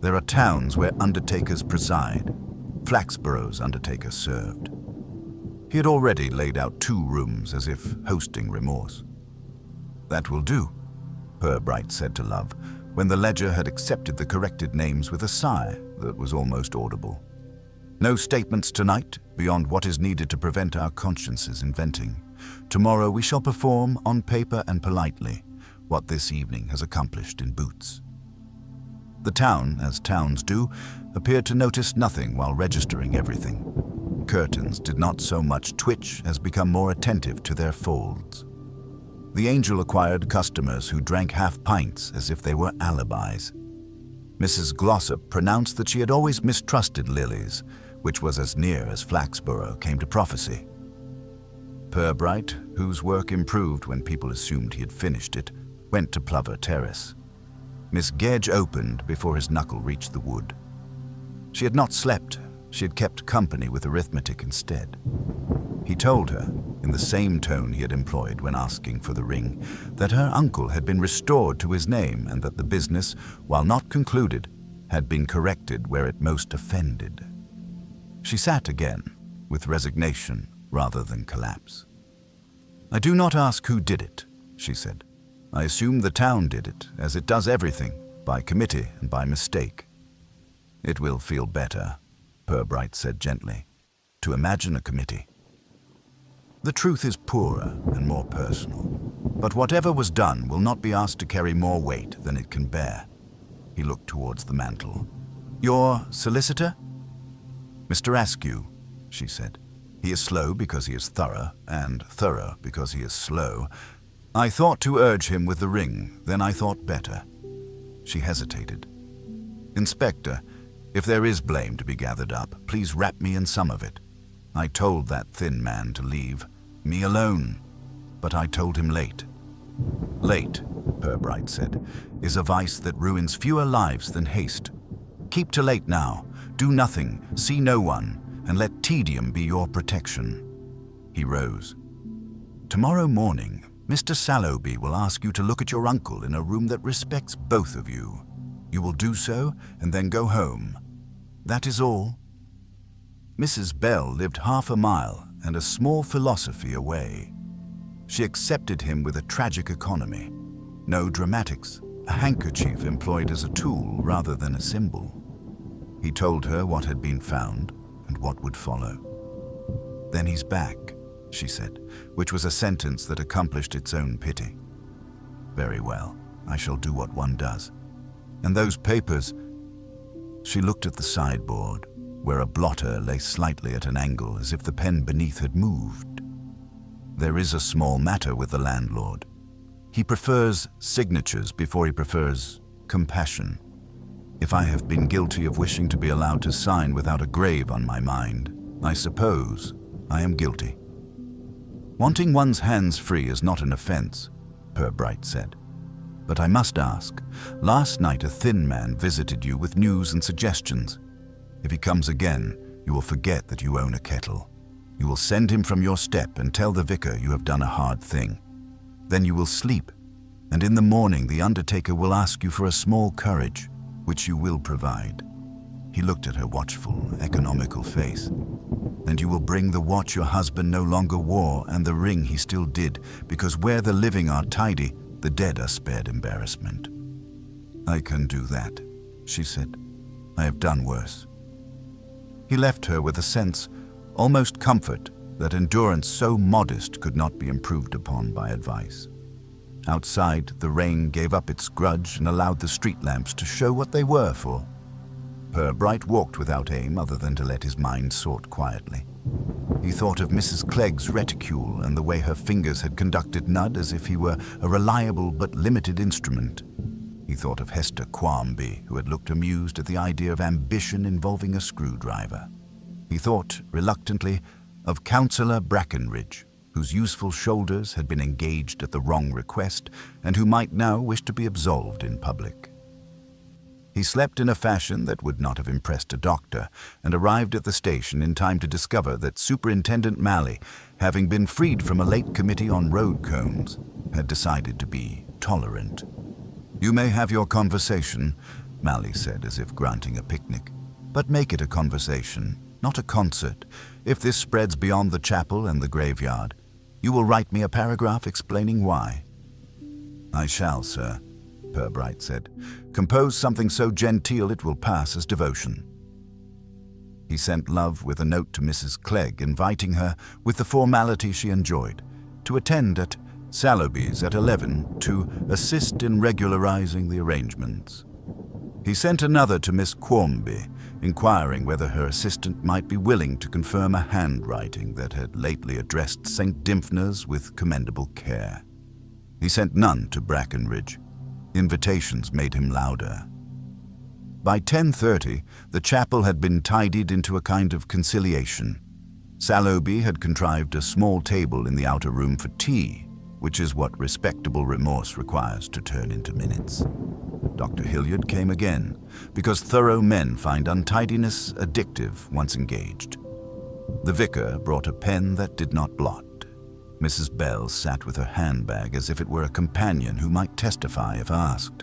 There are towns where undertakers preside. Flaxborough's undertaker served. He had already laid out 2 rooms as if hosting remorse. "That will do," Purbright said to Love, when the ledger had accepted the corrected names with a sigh that was almost audible. "No statements tonight beyond what is needed to prevent our consciences inventing. Tomorrow we shall perform on paper and politely. what this evening has accomplished in boots. The town, as towns do, appeared to notice nothing while registering everything. Curtains did not so much twitch as become more attentive to their folds. The Angel acquired customers who drank half pints as if they were alibis. Mrs. Glossop pronounced that she had always mistrusted lilies, which was as near as Flaxborough came to prophecy. Purbright, whose work improved when people assumed he had finished it, went to Plover Terrace. Miss Gedge opened before his knuckle reached the wood. She had not slept. She had kept company with arithmetic instead. He told her, in the same tone he had employed when asking for the ring, that her uncle had been restored to his name and that the business, while not concluded, had been corrected where it most offended. She sat again, with resignation rather than collapse. "I do not ask who did it," she said. "I assume the town did it, as it does everything, by committee and by mistake." "It will feel better," Purbright said gently, "to imagine a committee. The truth is poorer and more personal, but whatever was done will not be asked to carry more weight than it can bear." He looked towards the mantel. "Your solicitor?" "Mr. Askew," she said. "He is slow because he is thorough, and thorough because he is slow. I thought to urge him with the ring, then I thought better." She hesitated. "Inspector, if there is blame to be gathered up, please wrap me in some of it. I told that thin man to leave me alone, but I told him late." "Late," Purbright said, "is a vice that ruins fewer lives than haste. Keep to late now, do nothing, see no one, and let tedium be your protection." He rose. "Tomorrow morning, Mr. Sallowby will ask you to look at your uncle in a room that respects both of you. You will do so and then go home. That is all." Mrs. Bell lived half a mile and a small philosophy away. She accepted him with a tragic economy. No dramatics, a handkerchief employed as a tool rather than a symbol. He told her what had been found and what would follow. "Then he's back," she said, which was a sentence that accomplished its own pity. "Very well, I shall do what one does. And those papers—" She looked at the sideboard, where a blotter lay slightly at an angle as if the pen beneath had moved. "There is a small matter with the landlord. He prefers signatures before he prefers compassion. If I have been guilty of wishing to be allowed to sign without a grave on my mind, I suppose I am guilty." "Wanting one's hands free is not an offense," Purbright said. "But I must ask, last night a thin man visited you with news and suggestions. If he comes again, you will forget that you own a kettle. You will send him from your step and tell the vicar you have done a hard thing. Then you will sleep, and in the morning the undertaker will ask you for a small courage, which you will provide." He looked at her watchful, economical face. "And you will bring the watch your husband no longer wore and the ring he still did, because where the living are tidy, the dead are spared embarrassment." "I can do that," she said. "I have done worse." He left her with a sense, almost comfort, that endurance so modest could not be improved upon by advice. Outside, the rain gave up its grudge and allowed the street lamps to show what they were for. Purbright walked without aim other than to let his mind sort quietly. He thought of Mrs. Clegg's reticule and the way her fingers had conducted Nudd as if he were a reliable but limited instrument. He thought of Hester Quarmby, who had looked amused at the idea of ambition involving a screwdriver. He thought, reluctantly, of Councillor Brackenridge, whose useful shoulders had been engaged at the wrong request and who might now wish to be absolved in public. He slept in a fashion that would not have impressed a doctor, and arrived at the station in time to discover that Superintendent Malley, having been freed from a late committee on road cones, had decided to be tolerant. "You may have your conversation," Malley said, as if granting a picnic, "but make it a conversation, not a concert. If this spreads beyond the chapel and the graveyard, you will write me a paragraph explaining why." "I shall, sir," Purbright said. "Compose something so genteel it will pass as devotion." He sent love with a note to Mrs. Clegg, inviting her, with the formality she enjoyed, to attend at Saloby's at 11 to assist in regularizing the arrangements. He sent another to Miss Quarmby, inquiring whether her assistant might be willing to confirm a handwriting that had lately addressed St. Dymphna's with commendable care. He sent none to Brackenridge. Invitations made him louder. By 10:30, the chapel had been tidied into a kind of conciliation. Saloby had contrived a small table in the outer room for tea, which is what respectable remorse requires to turn into minutes. Dr. Hilliard came again, because thorough men find untidiness addictive once engaged. The vicar brought a pen that did not blot. Mrs. Bell sat with her handbag as if it were a companion who might testify if asked.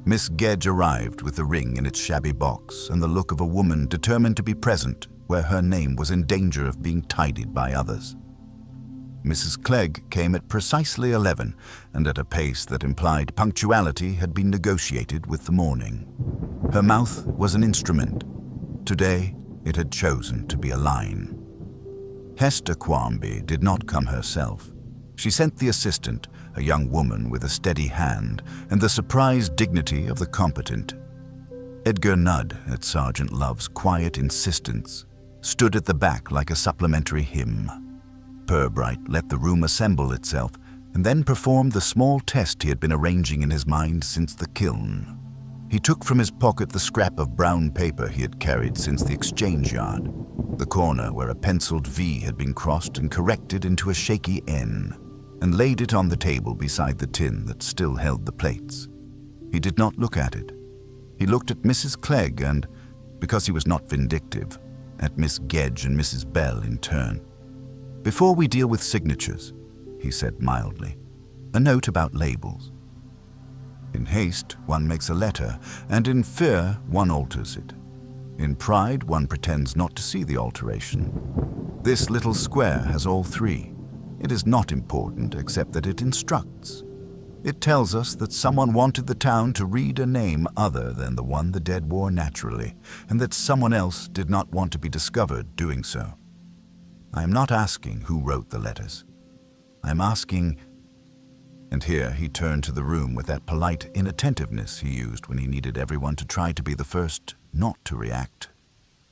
Miss Gedge arrived with the ring in its shabby box and the look of a woman determined to be present where her name was in danger of being tidied by others. Mrs. Clegg came at precisely 11, and at a pace that implied punctuality had been negotiated with the morning. Her mouth was an instrument. Today, it had chosen to be a line. Hester Quarmby did not come herself. She sent the assistant, a young woman with a steady hand and the surprised dignity of the competent. Edgar Nudd, at Sergeant Love's quiet insistence, stood at the back like a supplementary hymn. Purbright let the room assemble itself and then performed the small test he had been arranging in his mind since the kiln. He took from his pocket the scrap of brown paper he had carried since the exchange yard, the corner where a penciled V had been crossed and corrected into a shaky N, and laid it on the table beside the tin that still held the plates. He did not look at it. He looked at Mrs. Clegg and, because he was not vindictive, at Miss Gedge and Mrs. Bell in turn. "Before we deal with signatures," he said mildly, "a note about labels. In haste, one makes a letter, and in fear, one alters it. In pride, one pretends not to see the alteration. This little square has all three. It is not important except that it instructs. It tells us that someone wanted the town to read a name other than the one the dead wore naturally, and that someone else did not want to be discovered doing so. I am not asking who wrote the letters. I am asking..." And here he turned to the room with that polite inattentiveness he used when he needed everyone to try to be the first not to react.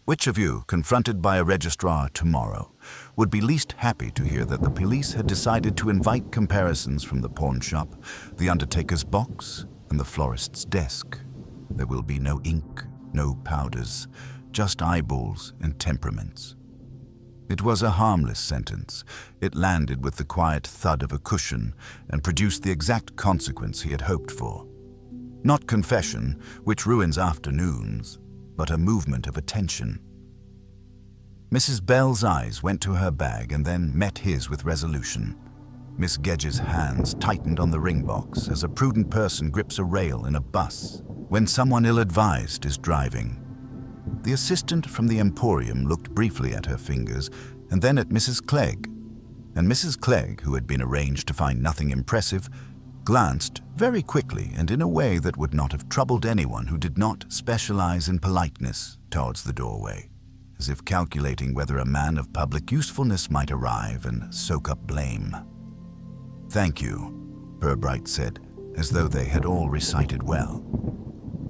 "Which of you, confronted by a registrar tomorrow, would be least happy to hear that the police had decided to invite comparisons from the pawn shop, the undertaker's box, and the florist's desk? There will be no ink, no powders, just eyeballs and temperaments." It was a harmless sentence. It landed with the quiet thud of a cushion and produced the exact consequence he had hoped for. Not confession, which ruins afternoons, but a movement of attention. Mrs. Bell's eyes went to her bag and then met his with resolution. Miss Gedge's hands tightened on the ring box as a prudent person grips a rail in a bus when someone ill-advised is driving. The assistant from the Emporium looked briefly at her fingers and then at Mrs. Clegg, and Mrs. Clegg, who had been arranged to find nothing impressive, glanced very quickly and in a way that would not have troubled anyone who did not specialize in politeness towards the doorway, as if calculating whether a man of public usefulness might arrive and soak up blame. "Thank you," Purbright said, as though they had all recited well.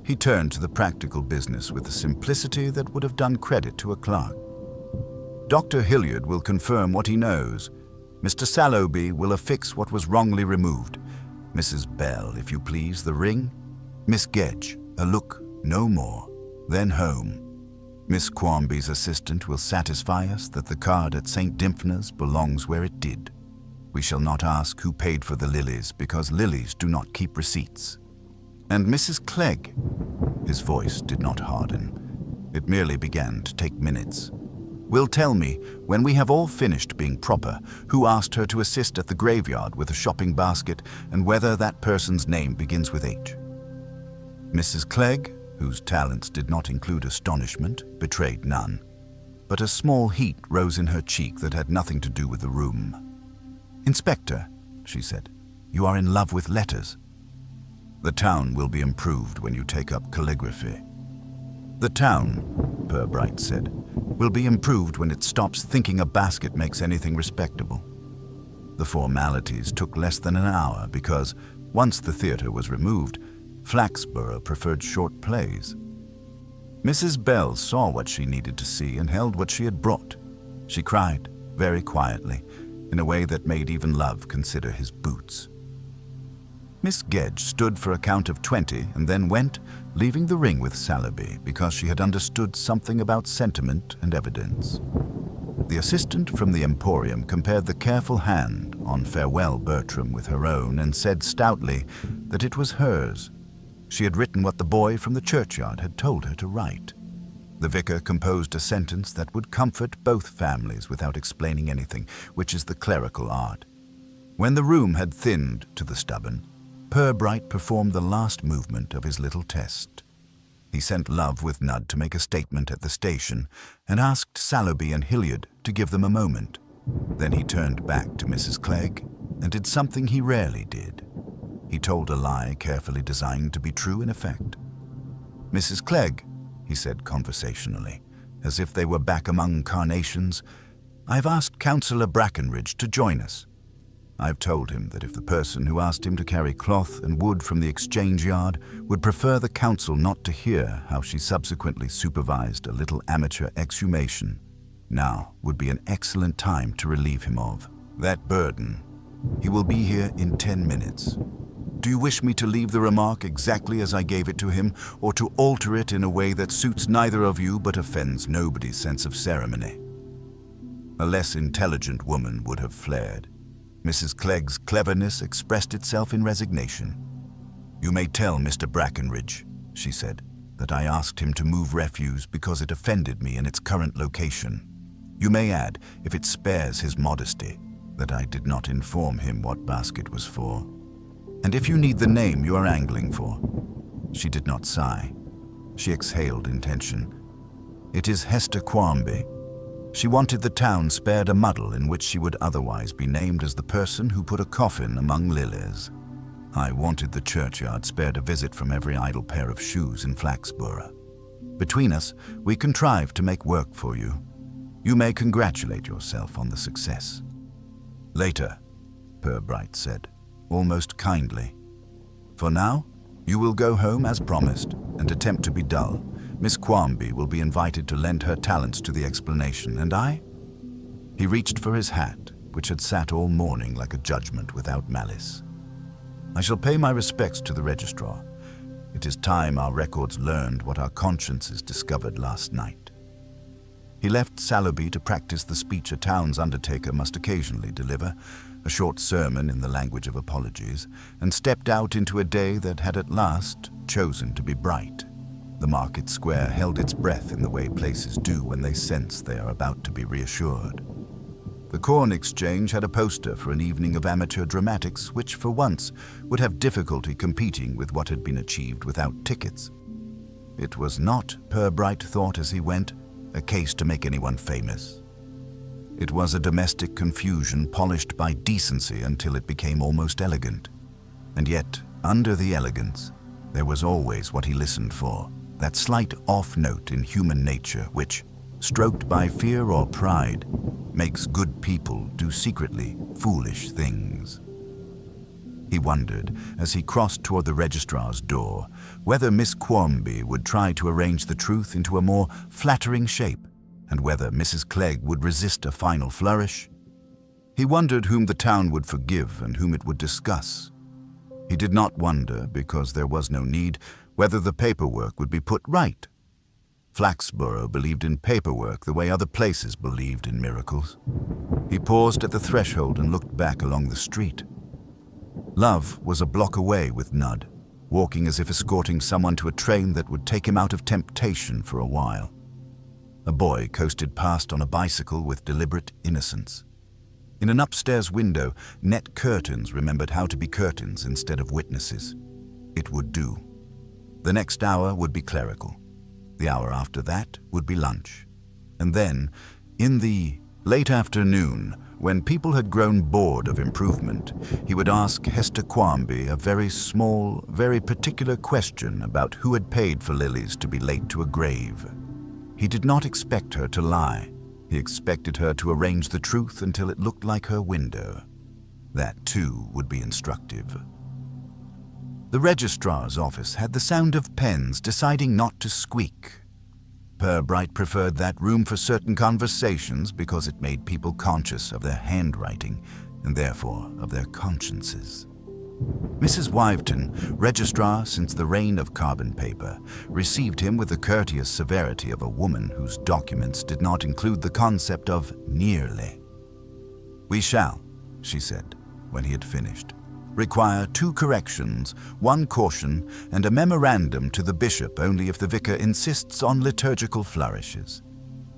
He turned to the practical business with a simplicity that would have done credit to a clerk. "Dr. Hilliard will confirm what he knows. Mr. Saloby will affix what was wrongly removed. Mrs. Bell, if you please, the ring. Miss Gedge, a look, no more. Then home. Miss Quarmby's assistant will satisfy us that the card at St. Dymphna's belongs where it did. We shall not ask who paid for the lilies, because lilies do not keep receipts. And Mrs. Clegg," his voice did not harden. It merely began to take minutes, "will tell me, when we have all finished being proper, who asked her to assist at the graveyard with a shopping basket and whether that person's name begins with H." Mrs. Clegg, whose talents did not include astonishment, betrayed none, but a small heat rose in her cheek that had nothing to do with the room. "Inspector," she said, "you are in love with letters." "The town will be improved when you take up calligraphy." "The town," Purbright said, "will be improved when it stops thinking a basket makes anything respectable." The formalities took less than an hour because, once the theater was removed, Flaxborough preferred short plays. Mrs. Bell saw what she needed to see and held what she had brought. She cried, very quietly, in a way that made even Love consider his boots. Miss Gedge stood for a count of 20 and then went, leaving the ring with Saleeby because she had understood something about sentiment and evidence. The assistant from the Emporium compared the careful hand on Farewell Bertram with her own and said stoutly that it was hers. She had written what the boy from the churchyard had told her to write. The vicar composed a sentence that would comfort both families without explaining anything, which is the clerical art. When the room had thinned to the stubborn, Purbright performed the last movement of his little test. He sent Love with Nud to make a statement at the station and asked Saleeby and Hilliard to give them a moment. Then he turned back to Mrs. Clegg and did something he rarely did. He told a lie carefully designed to be true in effect. "Mrs. Clegg," he said conversationally, as if they were back among carnations, "I've asked Councillor Brackenridge to join us. I've told him that if the person who asked him to carry cloth and wood from the exchange yard would prefer the council not to hear how she subsequently supervised a little amateur exhumation, now would be an excellent time to relieve him of that burden. He will be here in 10 minutes. Do you wish me to leave the remark exactly as I gave it to him, or to alter it in a way that suits neither of you but offends nobody's sense of ceremony?" A less intelligent woman would have flared. Mrs. Clegg's cleverness expressed itself in resignation. "You may tell Mr. Brackenridge," she said, "that I asked him to move refuse because it offended me in its current location. You may add, if it spares his modesty, that I did not inform him what basket was for. And if you need the name you are angling for." She did not sigh. She exhaled in tension. "It is Hester Quarmby." She wanted the town spared a muddle in which she would otherwise be named as the person who put a coffin among lilies. I wanted the churchyard spared a visit from every idle pair of shoes in Flaxborough. Between us, we contrived to make work for you. You may congratulate yourself on the success. "Later," Purbright said, almost kindly. "For now, you will go home as promised and attempt to be dull. Miss Quarmby will be invited to lend her talents to the explanation, and I?" He reached for his hat, which had sat all morning like a judgment without malice. "I shall pay my respects to the registrar. It is time our records learned what our consciences discovered last night." He left Saleeby to practice the speech a town's undertaker must occasionally deliver, a short sermon in the language of apologies, and stepped out into a day that had at last chosen to be bright. The market square held its breath in the way places do when they sense they are about to be reassured. The Corn Exchange had a poster for an evening of amateur dramatics which, for once, would have difficulty competing with what had been achieved without tickets. It was not, Purbright thought as he went, a case to make anyone famous. It was a domestic confusion polished by decency until it became almost elegant. And yet, under the elegance, there was always what he listened for, that slight off note in human nature which, stroked by fear or pride, makes good people do secretly foolish things. He wondered, as he crossed toward the registrar's door, whether Miss Quarmby would try to arrange the truth into a more flattering shape, and whether Mrs. Clegg would resist a final flourish. He wondered whom the town would forgive and whom it would discuss. He did not wonder, because there was no need, whether the paperwork would be put right. Flaxborough believed in paperwork the way other places believed in miracles. He paused at the threshold and looked back along the street. Love was a block away with Nud, walking as if escorting someone to a train that would take him out of temptation for a while. A boy coasted past on a bicycle with deliberate innocence. In an upstairs window, net curtains remembered how to be curtains instead of witnesses. It would do. The next hour would be clerical. The hour after that would be lunch. And then, in the late afternoon, when people had grown bored of improvement, he would ask Hester Quarmby a very small, very particular question about who had paid for lilies to be late to a grave. He did not expect her to lie. He expected her to arrange the truth until it looked like her window. That, too, would be instructive. The registrar's office had the sound of pens deciding not to squeak. Purbright preferred that room for certain conversations because it made people conscious of their handwriting and therefore of their consciences. Mrs. Wiveton, registrar since the reign of carbon paper, received him with the courteous severity of a woman whose documents did not include the concept of nearly. "We shall," she said, when he had finished, "require 2 corrections, 1 caution, and a memorandum to the bishop only if the vicar insists on liturgical flourishes.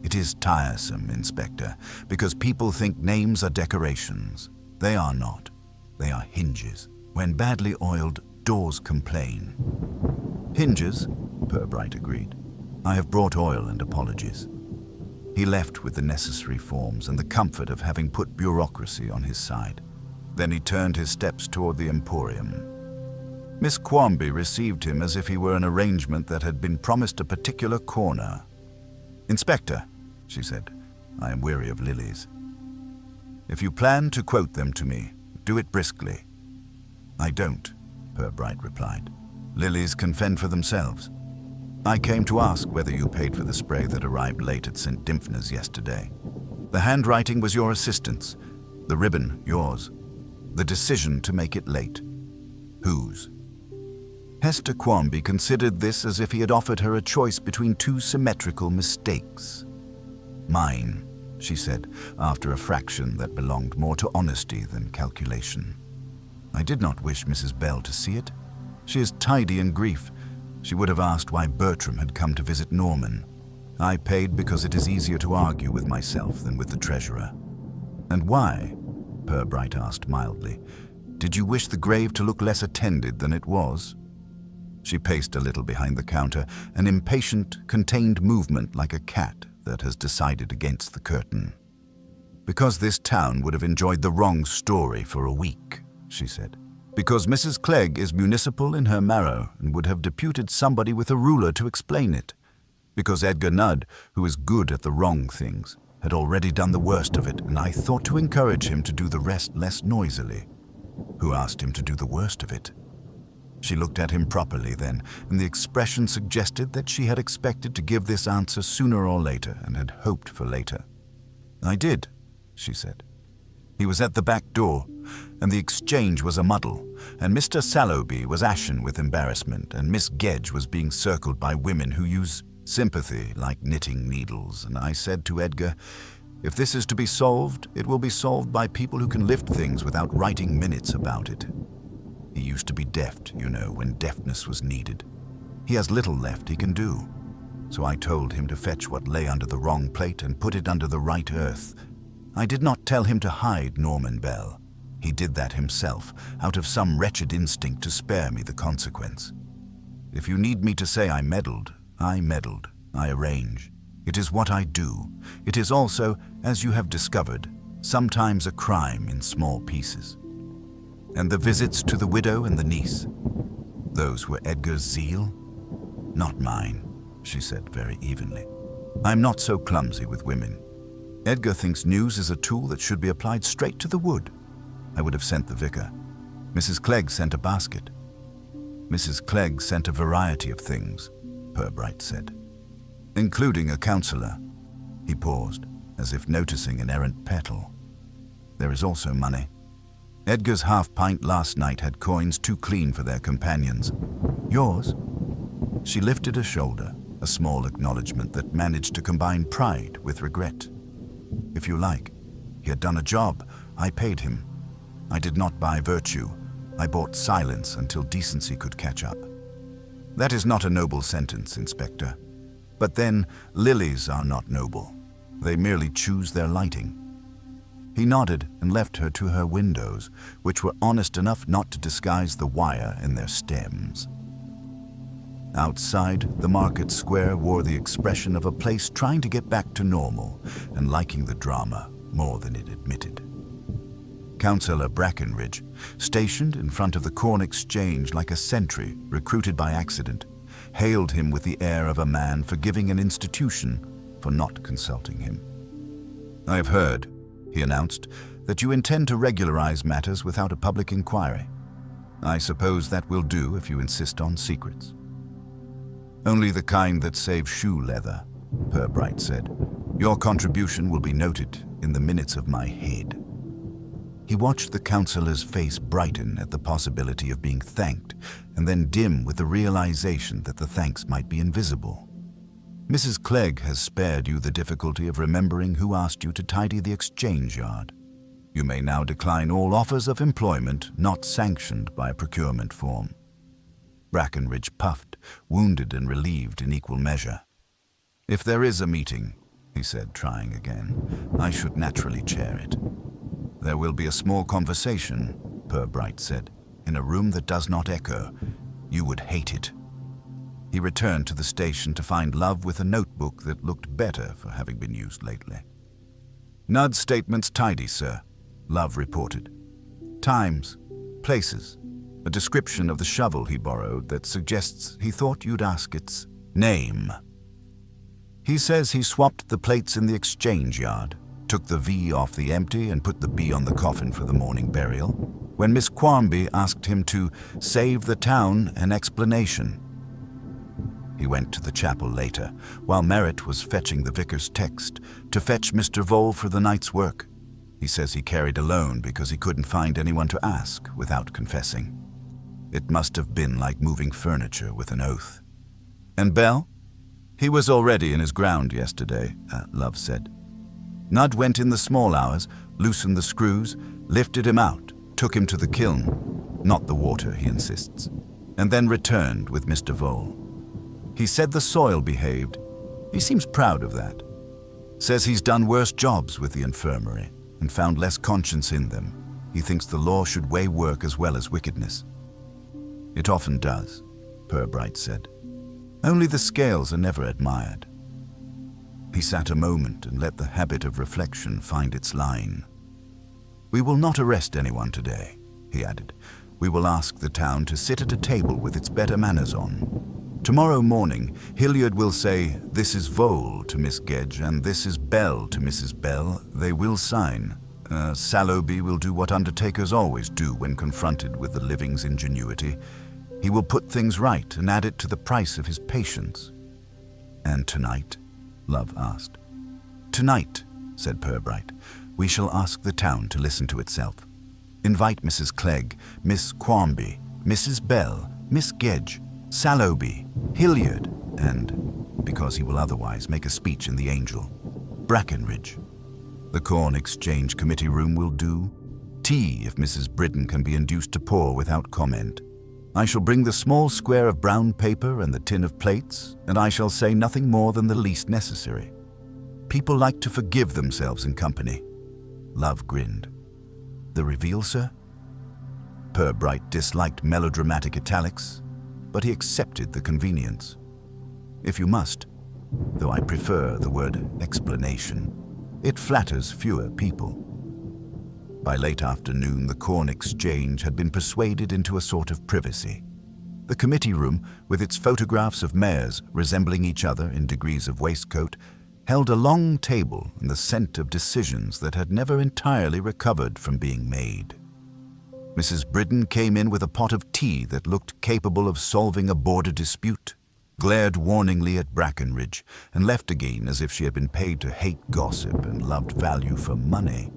It is tiresome, Inspector, because people think names are decorations. They are not. They are hinges. When badly oiled, doors complain." "Hinges," Purbright agreed. "I have brought oil and apologies." He left with the necessary forms and the comfort of having put bureaucracy on his side. Then he turned his steps toward the Emporium. Miss Quarmby received him as if he were an arrangement that had been promised a particular corner. "Inspector," she said, "I am weary of lilies. If you plan to quote them to me, do it briskly." "I don't," Purbright replied. "Lilies can fend for themselves. I came to ask whether you paid for the spray that arrived late at St. Dymphna's yesterday. The handwriting was your assistant's, the ribbon yours. The decision to make it late, whose?" Hester Quarmby considered this as if he had offered her a choice between 2 symmetrical mistakes. "Mine," she said, after a fraction that belonged more to honesty than calculation. "I did not wish Mrs. Bell to see it. She is tidy in grief. She would have asked why Bertram had come to visit Norman. I paid because it is easier to argue with myself than with the treasurer." "And why?" Purbright asked mildly. "Did you wish the grave to look less attended than it was?" She paced a little behind the counter, an impatient, contained movement like a cat that has decided against the curtain. "Because this town would have enjoyed the wrong story for a week," she said. "Because Mrs. Clegg is municipal in her marrow and would have deputed somebody with a ruler to explain it. Because Edgar Nudd, who is good at the wrong things, had already done the worst of it, and I thought to encourage him to do the rest less noisily." "Who asked him to do the worst of it?" She looked at him properly then, and the expression suggested that she had expected to give this answer sooner or later and had hoped for later. "I did," she said. "He was at the back door, and the exchange was a muddle, and Mr. Sallowby was ashen with embarrassment, and Miss Gedge was being circled by women who use sympathy like knitting needles, and I said to Edgar, if this is to be solved, it will be solved by people who can lift things without writing minutes about it. He used to be deft, you know, when deftness was needed. He has little left he can do. So I told him to fetch what lay under the wrong plate and put it under the right earth. I did not tell him to hide Norman Bell. He did that himself, out of some wretched instinct to spare me the consequence. If you need me to say I meddled, I arrange. It is what I do. It is also, as you have discovered, sometimes a crime in small pieces. And the visits to the widow and the niece, those were Edgar's zeal? Not mine, she said very evenly. I am not so clumsy with women. Edgar thinks news is a tool that should be applied straight to the wood. I would have sent the vicar. Mrs. Clegg sent a basket. Mrs. Clegg sent a variety of things, Purbright said, including a counsellor. He paused, as if noticing an errant petal. There is also money. Edgar's half-pint last night had coins too clean for their companions. Yours? She lifted a shoulder, a small acknowledgement that managed to combine pride with regret. If you like, he had done a job. I paid him. I did not buy virtue. I bought silence until decency could catch up. That is not a noble sentence, Inspector. But then, lilies are not noble. They merely choose their lighting. He nodded and left her to her windows, which were honest enough not to disguise the wire in their stems. Outside, the market square wore the expression of a place trying to get back to normal and liking the drama more than it admitted. Councillor Brackenridge, stationed in front of the Corn Exchange like a sentry recruited by accident, hailed him with the air of a man forgiving an institution for not consulting him. I have heard, he announced, that you intend to regularize matters without a public inquiry. I suppose that will do if you insist on secrets. Only the kind that save shoe leather, Purbright said. Your contribution will be noted in the minutes of my head. He watched the counselor's face brighten at the possibility of being thanked, and then dim with the realization that the thanks might be invisible. Mrs. Clegg has spared you the difficulty of remembering who asked you to tidy the exchange yard. You may now decline all offers of employment not sanctioned by a procurement form. Brackenridge puffed, wounded and relieved in equal measure. If there is a meeting, he said, trying again, I should naturally chair it. There will be a small conversation, Purbright said, in a room that does not echo. You would hate it. He returned to the station to find Love with a notebook that looked better for having been used lately. Nudd's statement's tidy, sir, Love reported. Times, places, a description of the shovel he borrowed that suggests he thought you'd ask its name. He says he swapped the plates in the exchange yard, took the V off the empty and put the B on the coffin for the morning burial, when Miss Quarmby asked him to save the town an explanation. He went to the chapel later, while Merritt was fetching the vicar's text, to fetch Mr. Vole for the night's work. He says he carried alone because he couldn't find anyone to ask without confessing. It must have been like moving furniture with an oath. And Bell? He was already in his ground yesterday, Love said. Nudd went in the small hours, loosened the screws, lifted him out, took him to the kiln, not the water, he insists, and then returned with Mr. Vole. He said the soil behaved. He seems proud of that. Says he's done worse jobs with the infirmary and found less conscience in them. He thinks the law should weigh work as well as wickedness. It often does, Purbright said. Only the scales are never admired. He sat a moment and let the habit of reflection find its line. We will not arrest anyone today, he added. We will ask the town to sit at a table with its better manners on. Tomorrow morning, Hilliard will say, this is Vole to Miss Gedge and this is Bell to Mrs. Bell. They will sign. Sallowby will do what undertakers always do when confronted with the living's ingenuity. He will put things right and add it to the price of his patience. And tonight? Love asked. Tonight, said Purbright, we shall ask the town to listen to itself. Invite Mrs. Clegg, Miss Quarmby, Mrs. Bell, Miss Gedge, Sallowby, Hilliard, and, because he will otherwise make a speech in the Angel, Brackenridge. The Corn Exchange Committee room will do. Tea, if Mrs. Bridden can be induced to pour without comment. I shall bring the small square of brown paper and the tin of plates, and I shall say nothing more than the least necessary. People like to forgive themselves in company. Love grinned. The reveal, sir? Purbright disliked melodramatic italics, but he accepted the convenience. If you must, though I prefer the word explanation. It flatters fewer people. By late afternoon, the Corn Exchange had been persuaded into a sort of privacy. The committee room, with its photographs of mayors resembling each other in degrees of waistcoat, held a long table and the scent of decisions that had never entirely recovered from being made. Mrs. Bridden came in with a pot of tea that looked capable of solving a border dispute, glared warningly at Brackenridge, and left again as if she had been paid to hate gossip and loved value for money.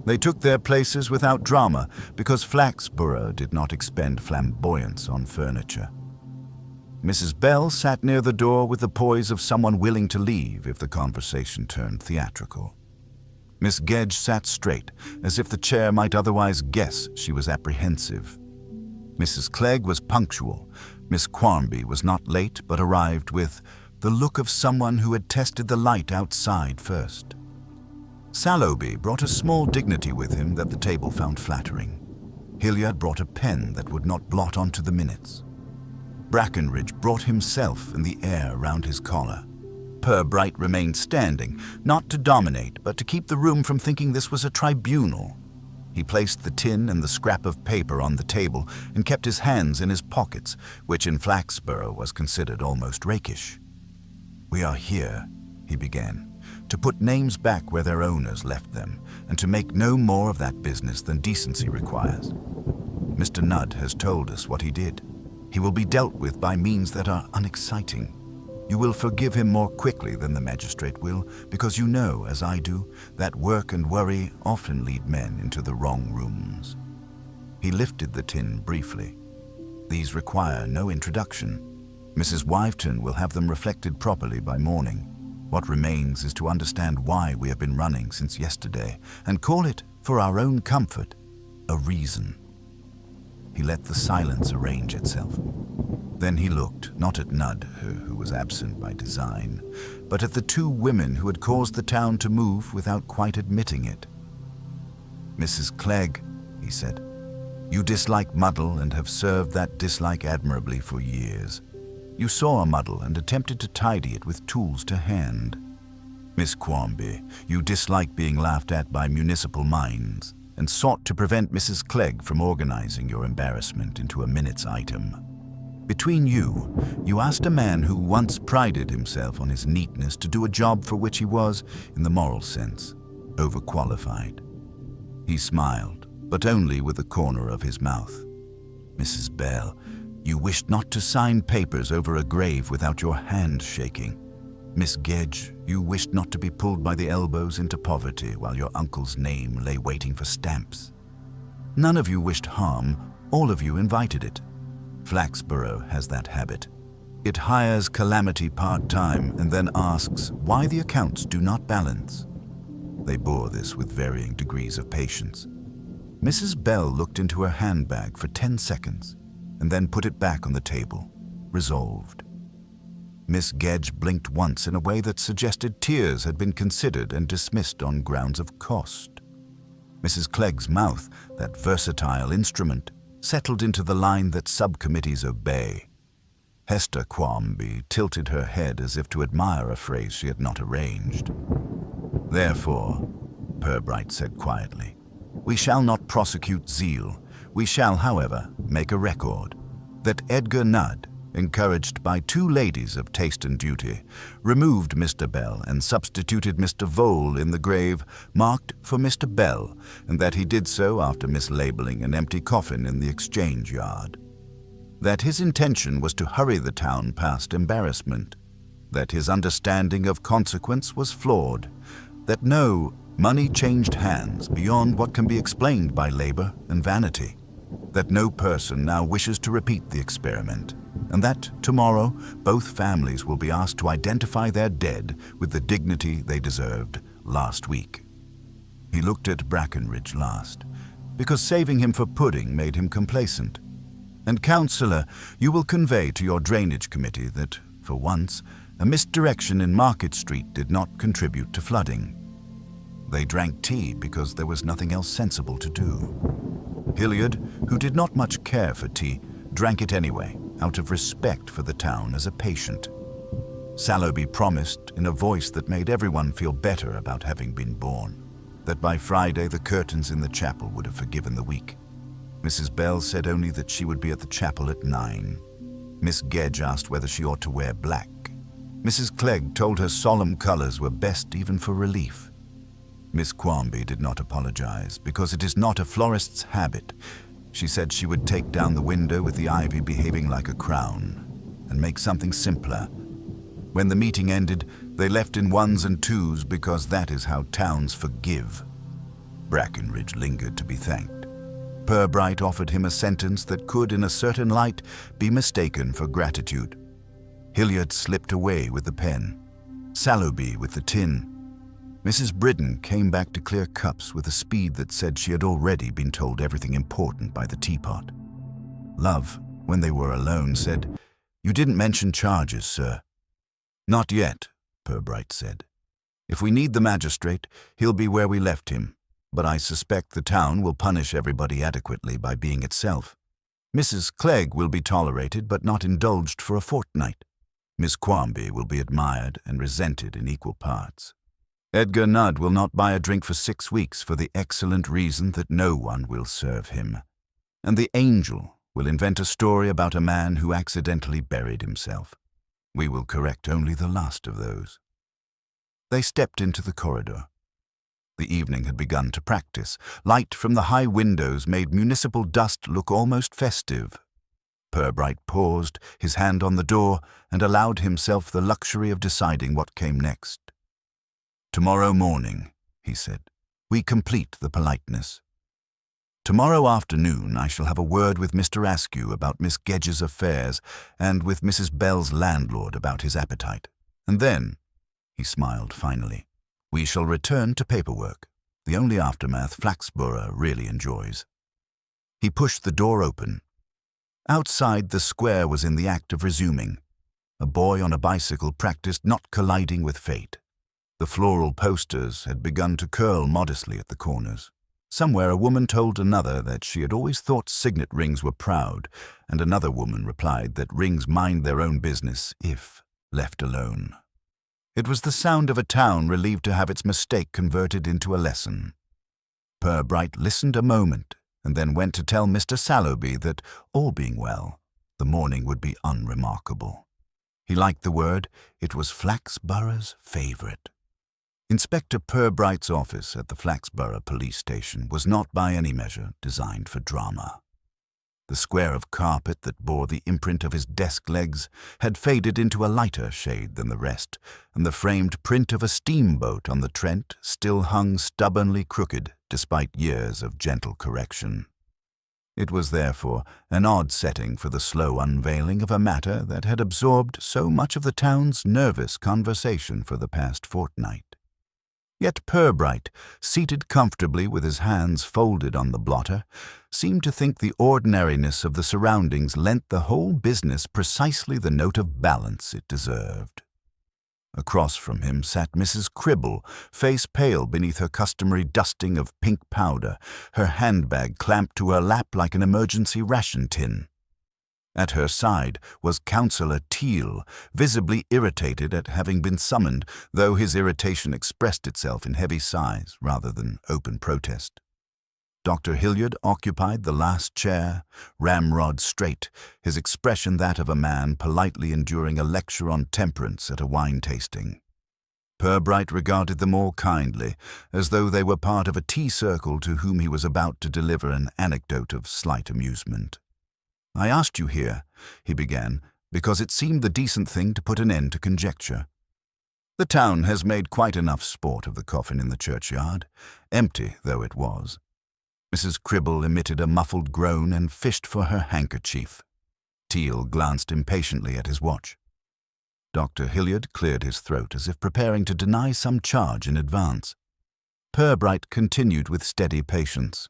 They took their places without drama because Flaxborough did not expend flamboyance on furniture. Mrs. Bell sat near the door with the poise of someone willing to leave if the conversation turned theatrical. Miss Gedge sat straight, as if the chair might otherwise guess she was apprehensive. Mrs. Clegg was punctual. Miss Quarmby was not late, but arrived with the look of someone who had tested the light outside first. Sallowby brought a small dignity with him that the table found flattering. Hilliard brought a pen that would not blot onto the minutes. Brackenridge brought himself and the air round his collar. Purbright remained standing, not to dominate, but to keep the room from thinking this was a tribunal. He placed the tin and the scrap of paper on the table and kept his hands in his pockets, which in Flaxborough was considered almost rakish. "We are here," he began, to put names back where their owners left them, and to make no more of that business than decency requires. Mr. Nudd has told us what he did. He will be dealt with by means that are unexciting. You will forgive him more quickly than the magistrate will, because you know, as I do, that work and worry often lead men into the wrong rooms. He lifted the tin briefly. These require no introduction. Mrs. Wiveton will have them reflected properly by morning. What remains is to understand why we have been running since yesterday, and call it, for our own comfort, a reason. He let the silence arrange itself. Then he looked, not at Nudd, who was absent by design, but at the two women who had caused the town to move without quite admitting it. "Mrs. Clegg," he said, "you dislike muddle and have served that dislike admirably for years. You saw a muddle and attempted to tidy it with tools to hand. Miss Quarmby, you dislike being laughed at by municipal minds and sought to prevent Mrs. Clegg from organizing your embarrassment into a minute's item. Between you, you asked a man who once prided himself on his neatness to do a job for which he was, in the moral sense, overqualified." He smiled, but only with the corner of his mouth. "Mrs. Bell, you wished not to sign papers over a grave without your hand shaking. Miss Gedge, you wished not to be pulled by the elbows into poverty while your uncle's name lay waiting for stamps. None of you wished harm, all of you invited it. Flaxborough has that habit. It hires calamity part-time and then asks why the accounts do not balance. They bore this with varying degrees of patience. Mrs. Bell looked into her handbag for 10 seconds and then put it back on the table, resolved. Miss Gedge blinked once in a way that suggested tears had been considered and dismissed on grounds of cost. Mrs. Clegg's mouth, that versatile instrument, settled into the line that subcommittees obey. Hester Quarmby tilted her head as if to admire a phrase she had not arranged. "Therefore," Purbright said quietly, "we shall not prosecute zeal. We shall, however, make a record that Edgar Nudd, encouraged by two ladies of taste and duty, removed Mr. Bell and substituted Mr. Vole in the grave marked for Mr. Bell, and that he did so after mislabeling an empty coffin in the exchange yard. That his intention was to hurry the town past embarrassment. That his understanding of consequence was flawed. That no money changed hands beyond what can be explained by labor and vanity. That no person now wishes to repeat the experiment, and that tomorrow both families will be asked to identify their dead with the dignity they deserved last week." He looked at Brackenridge last, because saving him for pudding made him complacent. "And, Councillor, you will convey to your Drainage Committee that, for once, a misdirection in Market Street did not contribute to flooding. They drank tea because there was nothing else sensible to do. Hilliard, who did not much care for tea, drank it anyway, out of respect for the town as a patient. Sallowby promised, in a voice that made everyone feel better about having been born, that by Friday the curtains in the chapel would have forgiven the week. Mrs. Bell said only that she would be at the chapel at 9. Miss Gedge asked whether she ought to wear black. Mrs. Clegg told her solemn colors were best even for relief. Miss Quarmby did not apologize, because it is not a florist's habit. She said she would take down the window with the ivy behaving like a crown, and make something simpler. When the meeting ended, they left in ones and twos because that is how towns forgive. Brackenridge lingered to be thanked. Purbright offered him a sentence that could, in a certain light, be mistaken for gratitude. Hilliard slipped away with the pen, Sallowby with the tin. Mrs. Bridden came back to clear cups with a speed that said she had already been told everything important by the teapot. Love, when they were alone, said, "You didn't mention charges, sir." "Not yet," Purbright said. "If we need the magistrate, he'll be where we left him, but I suspect the town will punish everybody adequately by being itself. Mrs. Clegg will be tolerated but not indulged for a fortnight. Miss Quarmby will be admired and resented in equal parts. Edgar Nudd will not buy a drink for 6 weeks for the excellent reason that no one will serve him. And the Angel will invent a story about a man who accidentally buried himself. We will correct only the last of those. They stepped into the corridor. The evening had begun to practice. Light from the high windows made municipal dust look almost festive. Purbright paused, his hand on the door, and allowed himself the luxury of deciding what came next. "Tomorrow morning," he said, "we complete the politeness. Tomorrow afternoon I shall have a word with Mr. Askew about Miss Gedge's affairs and with Mrs. Bell's landlord about his appetite. And then," he smiled finally, "we shall return to paperwork, the only aftermath Flaxborough really enjoys." He pushed the door open. Outside, the square was in the act of resuming. A boy on a bicycle practiced not colliding with fate. The floral posters had begun to curl modestly at the corners. Somewhere a woman told another that she had always thought signet rings were proud, and another woman replied that rings mind their own business if left alone. It was the sound of a town relieved to have its mistake converted into a lesson. Purbright listened a moment and then went to tell Mr. Sallowby that, all being well, the morning would be unremarkable. He liked the word. It was Flaxborough's favorite. Inspector Purbright's office at the Flaxborough police station was not by any measure designed for drama. The square of carpet that bore the imprint of his desk legs had faded into a lighter shade than the rest, and the framed print of a steamboat on the Trent still hung stubbornly crooked despite years of gentle correction. It was therefore an odd setting for the slow unveiling of a matter that had absorbed so much of the town's nervous conversation for the past fortnight. Yet Purbright, seated comfortably with his hands folded on the blotter, seemed to think the ordinariness of the surroundings lent the whole business precisely the note of balance it deserved. Across from him sat Mrs. Cribble, face pale beneath her customary dusting of pink powder, her handbag clamped to her lap like an emergency ration tin. At her side was Councillor Teal, visibly irritated at having been summoned, though his irritation expressed itself in heavy sighs rather than open protest. Dr. Hilliard occupied the last chair, ramrod straight, his expression that of a man politely enduring a lecture on temperance at a wine tasting. Purbright regarded them all kindly, as though they were part of a tea circle to whom he was about to deliver an anecdote of slight amusement. "I asked you here," he began, "because it seemed the decent thing to put an end to conjecture. The town has made quite enough sport of the coffin in the churchyard, empty though it was." Mrs. Cribble emitted a muffled groan and fished for her handkerchief. Teal glanced impatiently at his watch. Dr. Hilliard cleared his throat as if preparing to deny some charge in advance. Purbright continued with steady patience.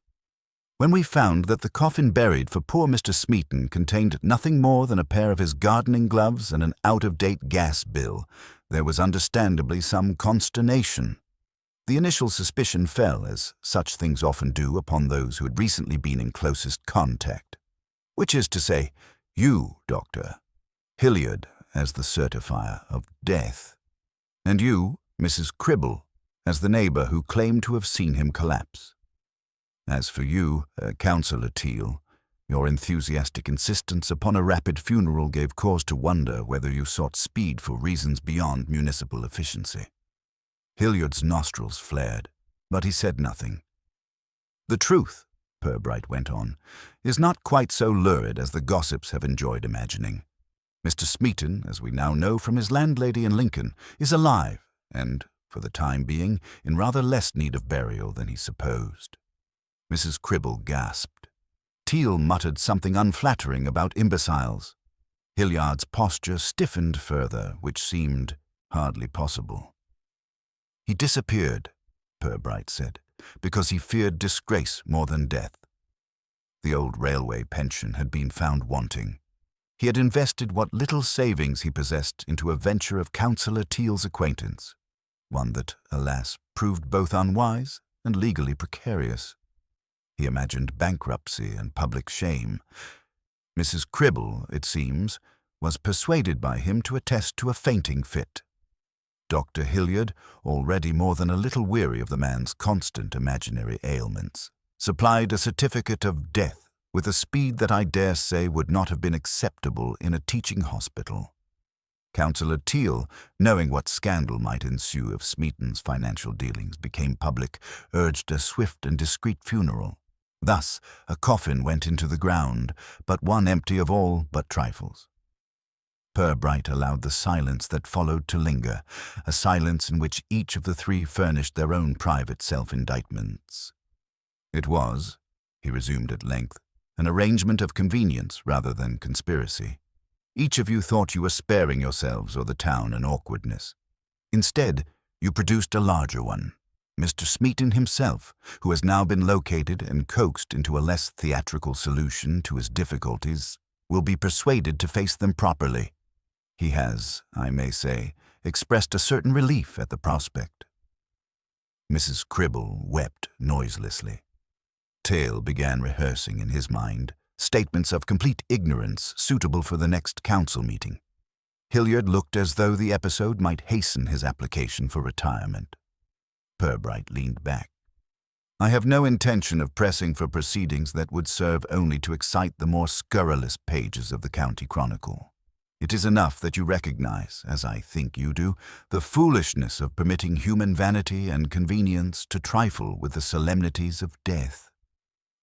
"When we found that the coffin buried for poor Mr. Smeaton contained nothing more than a pair of his gardening gloves and an out-of-date gas bill, there was understandably some consternation. The initial suspicion fell, as such things often do, upon those who had recently been in closest contact. Which is to say, you, Doctor, Hilliard, as the certifier of death, and you, Mrs. Cribble, as the neighbour who claimed to have seen him collapse. As for you, Councillor Teal, your enthusiastic insistence upon a rapid funeral gave cause to wonder whether you sought speed for reasons beyond municipal efficiency." Hilliard's nostrils flared, but he said nothing. "The truth," Purbright went on, "is not quite so lurid as the gossips have enjoyed imagining. Mr. Smeaton, as we now know from his landlady in Lincoln, is alive and, for the time being, in rather less need of burial than he supposed." Mrs. Cribble gasped. Teal muttered something unflattering about imbeciles. Hilliard's posture stiffened further, which seemed hardly possible. "He disappeared," Purbright said, "because he feared disgrace more than death. The old railway pension had been found wanting. He had invested what little savings he possessed into a venture of Councillor Teal's acquaintance, one that, alas, proved both unwise and legally precarious. He imagined bankruptcy and public shame. Mrs. Cribble, it seems, was persuaded by him to attest to a fainting fit. Dr. Hilliard, already more than a little weary of the man's constant imaginary ailments, supplied a certificate of death with a speed that I dare say would not have been acceptable in a teaching hospital. Councillor Teal, knowing what scandal might ensue if Smeaton's financial dealings became public, urged a swift and discreet funeral. Thus, a coffin went into the ground, but one empty of all but trifles. Purbright allowed the silence that followed to linger, a silence in which each of the three furnished their own private self-indictments. "It was," he resumed at length, "an arrangement of convenience rather than conspiracy. Each of you thought you were sparing yourselves or the town an awkwardness. Instead, you produced a larger one. Mr. Smeaton himself, who has now been located and coaxed into a less theatrical solution to his difficulties, will be persuaded to face them properly. He has, I may say, expressed a certain relief at the prospect." Mrs. Cribble wept noiselessly. Tail began rehearsing in his mind statements of complete ignorance suitable for the next council meeting. Hilliard looked as though the episode might hasten his application for retirement. Purbright leaned back. "I have no intention of pressing for proceedings that would serve only to excite the more scurrilous pages of the County Chronicle. It is enough that you recognize, as I think you do, the foolishness of permitting human vanity and convenience to trifle with the solemnities of death.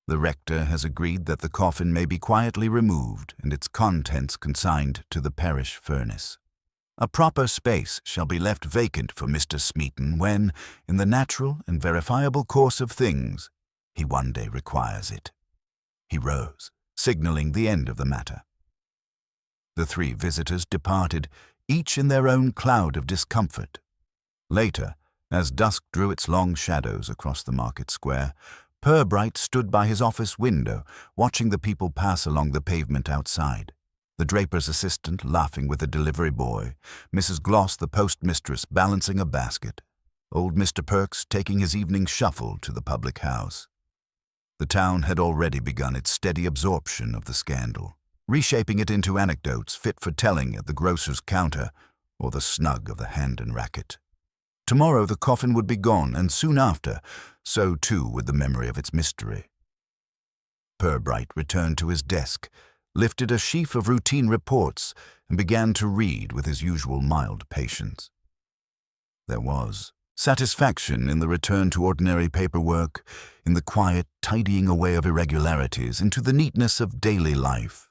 The rector has agreed that the coffin may be quietly removed and its contents consigned to the parish furnace. A proper space shall be left vacant for Mr. Smeaton when, in the natural and verifiable course of things, he one day requires it." He rose, signaling the end of the matter. The three visitors departed, each in their own cloud of discomfort. Later, as dusk drew its long shadows across the market square, Purbright stood by his office window, watching the people pass along the pavement outside. The draper's assistant laughing with the delivery boy, Mrs. Gloss the postmistress balancing a basket, old Mr. Perks taking his evening shuffle to the public house. The town had already begun its steady absorption of the scandal, reshaping it into anecdotes fit for telling at the grocer's counter or the snug of the hand and racket. Tomorrow the coffin would be gone, and soon after, so too would the memory of its mystery. Purbright returned to his desk, lifted a sheaf of routine reports, and began to read with his usual mild patience. There was satisfaction in the return to ordinary paperwork, in the quiet tidying away of irregularities into the neatness of daily life.